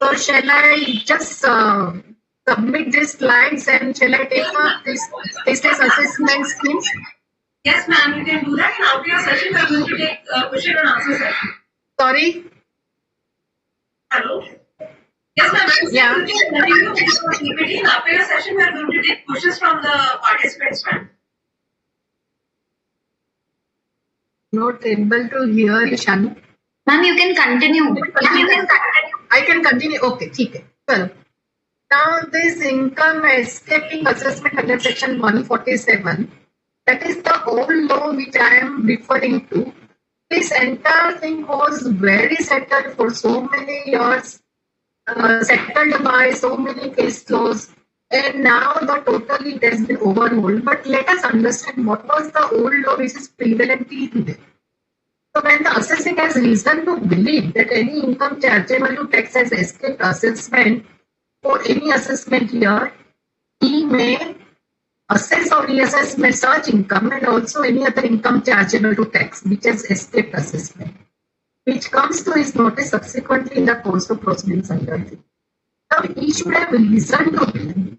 So shall I just submit these slides, and shall I take up this assessment schemes? Yes, ma'am, you can do that. And after your session, we are going to take question and answer session. Sorry? Hello? Yes, ma'am. Yeah. You can continue with your PPT, and after your session, we are going to take questions from the participants, ma'am. Not able to hear you, Shanu. Ma'am, you can continue. I can continue. Okay, ठीक है. Well, now this income escaping assessment under section 147, that is the old law which I am referring to. This entire thing was very settled for so many years, settled by so many case laws, And now the totally it has been overhauled. But let us understand what was the old law which is prevalently in there. So when the assessing has reason to believe that any income chargeable to tax has escaped assessment for any assessment year, he may assess or reassess such income and also any other income chargeable to tax which has escaped assessment, which comes to his notice subsequently in the course of proceedings under it. Now, he should have reason to believe.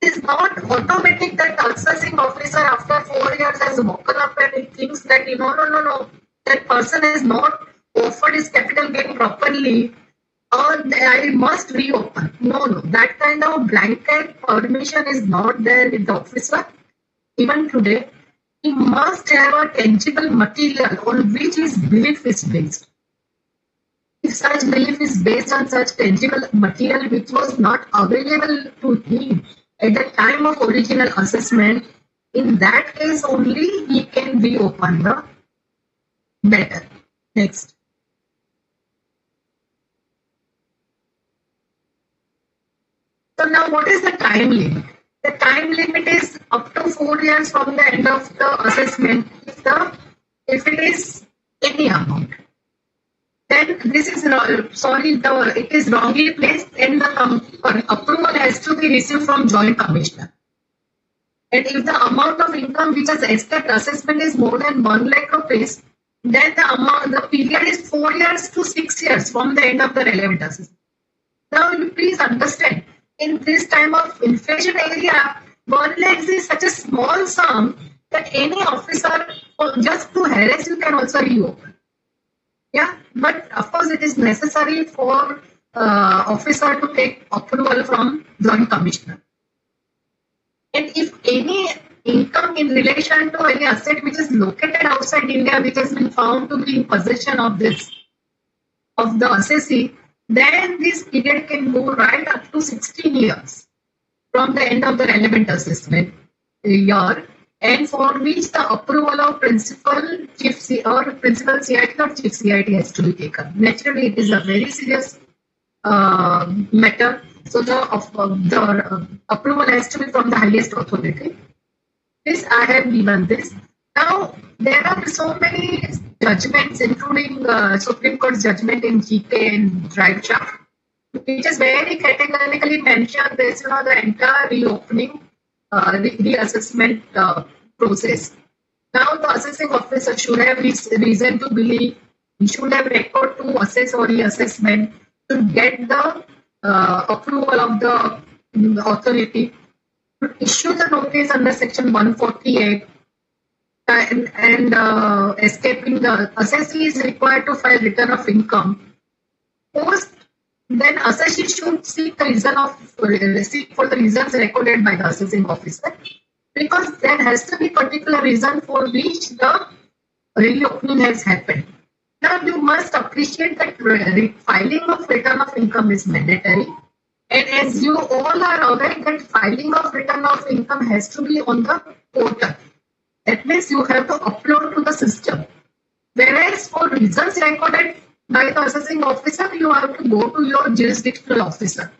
It is not automatic that the assessing officer after 4 years has woken up and he thinks that, no, that person has not offered his capital gain properly or I must reopen. No, that kind of blanket permission is not there with the officer. Even today, he must have a tangible material on which his belief is based. If such belief is based on such tangible material which was not available to him at the time of original assessment, in that case only he can reopen the matter. Next. So now what is the time limit? The time limit is up to 4 years from the end of the assessment if it is any amount. Then this is it is wrongly placed and the approval has to be received from Joint Commissioner. And if the amount of income which has escaped assessment is more than 1 lakh rupees, then the period is 4 years to 6 years from the end of the relevant assessment. Now you please understand, in this time of inflation area, 1 lakh is such a small sum that any officer just to harass you can also reopen. Yeah, but of course it is necessary for officer to take approval from Joint Commissioner. And if any income in relation to any asset which is located outside India, which has been found to be in possession of the assessee, then this period can go right up to 16 years from the end of the relevant assessment year, and for which the approval of principal CIT or chief CIT has to be taken. Naturally, it is a very serious matter, so the approval has to be from the highest authority. This I have given this. Now, there are so many judgments, including Supreme Court's judgment in GK and Drive Shaft, which is very categorically mentioned this, the entire reopening, reassessment process. Now, the assessing officer should have reason to believe, he should have record to assess or reassessment to get the approval of the authority, to issue the notice under section 148. And escaping the assessee is required to file return of income. Post, then assessee should seek for the reasons recorded by the assessing officer, because there has to be particular reason for which the reopening has happened. Now you must appreciate that filing of return of income is mandatory, and as you all are aware that filing of return of income has to be on the portal. That means you have to upload to the system. Whereas for reasons recorded by the assessing officer, you have to go to your jurisdictional officer.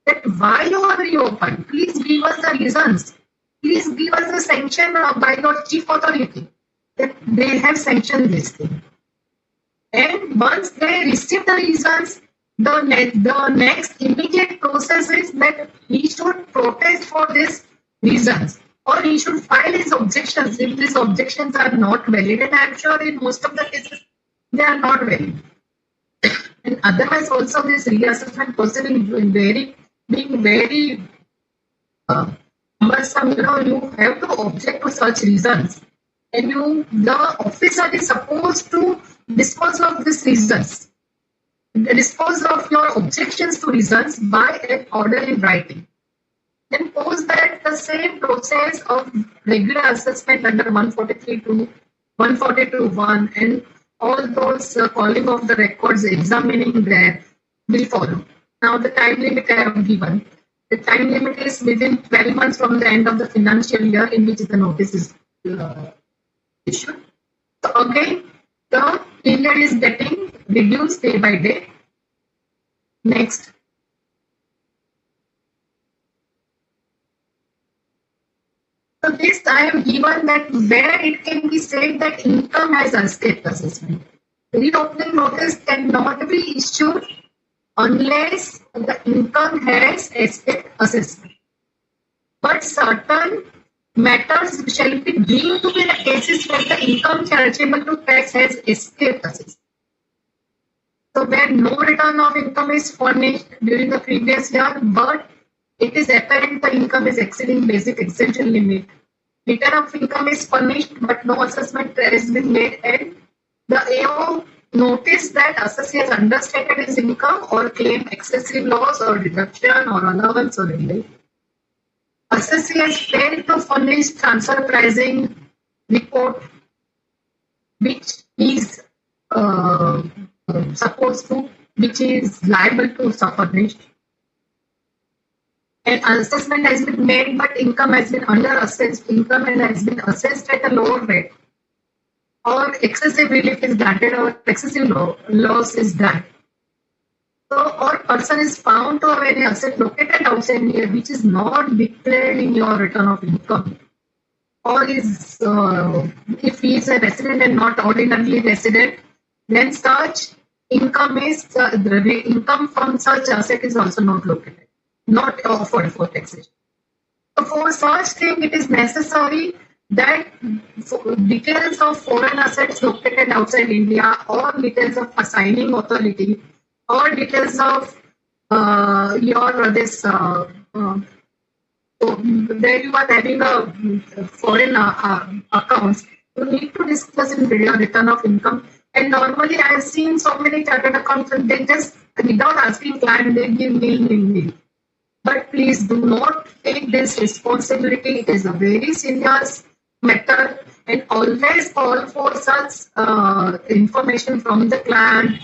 That why you are reopened, please give us the reasons. Please give us the sanction by your chief authority that they have sanctioned this thing. And once they receive the reasons, the next immediate process is that he should protest for these reasons, or he should file his objections if these objections are not valid. And I'm sure in most of the cases they are not valid. And otherwise, also this reassessment process being very cumbersome. You have to object to such reasons, and the officer is supposed to dispose of these reasons, dispose of your objections to reasons by an order in writing. Then post that the same process of regular assessment under 143 to 142.1 and all those calling of the records, examining there will follow. Now the time limit I have given. The time limit is within 12 months from the end of the financial year in which the notice is issued. So again, the period is getting reduced day by day. Next. So this I have given that where it can be said that income has escaped assessment. Reopening notice cannot be issued unless the income has escaped assessment. But certain matters shall be deemed to be the cases where the income chargeable to tax has escaped assessment. So where no return of income is furnished during the previous year, but it is apparent the income is exceeding basic exemption limit. Return of income is furnished, but no assessment has been made, and the AO noticed that assessee has understated his income or claimed excessive loss or deduction or allowance or delay. Assessee has failed to furnish transfer pricing report, which is supposed to, which is liable to furnish. An assessment has been made, but income has been under-assessed. Income has been assessed at a lower rate, or excessive relief is granted, or excessive loss is done. So, or person is found to have any asset located outside India which is not declared in your return of income, or is if he is a resident and not ordinarily resident, then such income is the income from such asset is also not located, not offered for taxation. So for such thing, it is necessary that details of foreign assets located outside India, or details of assigning authority, or details of your this. So there you are having a foreign accounts. You need to discuss in video return of income. And normally, I have seen so many chartered accountants, they just without asking client, they give nil. But please do not take this responsibility. It is a very serious matter, and always call for such information from the client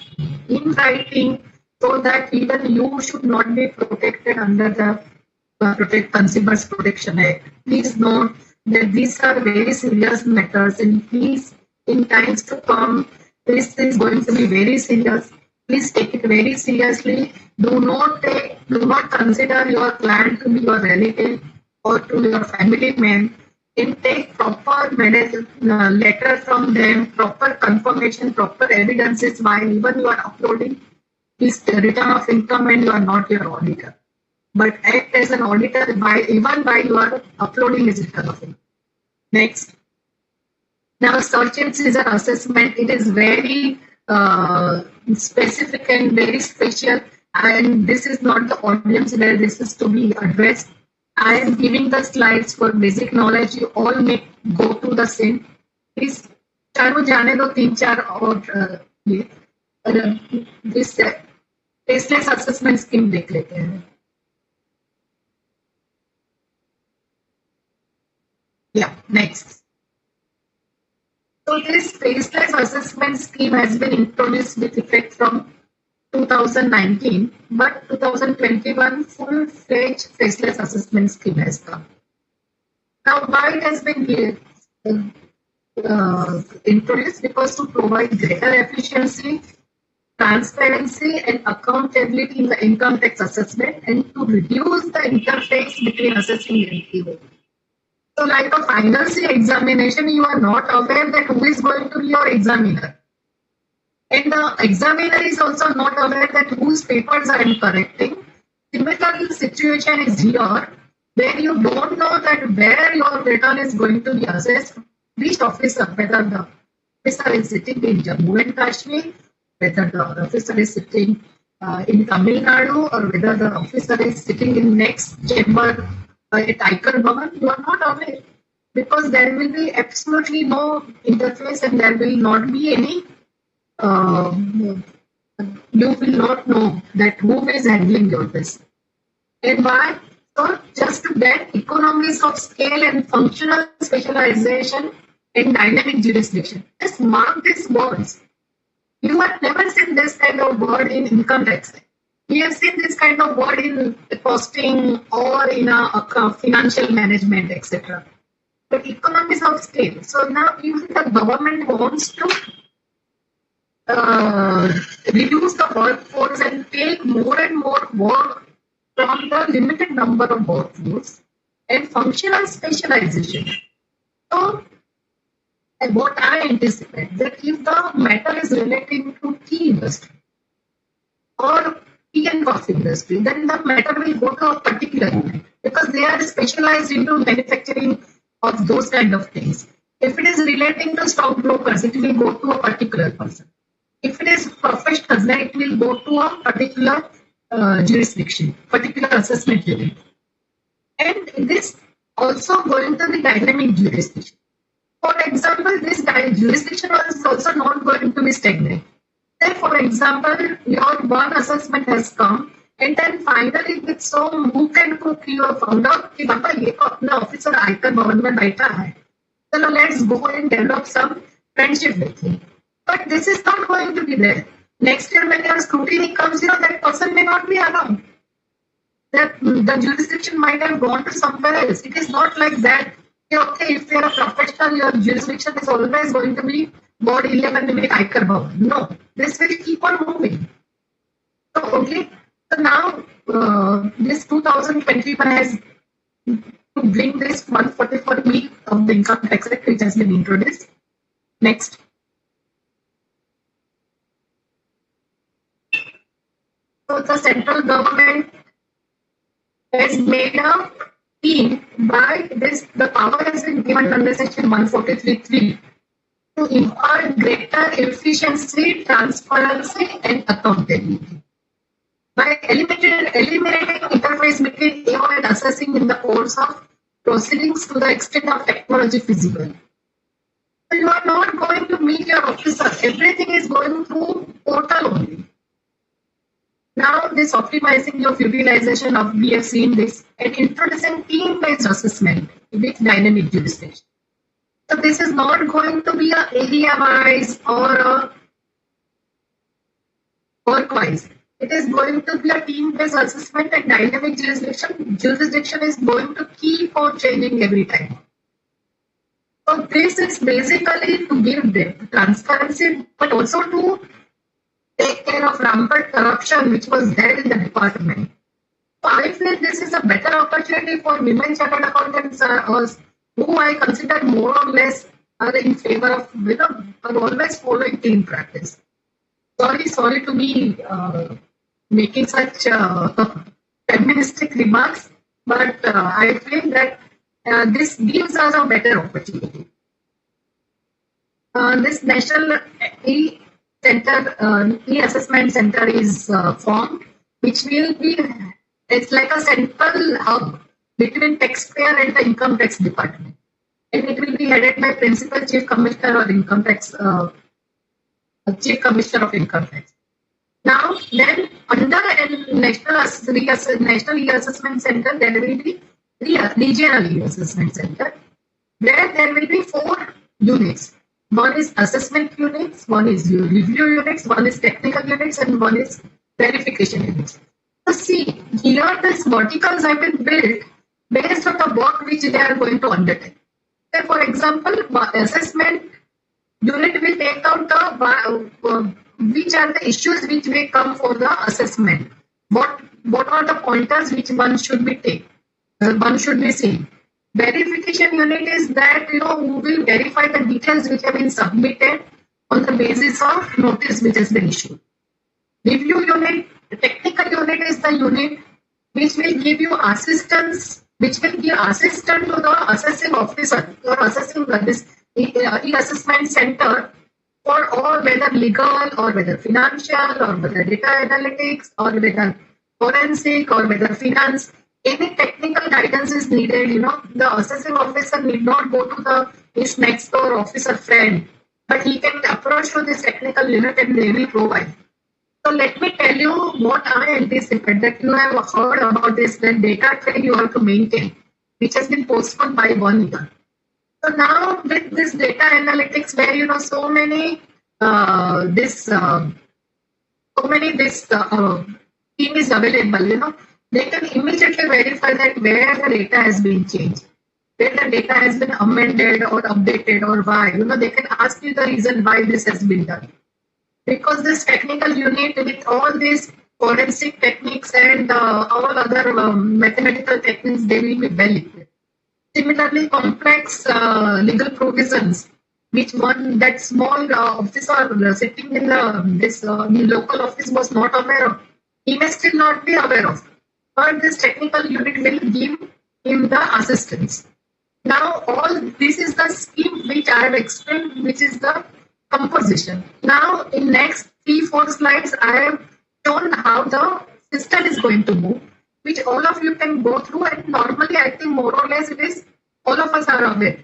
in writing, so that even you should not be protected under the Consumers Protection Act. Please note that these are very serious matters, and please, in times to come, this is going to be very serious. Please take it very seriously. Do not consider your client to be your relative or to your family man, and take proper letter from them, proper confirmation, proper evidences why even you are uploading this return of income and you are not your auditor, but act as an auditor even by you are uploading his return of income. Next. Now, search and seizure assessment, it is very specific and very special, and this is not the audience where this is to be addressed. I am giving the slides for basic knowledge. You all may go to the same. Please, चारों जाने दो 3-4 और this faceless assessment scheme देख लेते हैं. Yeah, next. So this faceless assessment scheme has been introduced with effect from 2019, but 2021 full-fledged faceless assessment scheme has come. Now, why it has been introduced? Because to provide greater efficiency, transparency, and accountability in the income tax assessment, and to reduce the interface between assessing and receiving. So like a final C examination, you are not aware that who is going to be your examiner. And the examiner is also not aware that whose papers I am correcting. Similarly, the situation is here where you don't know that where your return is going to be assessed, which officer, whether the officer is sitting in Jammu and Kashmir, whether the officer is sitting in Tamil Nadu, or whether the officer is sitting in next chamber at ICAI Bhavan, you are not aware, because there will be absolutely no interface and there will not be any, you will not know that who is handling your business. And why? So just to get economies of scale and functional specialization and dynamic jurisdiction. Just mark these words. You have never seen this kind of word in income tax. We have seen this kind of word in costing or in a financial management, etc. But economies of scale. So now if the government wants to reduce the workforce and take more and more work from the limited number of workforce, and functional specialization. So, and what I anticipate that if the matter is relating to tea industry or tea and coffee industry, then the matter will go to a particular unit because they are specialized into manufacturing of those kind of things. If it is relating to stockbrokers, it will go to a particular person. If it is professionals, then it will go to a particular jurisdiction, particular assessment unit. And this also going to the dynamic jurisdiction. For example, this jurisdiction is also not going to be stagnant. Say, for example, your one assessment has come, and then finally with some hook and crook you have found out कि बाबा ये तो अपना officer आयकर भवन में बैठा है. So let's go and develop some friendship with him. But this is not going to be there. Next year when your scrutiny comes, that person may not be around. That the jurisdiction might have gone to somewhere else. It is not like that. Okay, if you are a professional, your jurisdiction is always going to be board 11 with Aikar Bhavan. No, this will keep on moving. So, okay, so now this 2021 has to bring this 144 week of the income tax act which has been introduced. Next. So the central government has made a team by this, the power has been given under section 143.3 to impart greater efficiency, transparency, and accountability. By eliminating interface between AO and assessing in the course of proceedings to the extent of technology feasible. So you are not going to meet your officer. Everything is going through portal only. Now, this optimizing of utilization of, we have seen this, and introducing team-based assessment with dynamic jurisdiction. So this is not going to be a area-wise or a work-wise. It is going to be a team-based assessment and dynamic jurisdiction. Jurisdiction is going to keep on changing every time. So this is basically to give them transparency, but also to take care of rampant corruption which was there in the department. So I feel this is a better opportunity for women chartered accountants who I consider more or less are in favor of, are always following team practice. Sorry to be making such feministic remarks, but I feel that this gives us a better opportunity. This National E-Assessment Center is formed, which will be, it's like a central hub between taxpayer and the income tax department. And it will be headed by Principal Chief Commissioner or Income Tax, Chief Commissioner of Income Tax. Now, then under National E-Assessment Center, there will be Regional E-Assessment Center, where there will be 4 units. One is assessment units, one is review units, one is technical units, and one is verification units. So see, here these verticals have been built based on the work which they are going to undertake. So for example, assessment unit will take out the which are the issues which may come for the assessment. What are the pointers which one should be seen. Verification unit is that who will verify the details which have been submitted on the basis of notice which has been issued. Review unit, the technical unit is the unit which will give you assistance, which will give assistance to the assessing officer or assessing this e-assessment center for all, whether legal or whether financial or whether data analytics or whether forensic or whether finance. Any technical guidance is needed, the assessing officer need not go to his next door officer friend, but he can approach to this technical unit and they will provide. So let me tell you what I anticipate, that you have heard about this, that data trail you have to maintain, which has been postponed by 1 year. So now with this data analytics where, so many team is available, they can immediately verify that where the data has been changed, where the data has been amended or updated or why. They can ask you the reason why this has been done. Because this technical unit with all these forensic techniques and all other mathematical techniques, they will be well equipped. similarly complex legal provisions, which one that small officer sitting in this local office was not aware of. He may still not be aware of, but this technical unit will give him the assistance. Now, all this is the scheme which I have explained, which is the composition. Now, in next 3-4 slides, I have shown how the system is going to move, which all of you can go through. And normally, I think more or less it is all of us are aware.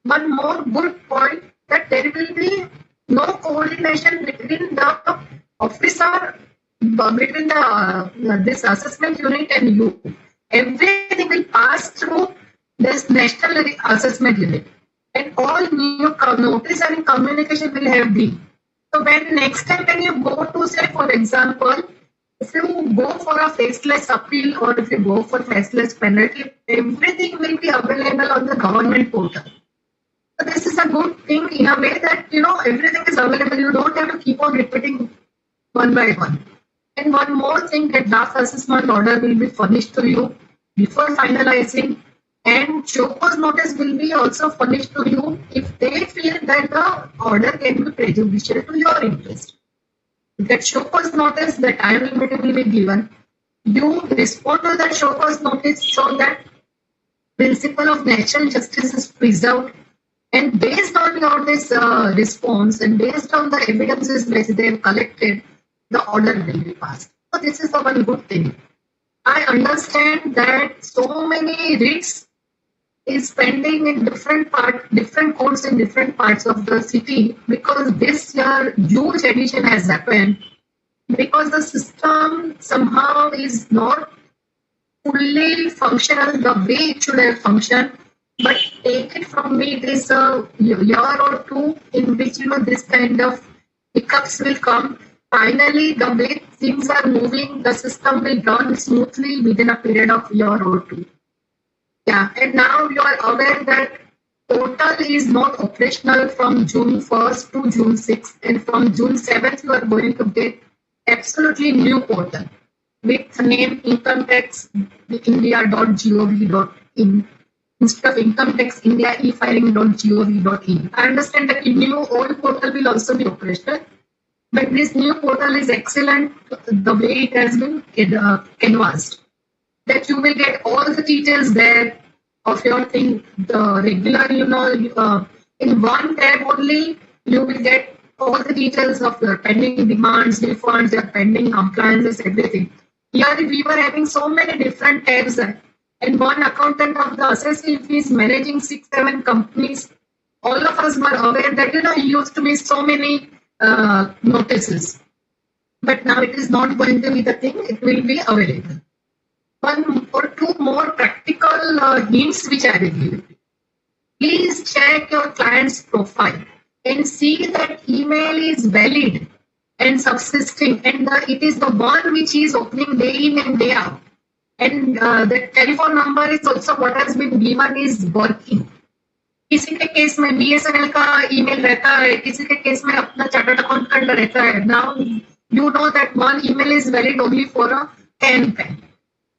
One more good point that there will be no coordination between the officer, between the this assessment unit and you. Everything will pass through this national assessment unit, and all new notice and communication will have been. So when next time when you go to, say for example, if you go for a faceless appeal or if you go for faceless penalty, everything will be available on the government portal. So this is a good thing in a way that everything is available. You don't have to keep on repeating one by one. And one more thing, that draft assessment order will be furnished to you before finalizing, and show cause notice will be also furnished to you if they feel that the order can be prejudicial to your interest. That show cause notice, the time limit will be given. You respond to that show cause notice so that principle of natural justice is preserved. And based on your this response and based on the evidences which they have collected, the order will be passed. So this is the one good thing. I understand that so many writs is pending in different courts in different parts of the city, because this year huge addition has happened, because the system somehow is not fully functional the way it should have functioned. But take it from me, this a year or two in which this kind of hiccups will come. Finally, the way things are moving, the system will run smoothly within a period of a year or two. Yeah, and now you are aware that portal is not operational from June 1st to June 6th, and from June 7th you are going to get absolutely new portal with name incometaxindia.gov.in instead of income tax India e-filing.gov.in. I understand that the new old portal will also be operational, but this new portal is excellent the way it has been canvassed. That you will get all the details there of your thing, the regular, in one tab only, you will get all the details of your pending demands, refunds, your pending compliances, everything. Here we were having so many different tabs, and one accountant of the assessee is managing 6-7 companies. All of us were aware that he used to be so many notices, but now it is not going to be the thing. It will be available. One or two more practical hints which I will give. Please check your client's profile and see that email is valid and subsisting, and it is the one which is opening day in and day out. And the telephone number is also what has been given is working. किसी के case में BSNL का email रहता है, किसी के case में अपना चार्टर्ड अकाउंटेंट रहता है. Now you know that one email is valid only for a pen.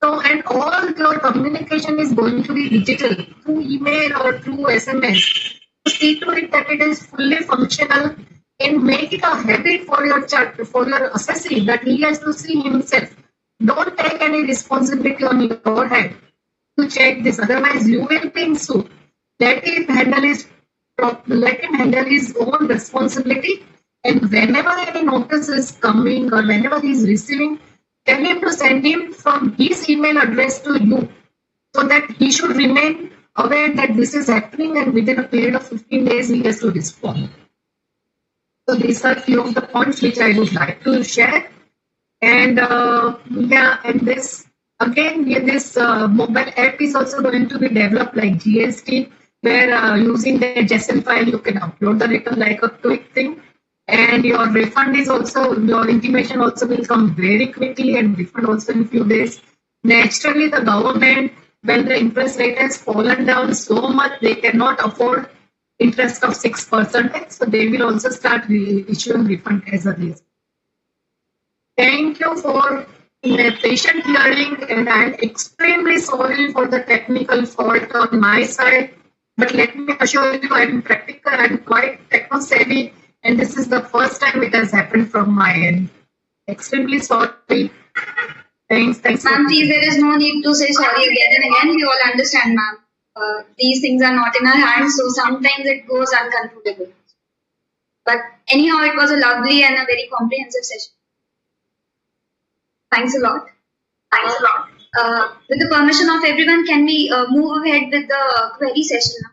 So, and all your communication is going to be digital through email or through SMS. So see to it that it is fully functional, and make it a habit for your assessee that he has to see himself. Don't take any responsibility on your head to check this. Otherwise, you will be in suit. Let him handle his own responsibility. And whenever any notice is coming or whenever he is receiving, tell him to send him from his email address to you, so that he should remain aware that this is happening, and within a period of 15 days he has to respond. So these are few of the points which I would like to share. And and this again, this mobile app is also going to be developed like GST, where using the JSON file you can upload the return like a quick thing. And your refund is also, your intimation also will come very quickly, and refund also in few days. Naturally, the government, when the interest rate has fallen down so much, they cannot afford interest of 6%. So they will also start issuing refund as a result. Thank you for a patient hearing, and I'm extremely sorry for the technical fault on my side. But let me assure you, I'm practical, I'm quite techno savvy, and this is the first time it has happened from my end. Extremely sorry. Thanks. Ma'am, please, there is no need to say sorry again and again. We all understand, ma'am. These things are not in our hands, so sometimes it goes uncontrollable. But anyhow, it was a lovely and a very comprehensive session. Thanks a lot. With the permission of everyone, can we move ahead with the query session now?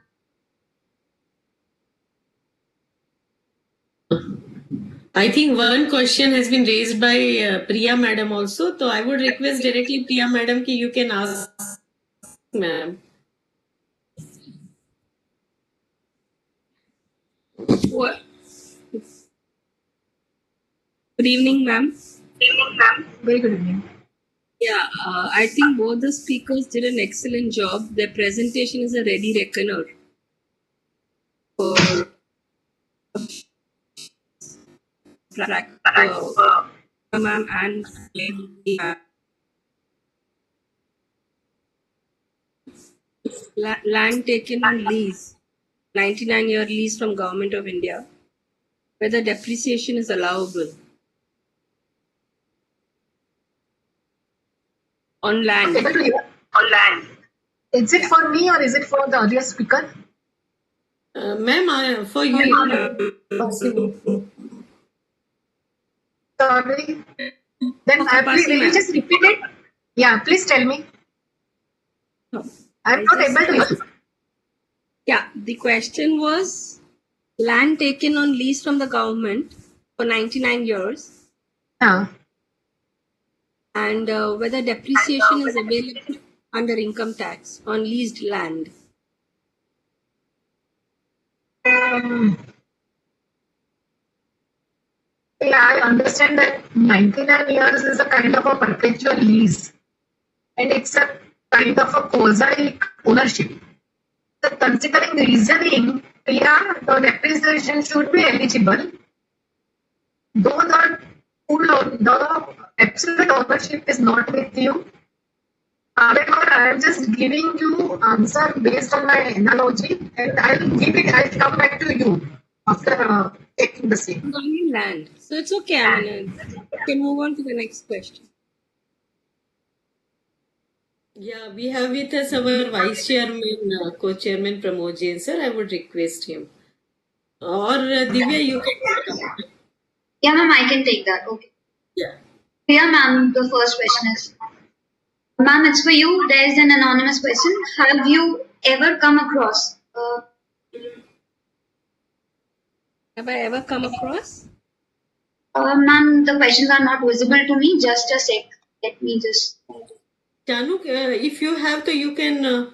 I think one question has been raised by Priya Madam also. So I would request directly Priya Madam ki you can ask, ma'am. What? Good evening, ma'am. Very good evening. Yeah, I think both the speakers did an excellent job. Their presentation is a ready reckoner for ma'am and land taken on lease, 99-year lease from Government of India, whether depreciation is allowable on land. Is it for me or is it for the earlier speaker? Ma'am, for you, possible. Sorry. Then will you just repeat it? Yeah, please tell me. I'm not able to hear. Yeah, the question was land taken on lease from the government for 99 years Yeah. and whether depreciation is available under income tax on leased land. Yeah, I understand that 99 years is a kind of a perpetual lease and it's a kind of a quasi ownership. So considering the reasoning, yeah, the depreciation should be eligible, though the absolute ownership is not with you. However, I am just giving you answer based on my analogy, and I'll come back to you after taking the same. It's only land. So it's okay. I mean, you can move on to the next question. Yeah, we have with us our Vice Chairman, Co-Chairman Pramod Jain, sir. I would request him. Or Divya, you can. Yeah, ma'am, I can take that. Okay. Yeah. Yeah, ma'am, the first question is, ma'am, it's for you. There is an anonymous question. Have you ever come across? Have I ever come across? Ma'am, the questions are not visible to me. Just a sec. Let me just. Chanuk, if you have to, you can.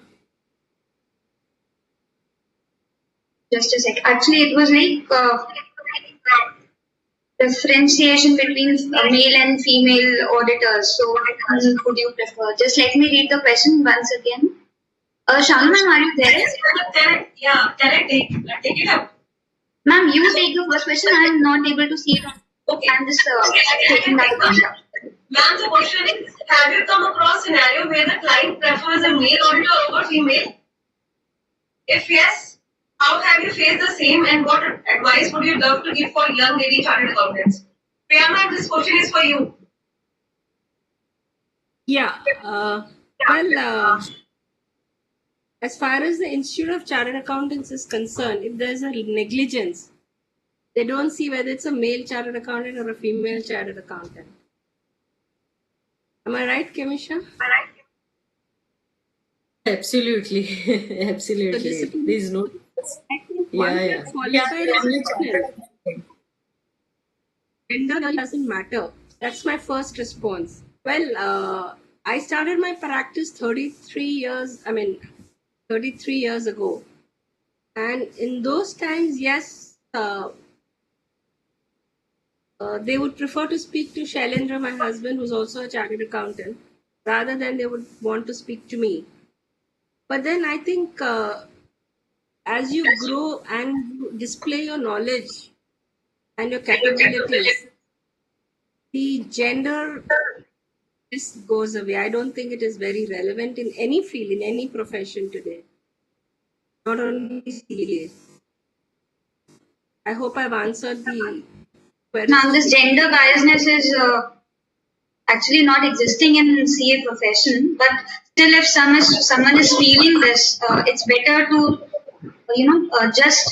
Just a sec. Actually, it was like differentiation between male and female auditors. So, which would you prefer? Just let me read the question once again. Shanu ma'am, are you there? Can I take it up? Ma'am, you take the first question. I am not able to see it. Okay. I'm just taking that question. Ma'am, the question is, have you come across a scenario where the client prefers a male auditor over female? If yes, how have you faced the same and what advice would you love to give for young lady chartered accountants? Priya ma'am, this question is for you. Yeah. As far as the Institute of Chartered Accountants is concerned, if there's a negligence, they don't see whether it's a male chartered accountant or a female chartered accountant. Am I right, Kemisha? Absolutely. Absolutely. There's no. Yeah. Qualified as female. Gender doesn't matter. That's my first response. Well, I started my practice 33 years ago. And in those times, yes, they would prefer to speak to Shailendra, my husband, who's also a chartered accountant, rather than they would want to speak to me. But then I think as you grow and display your knowledge and your capabilities, the gender this goes away. I don't think it is very relevant in any field, in any profession today. Not only CA. I hope I've answered the query. Ma'am, this gender biasness is actually not existing in CA profession, but still, if someone is feeling this, it's better to just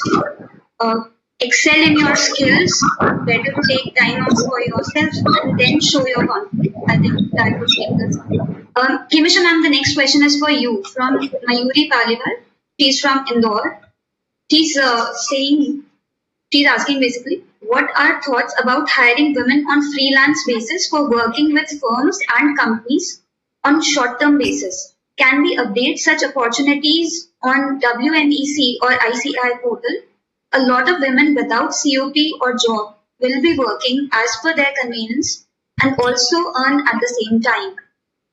excel in your skills. Better to take time out for yourself and then show your confidence. I think that would take this. Kimisha ma'am, the next question is for you from Mayuri Paliwal. She's from Indore. She's she's asking basically, what are thoughts about hiring women on freelance basis for working with firms and companies on short-term basis? Can we update such opportunities on WMEC or ICAI portal? A lot of women without COP or job will be working as per their convenience and also earn at the same time.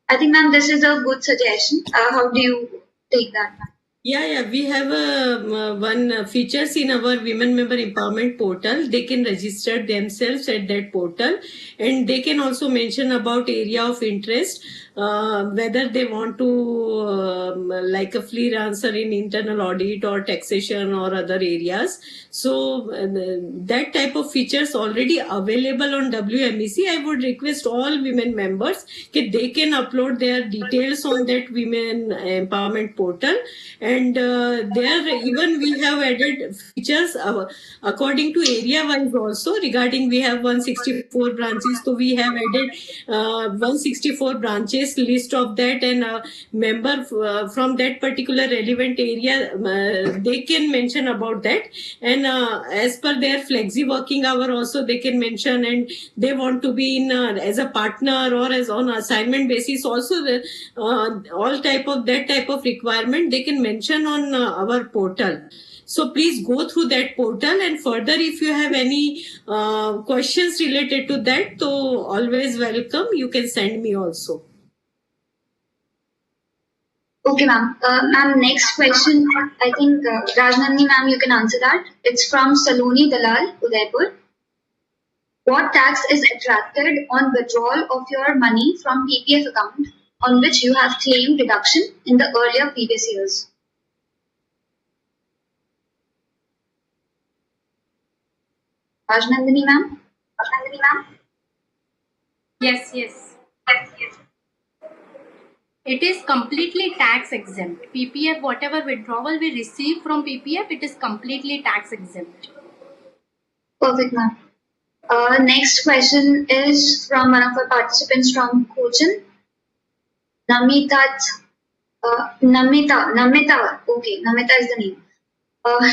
I think, ma'am, this is a good suggestion. How do you take that, ma'am? Yeah, we have one features in our women member empowerment portal. They can register themselves at that portal, and they can also mention about area of interest, whether they want to like a freelancer in internal audit or taxation or other areas. So that type of features already available on WMEC. I would request all women members that they can upload their details on that women empowerment portal. And there even we have added features according to area wise also. Regarding, we have 164 branches, so we have added 164 branches list of that, and member from that particular relevant area, they can mention about that. And as per their flexi working hour also they can mention, and they want to be in as a partner or as on assignment basis also. All type of that type of requirement they can mention on our portal. So please go through that portal, and further if you have any questions related to that, so always welcome. You can send me also. Okay, ma'am. Ma'am, next question. I think Rajnandini ma'am, you can answer that. It's from Saloni Dalal, Udaipur. What tax is attracted on withdrawal of your money from PPF account on which you have claimed deduction in the earlier previous years? Rajnandini ma'am? Yes. It is completely tax exempt. PPF, whatever withdrawal we receive from PPF, it is completely tax exempt. Perfect, ma'am. Next question is from one of our participants from Cochin. Namita. Okay, Namita is the name.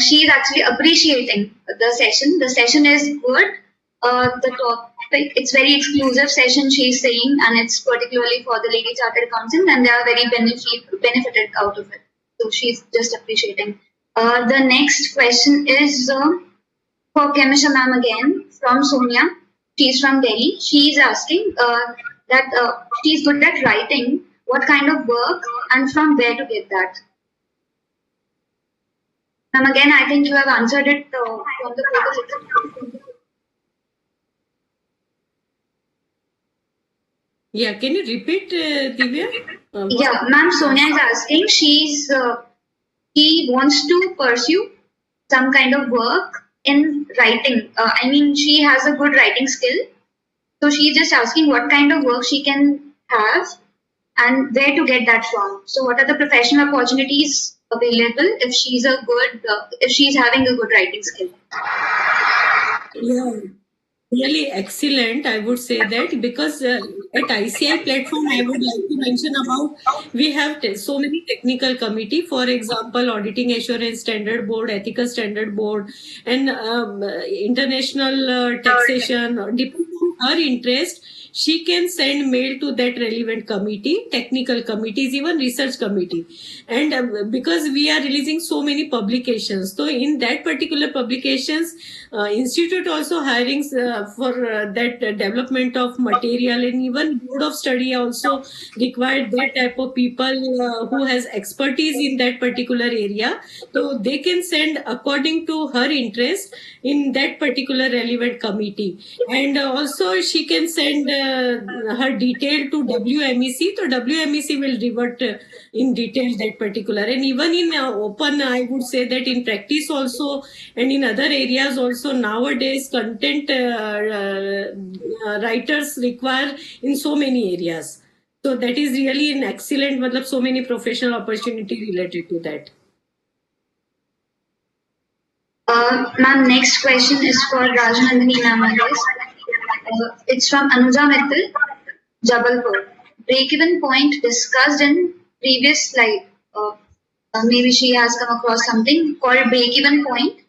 She is actually appreciating the session. The session is good. The topic, it's very exclusive session, she's saying, and it's particularly for the lady chartered accountant, and they are very benefited out of it. So she's just appreciating. The next question is for Kemisha ma'am again, from Sonia. She's from Delhi. She's asking that she's good at writing. What kind of work and from where to get that? Ma'am, again, I think you have answered it from the portal. Yeah, can you repeat, Divya? Yeah, ma'am, Sonia is asking. She wants to pursue some kind of work in writing. I mean, she has a good writing skill. So she's just asking what kind of work she can have and where to get that from. So what are the professional opportunities available if she's if she's having a good writing skill? Yeah, really excellent, I would say that, because at ICAI platform, I would like to mention about, we have so many technical committee, for example, Auditing Assurance Standard Board, Ethical Standard Board, and international taxation. Depending on her interest, she can send mail to that relevant committee, technical committees, even research committee. And because we are releasing so many publications, so in that particular publications, institute also hiring for that development of material, and even board of study also required that type of people who has expertise in that particular area. So they can send according to her interest in that particular relevant committee. And also she can send her detail to WMEC, so WMEC will revert in detail that particular. And even in open, I would say that in practice also and in other areas also nowadays content writers require in so many areas. So that is really an excellent, matlab, so many professional opportunity related to that. Ma'am, next question is for Rajnandini ma'am, I guess. It's from Anuja Mittal, Jabalpur. Break-even point discussed in previous slide. Maybe she has come across something called break-even point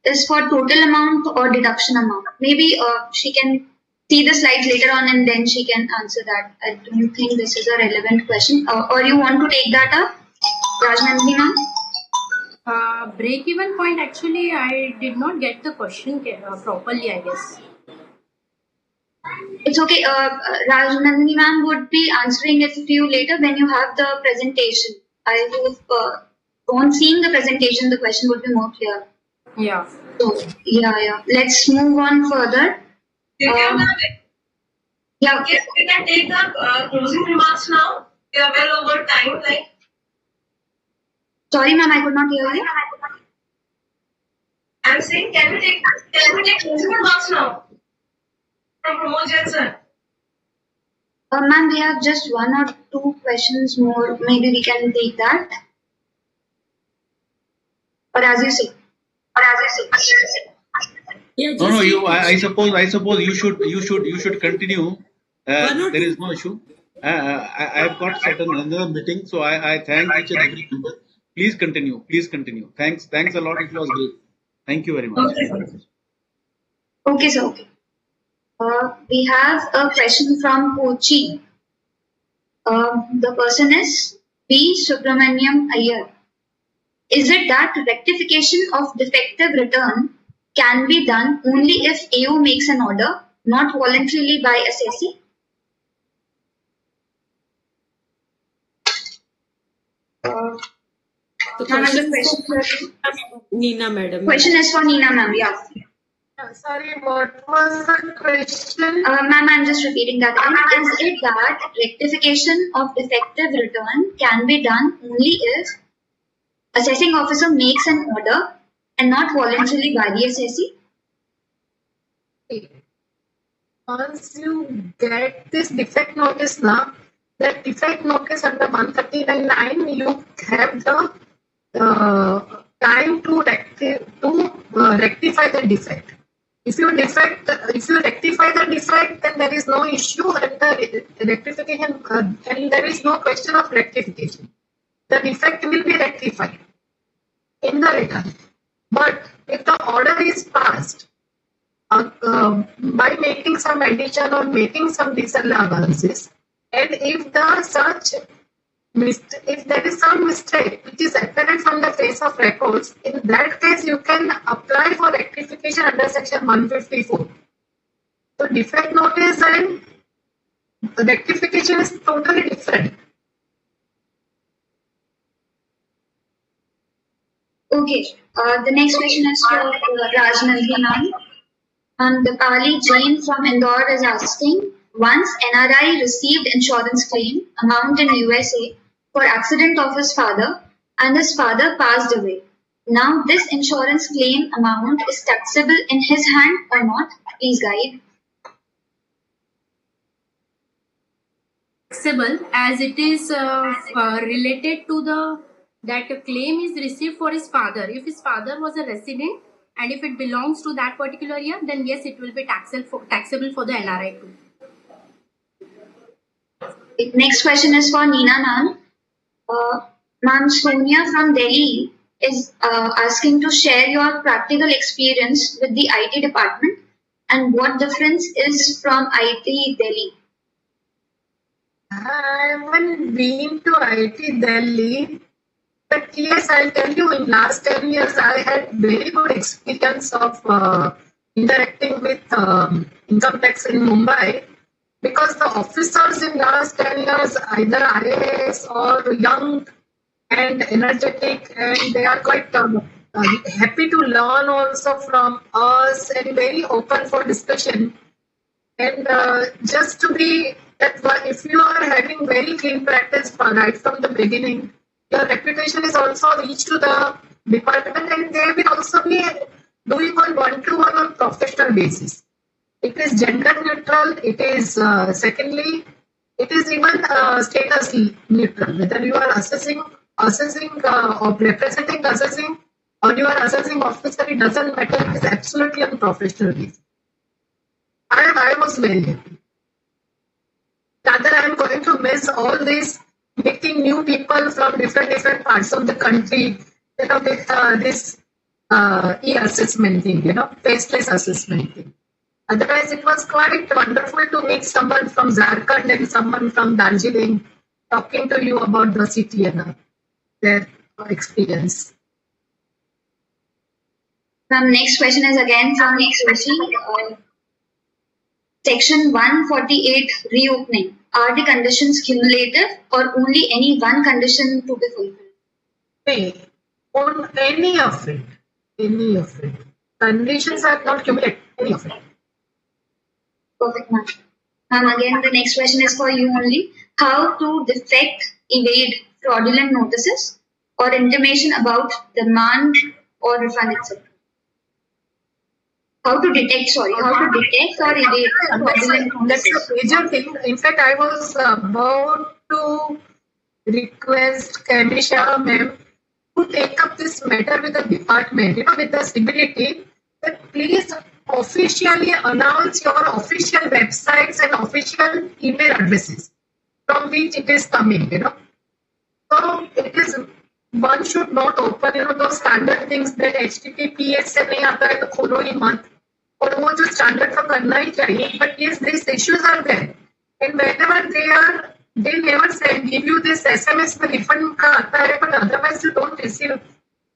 is for total amount or deduction amount. Maybe she can see the slides later on and then she can answer that. I don't think this is a relevant question. Or you want to take that up, Rajnandini ma'am? Break-even point, actually, I did not get the question properly, I guess. It's okay. Rajnandini ma'am would be answering it to you later when you have the presentation. I hope on seeing the presentation, the question would be more clear. Yeah. So, yeah. Let's move on further. Yeah. Okay, we can take the closing remarks now. We are well over time. Like, Sorry, ma'am, I could not hear you. I'm saying, can we take closing remarks now from Pramod Jain sir? Ma'am, we have just one or two questions more. Maybe we can take that. Or as you say. Yeah, No, I suppose you should continue. There is no issue. I've got certain another meeting, so I thank each and every member. Please continue. Thanks a lot. It was great. Thank you very much. Okay, sir. Okay. We have a question from Kochi. The person is P. Subramaniam Iyer. Is it that rectification of defective return can be done only if AO makes an order, not voluntarily by assessee? The Question is for Neena ma'am, yeah. Sorry, what was the question? Ma'am, I'm just repeating that again. Is it that rectification of defective return can be done only if assessing officer makes an order and not voluntarily by the assessee? Once you get this defect notice now, that defect notice under 139.9, you have the time to rectify the defect. If you rectify the defect, then there is no issue and the rectification, and there is no question of rectification. The defect will be rectified in the return. But if the order is passed by making some addition or making some disallowances, and if there is some mistake which is apparent from the face of records, in that case you can apply for rectification under section 154. So defect notice and rectification is totally different. Okay, the next question is for Rajnandini ma'am. And Dipali Jain from Indore is asking, once NRI received insurance claim amount in USA for accident of his father and his father passed away. Now this insurance claim amount is taxable in his hand or not? Please guide. Taxable, as it is related to that a claim is received for his father. If his father was a resident and if it belongs to that particular year, then yes, it will be taxable for the NRI too. Next question is for Neena ma'am. Ma'am Sonia from Delhi is asking to share your practical experience with the IT department and what difference is from IT Delhi. I haven't been to IT Delhi, but yes, I'll tell you, in last 10 years, I had very good experience of interacting with income tax in Mumbai, because the officers in last 10 years, either IAS or young and energetic, and they are quite happy to learn also from us and very open for discussion. And just to be that if you are having very clean practice right from the beginning, your reputation is also reached to the department, and they will also be doing on one-to-one on professional basis. It is gender neutral. It is secondly, it is even status neutral. Whether you are assessing or representing assessing, or you are assessing officer, it doesn't matter. It is absolutely on professional basis. I was very happy. Rather, I am going to miss all this meeting new people from different parts of the country. With this e-assessment thing, face-to-face assessment thing. Otherwise, it was quite wonderful to meet someone from Jharkhand and someone from Darjeeling talking to you about the city and their experience. Next question is again from Sushi. Section 148 reopening. Are the conditions cumulative or only any one condition to be fulfilled? On any of it. Conditions are not cumulative. Any of it. Perfect, ma'am. Ma'am, again, the next question is for you only. How to defect, evade fraudulent notices or intimation about demand or refund, etc. How to detect or evade fraudulent notices. That's a major thing. In fact, I was about to request Kamisha ma'am to take up this matter with the department, with the stability, that please officially announce your official websites and official email addresses from which it is coming, So it is, one should not open, those standard things that HTTPS से नहीं आता है तो खोलो ही मत, और वो जो standard का करना ही चाहिए. But yes, these issues are there, and whenever they never give you this SMS में refund का आता है, but otherwise you don't receive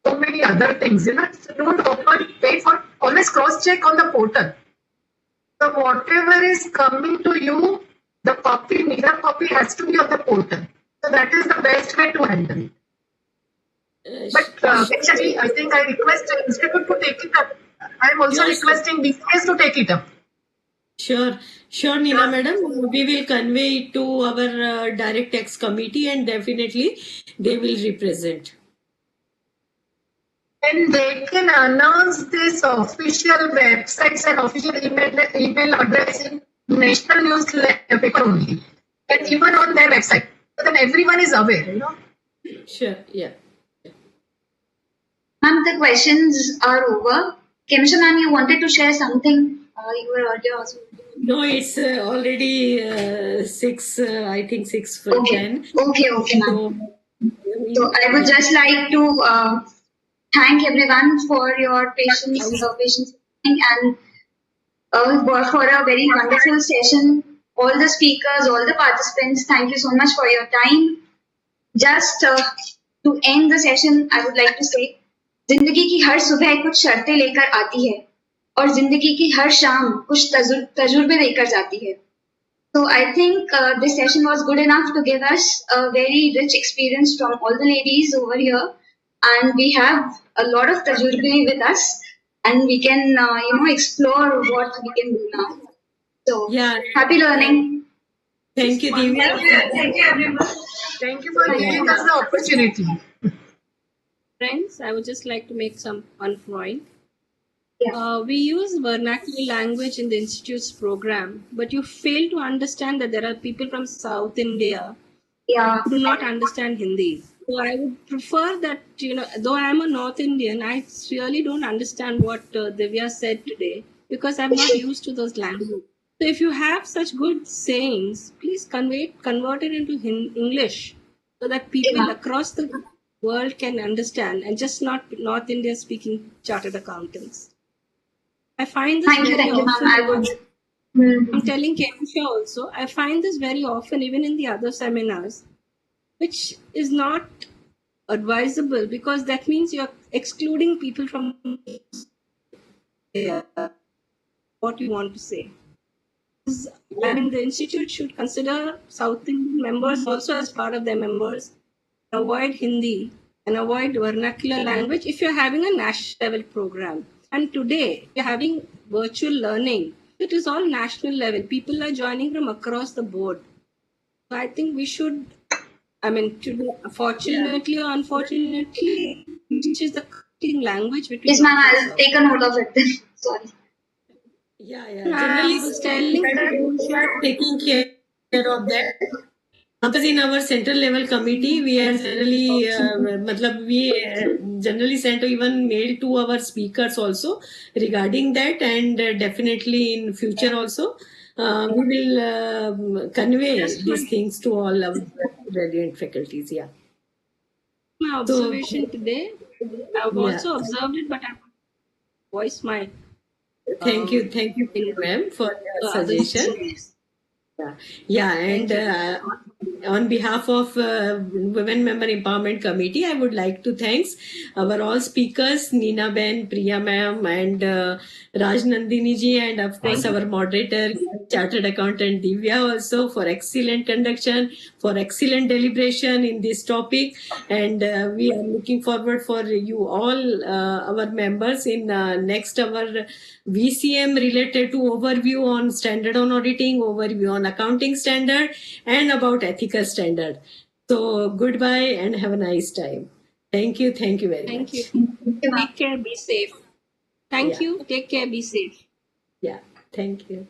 so many other things, So don't open, wait for, always cross check on the portal. So whatever is coming to you, the copy, mirror copy has to be on the portal. So that is the best way to handle it. But actually, I think I request the institute to take it up. I am also requesting BCS to take it up. Sure, Neela madam. We will convey it to our direct tax committee and definitely they will represent. And they can announce this official websites and official email address in national newspaper only, and even on their website. So then everyone is aware, Sure, yeah. Ma'am, the questions are over. Kamisha ma'am, you wanted to share something? You were earlier also. No, it's already 6, I think 6 for 10. Okay, ma'am. So I would just like to thank everyone for your patience and for a very wonderful session. All the speakers, all the participants, thank you so much for your time. Just to end the session, I would like to say, जिंदगी की हर सुबह कुछ शर्तें लेकर आती है और जिंदगी की हर शाम कुछ तजुर्बे लेकर जाती है. So I think this session was good enough to give us a very rich experience from all the ladies over here, and we have a lot of tajurbe with us, and we can explore what we can do now. So yeah, happy learning. Thank you, Divya. Thank you, everyone. Thank you for giving us the opportunity. Friends, I would just like to make some one point. Yeah. We use vernacular language in the Institute's program, but you fail to understand that there are people from South India who do not understand Hindi. So I would prefer that, though I am a North Indian, I really don't understand what Divya said today because I'm not used to those languages. So if you have such good sayings, please convert it into English so that people across the world can understand and just not North India speaking chartered accountants. I find this very often. I'm telling Kamisha also, I find this very often even in the other seminars, which is not advisable because that means you're excluding people from what you want to say. I mean, the institute should consider South Indian members also as part of their members. Avoid Hindi and avoid vernacular language if you're having a national level program. And today, you're having virtual learning. It is all national level. People are joining from across the board. So I think we should, fortunately or unfortunately, which is the cutting language between. Yes, ma'am, north and I'll south. take a note of it. Sorry. Yeah. I Generally, was telling we are taking care of that. Because in our central level committee, we are generally, generally send even mail to our speakers also regarding that, and definitely in future also, we will convey these things to all our brilliant faculties. Yeah. my observation today. I've also observed it, but I voice my. Thank you, ma'am, for your suggestion. Yeah, and on behalf of Women Member Empowerment Committee, I would like to thank our all speakers, Neena Ben, Priya ma'am, and Raj Nandini ji, and of course our moderator, Chartered Accountant Divya, also for excellent conduction, for excellent deliberation in this topic, and we are looking forward for you all, our members, in next our VCM related to overview on standard on auditing, overview on accounting standard, and about ethical standard. So goodbye and have a nice time. Thank you very Thank much. you. Take care. Be safe. Thank you. Take care. Be safe. Yeah, thank you.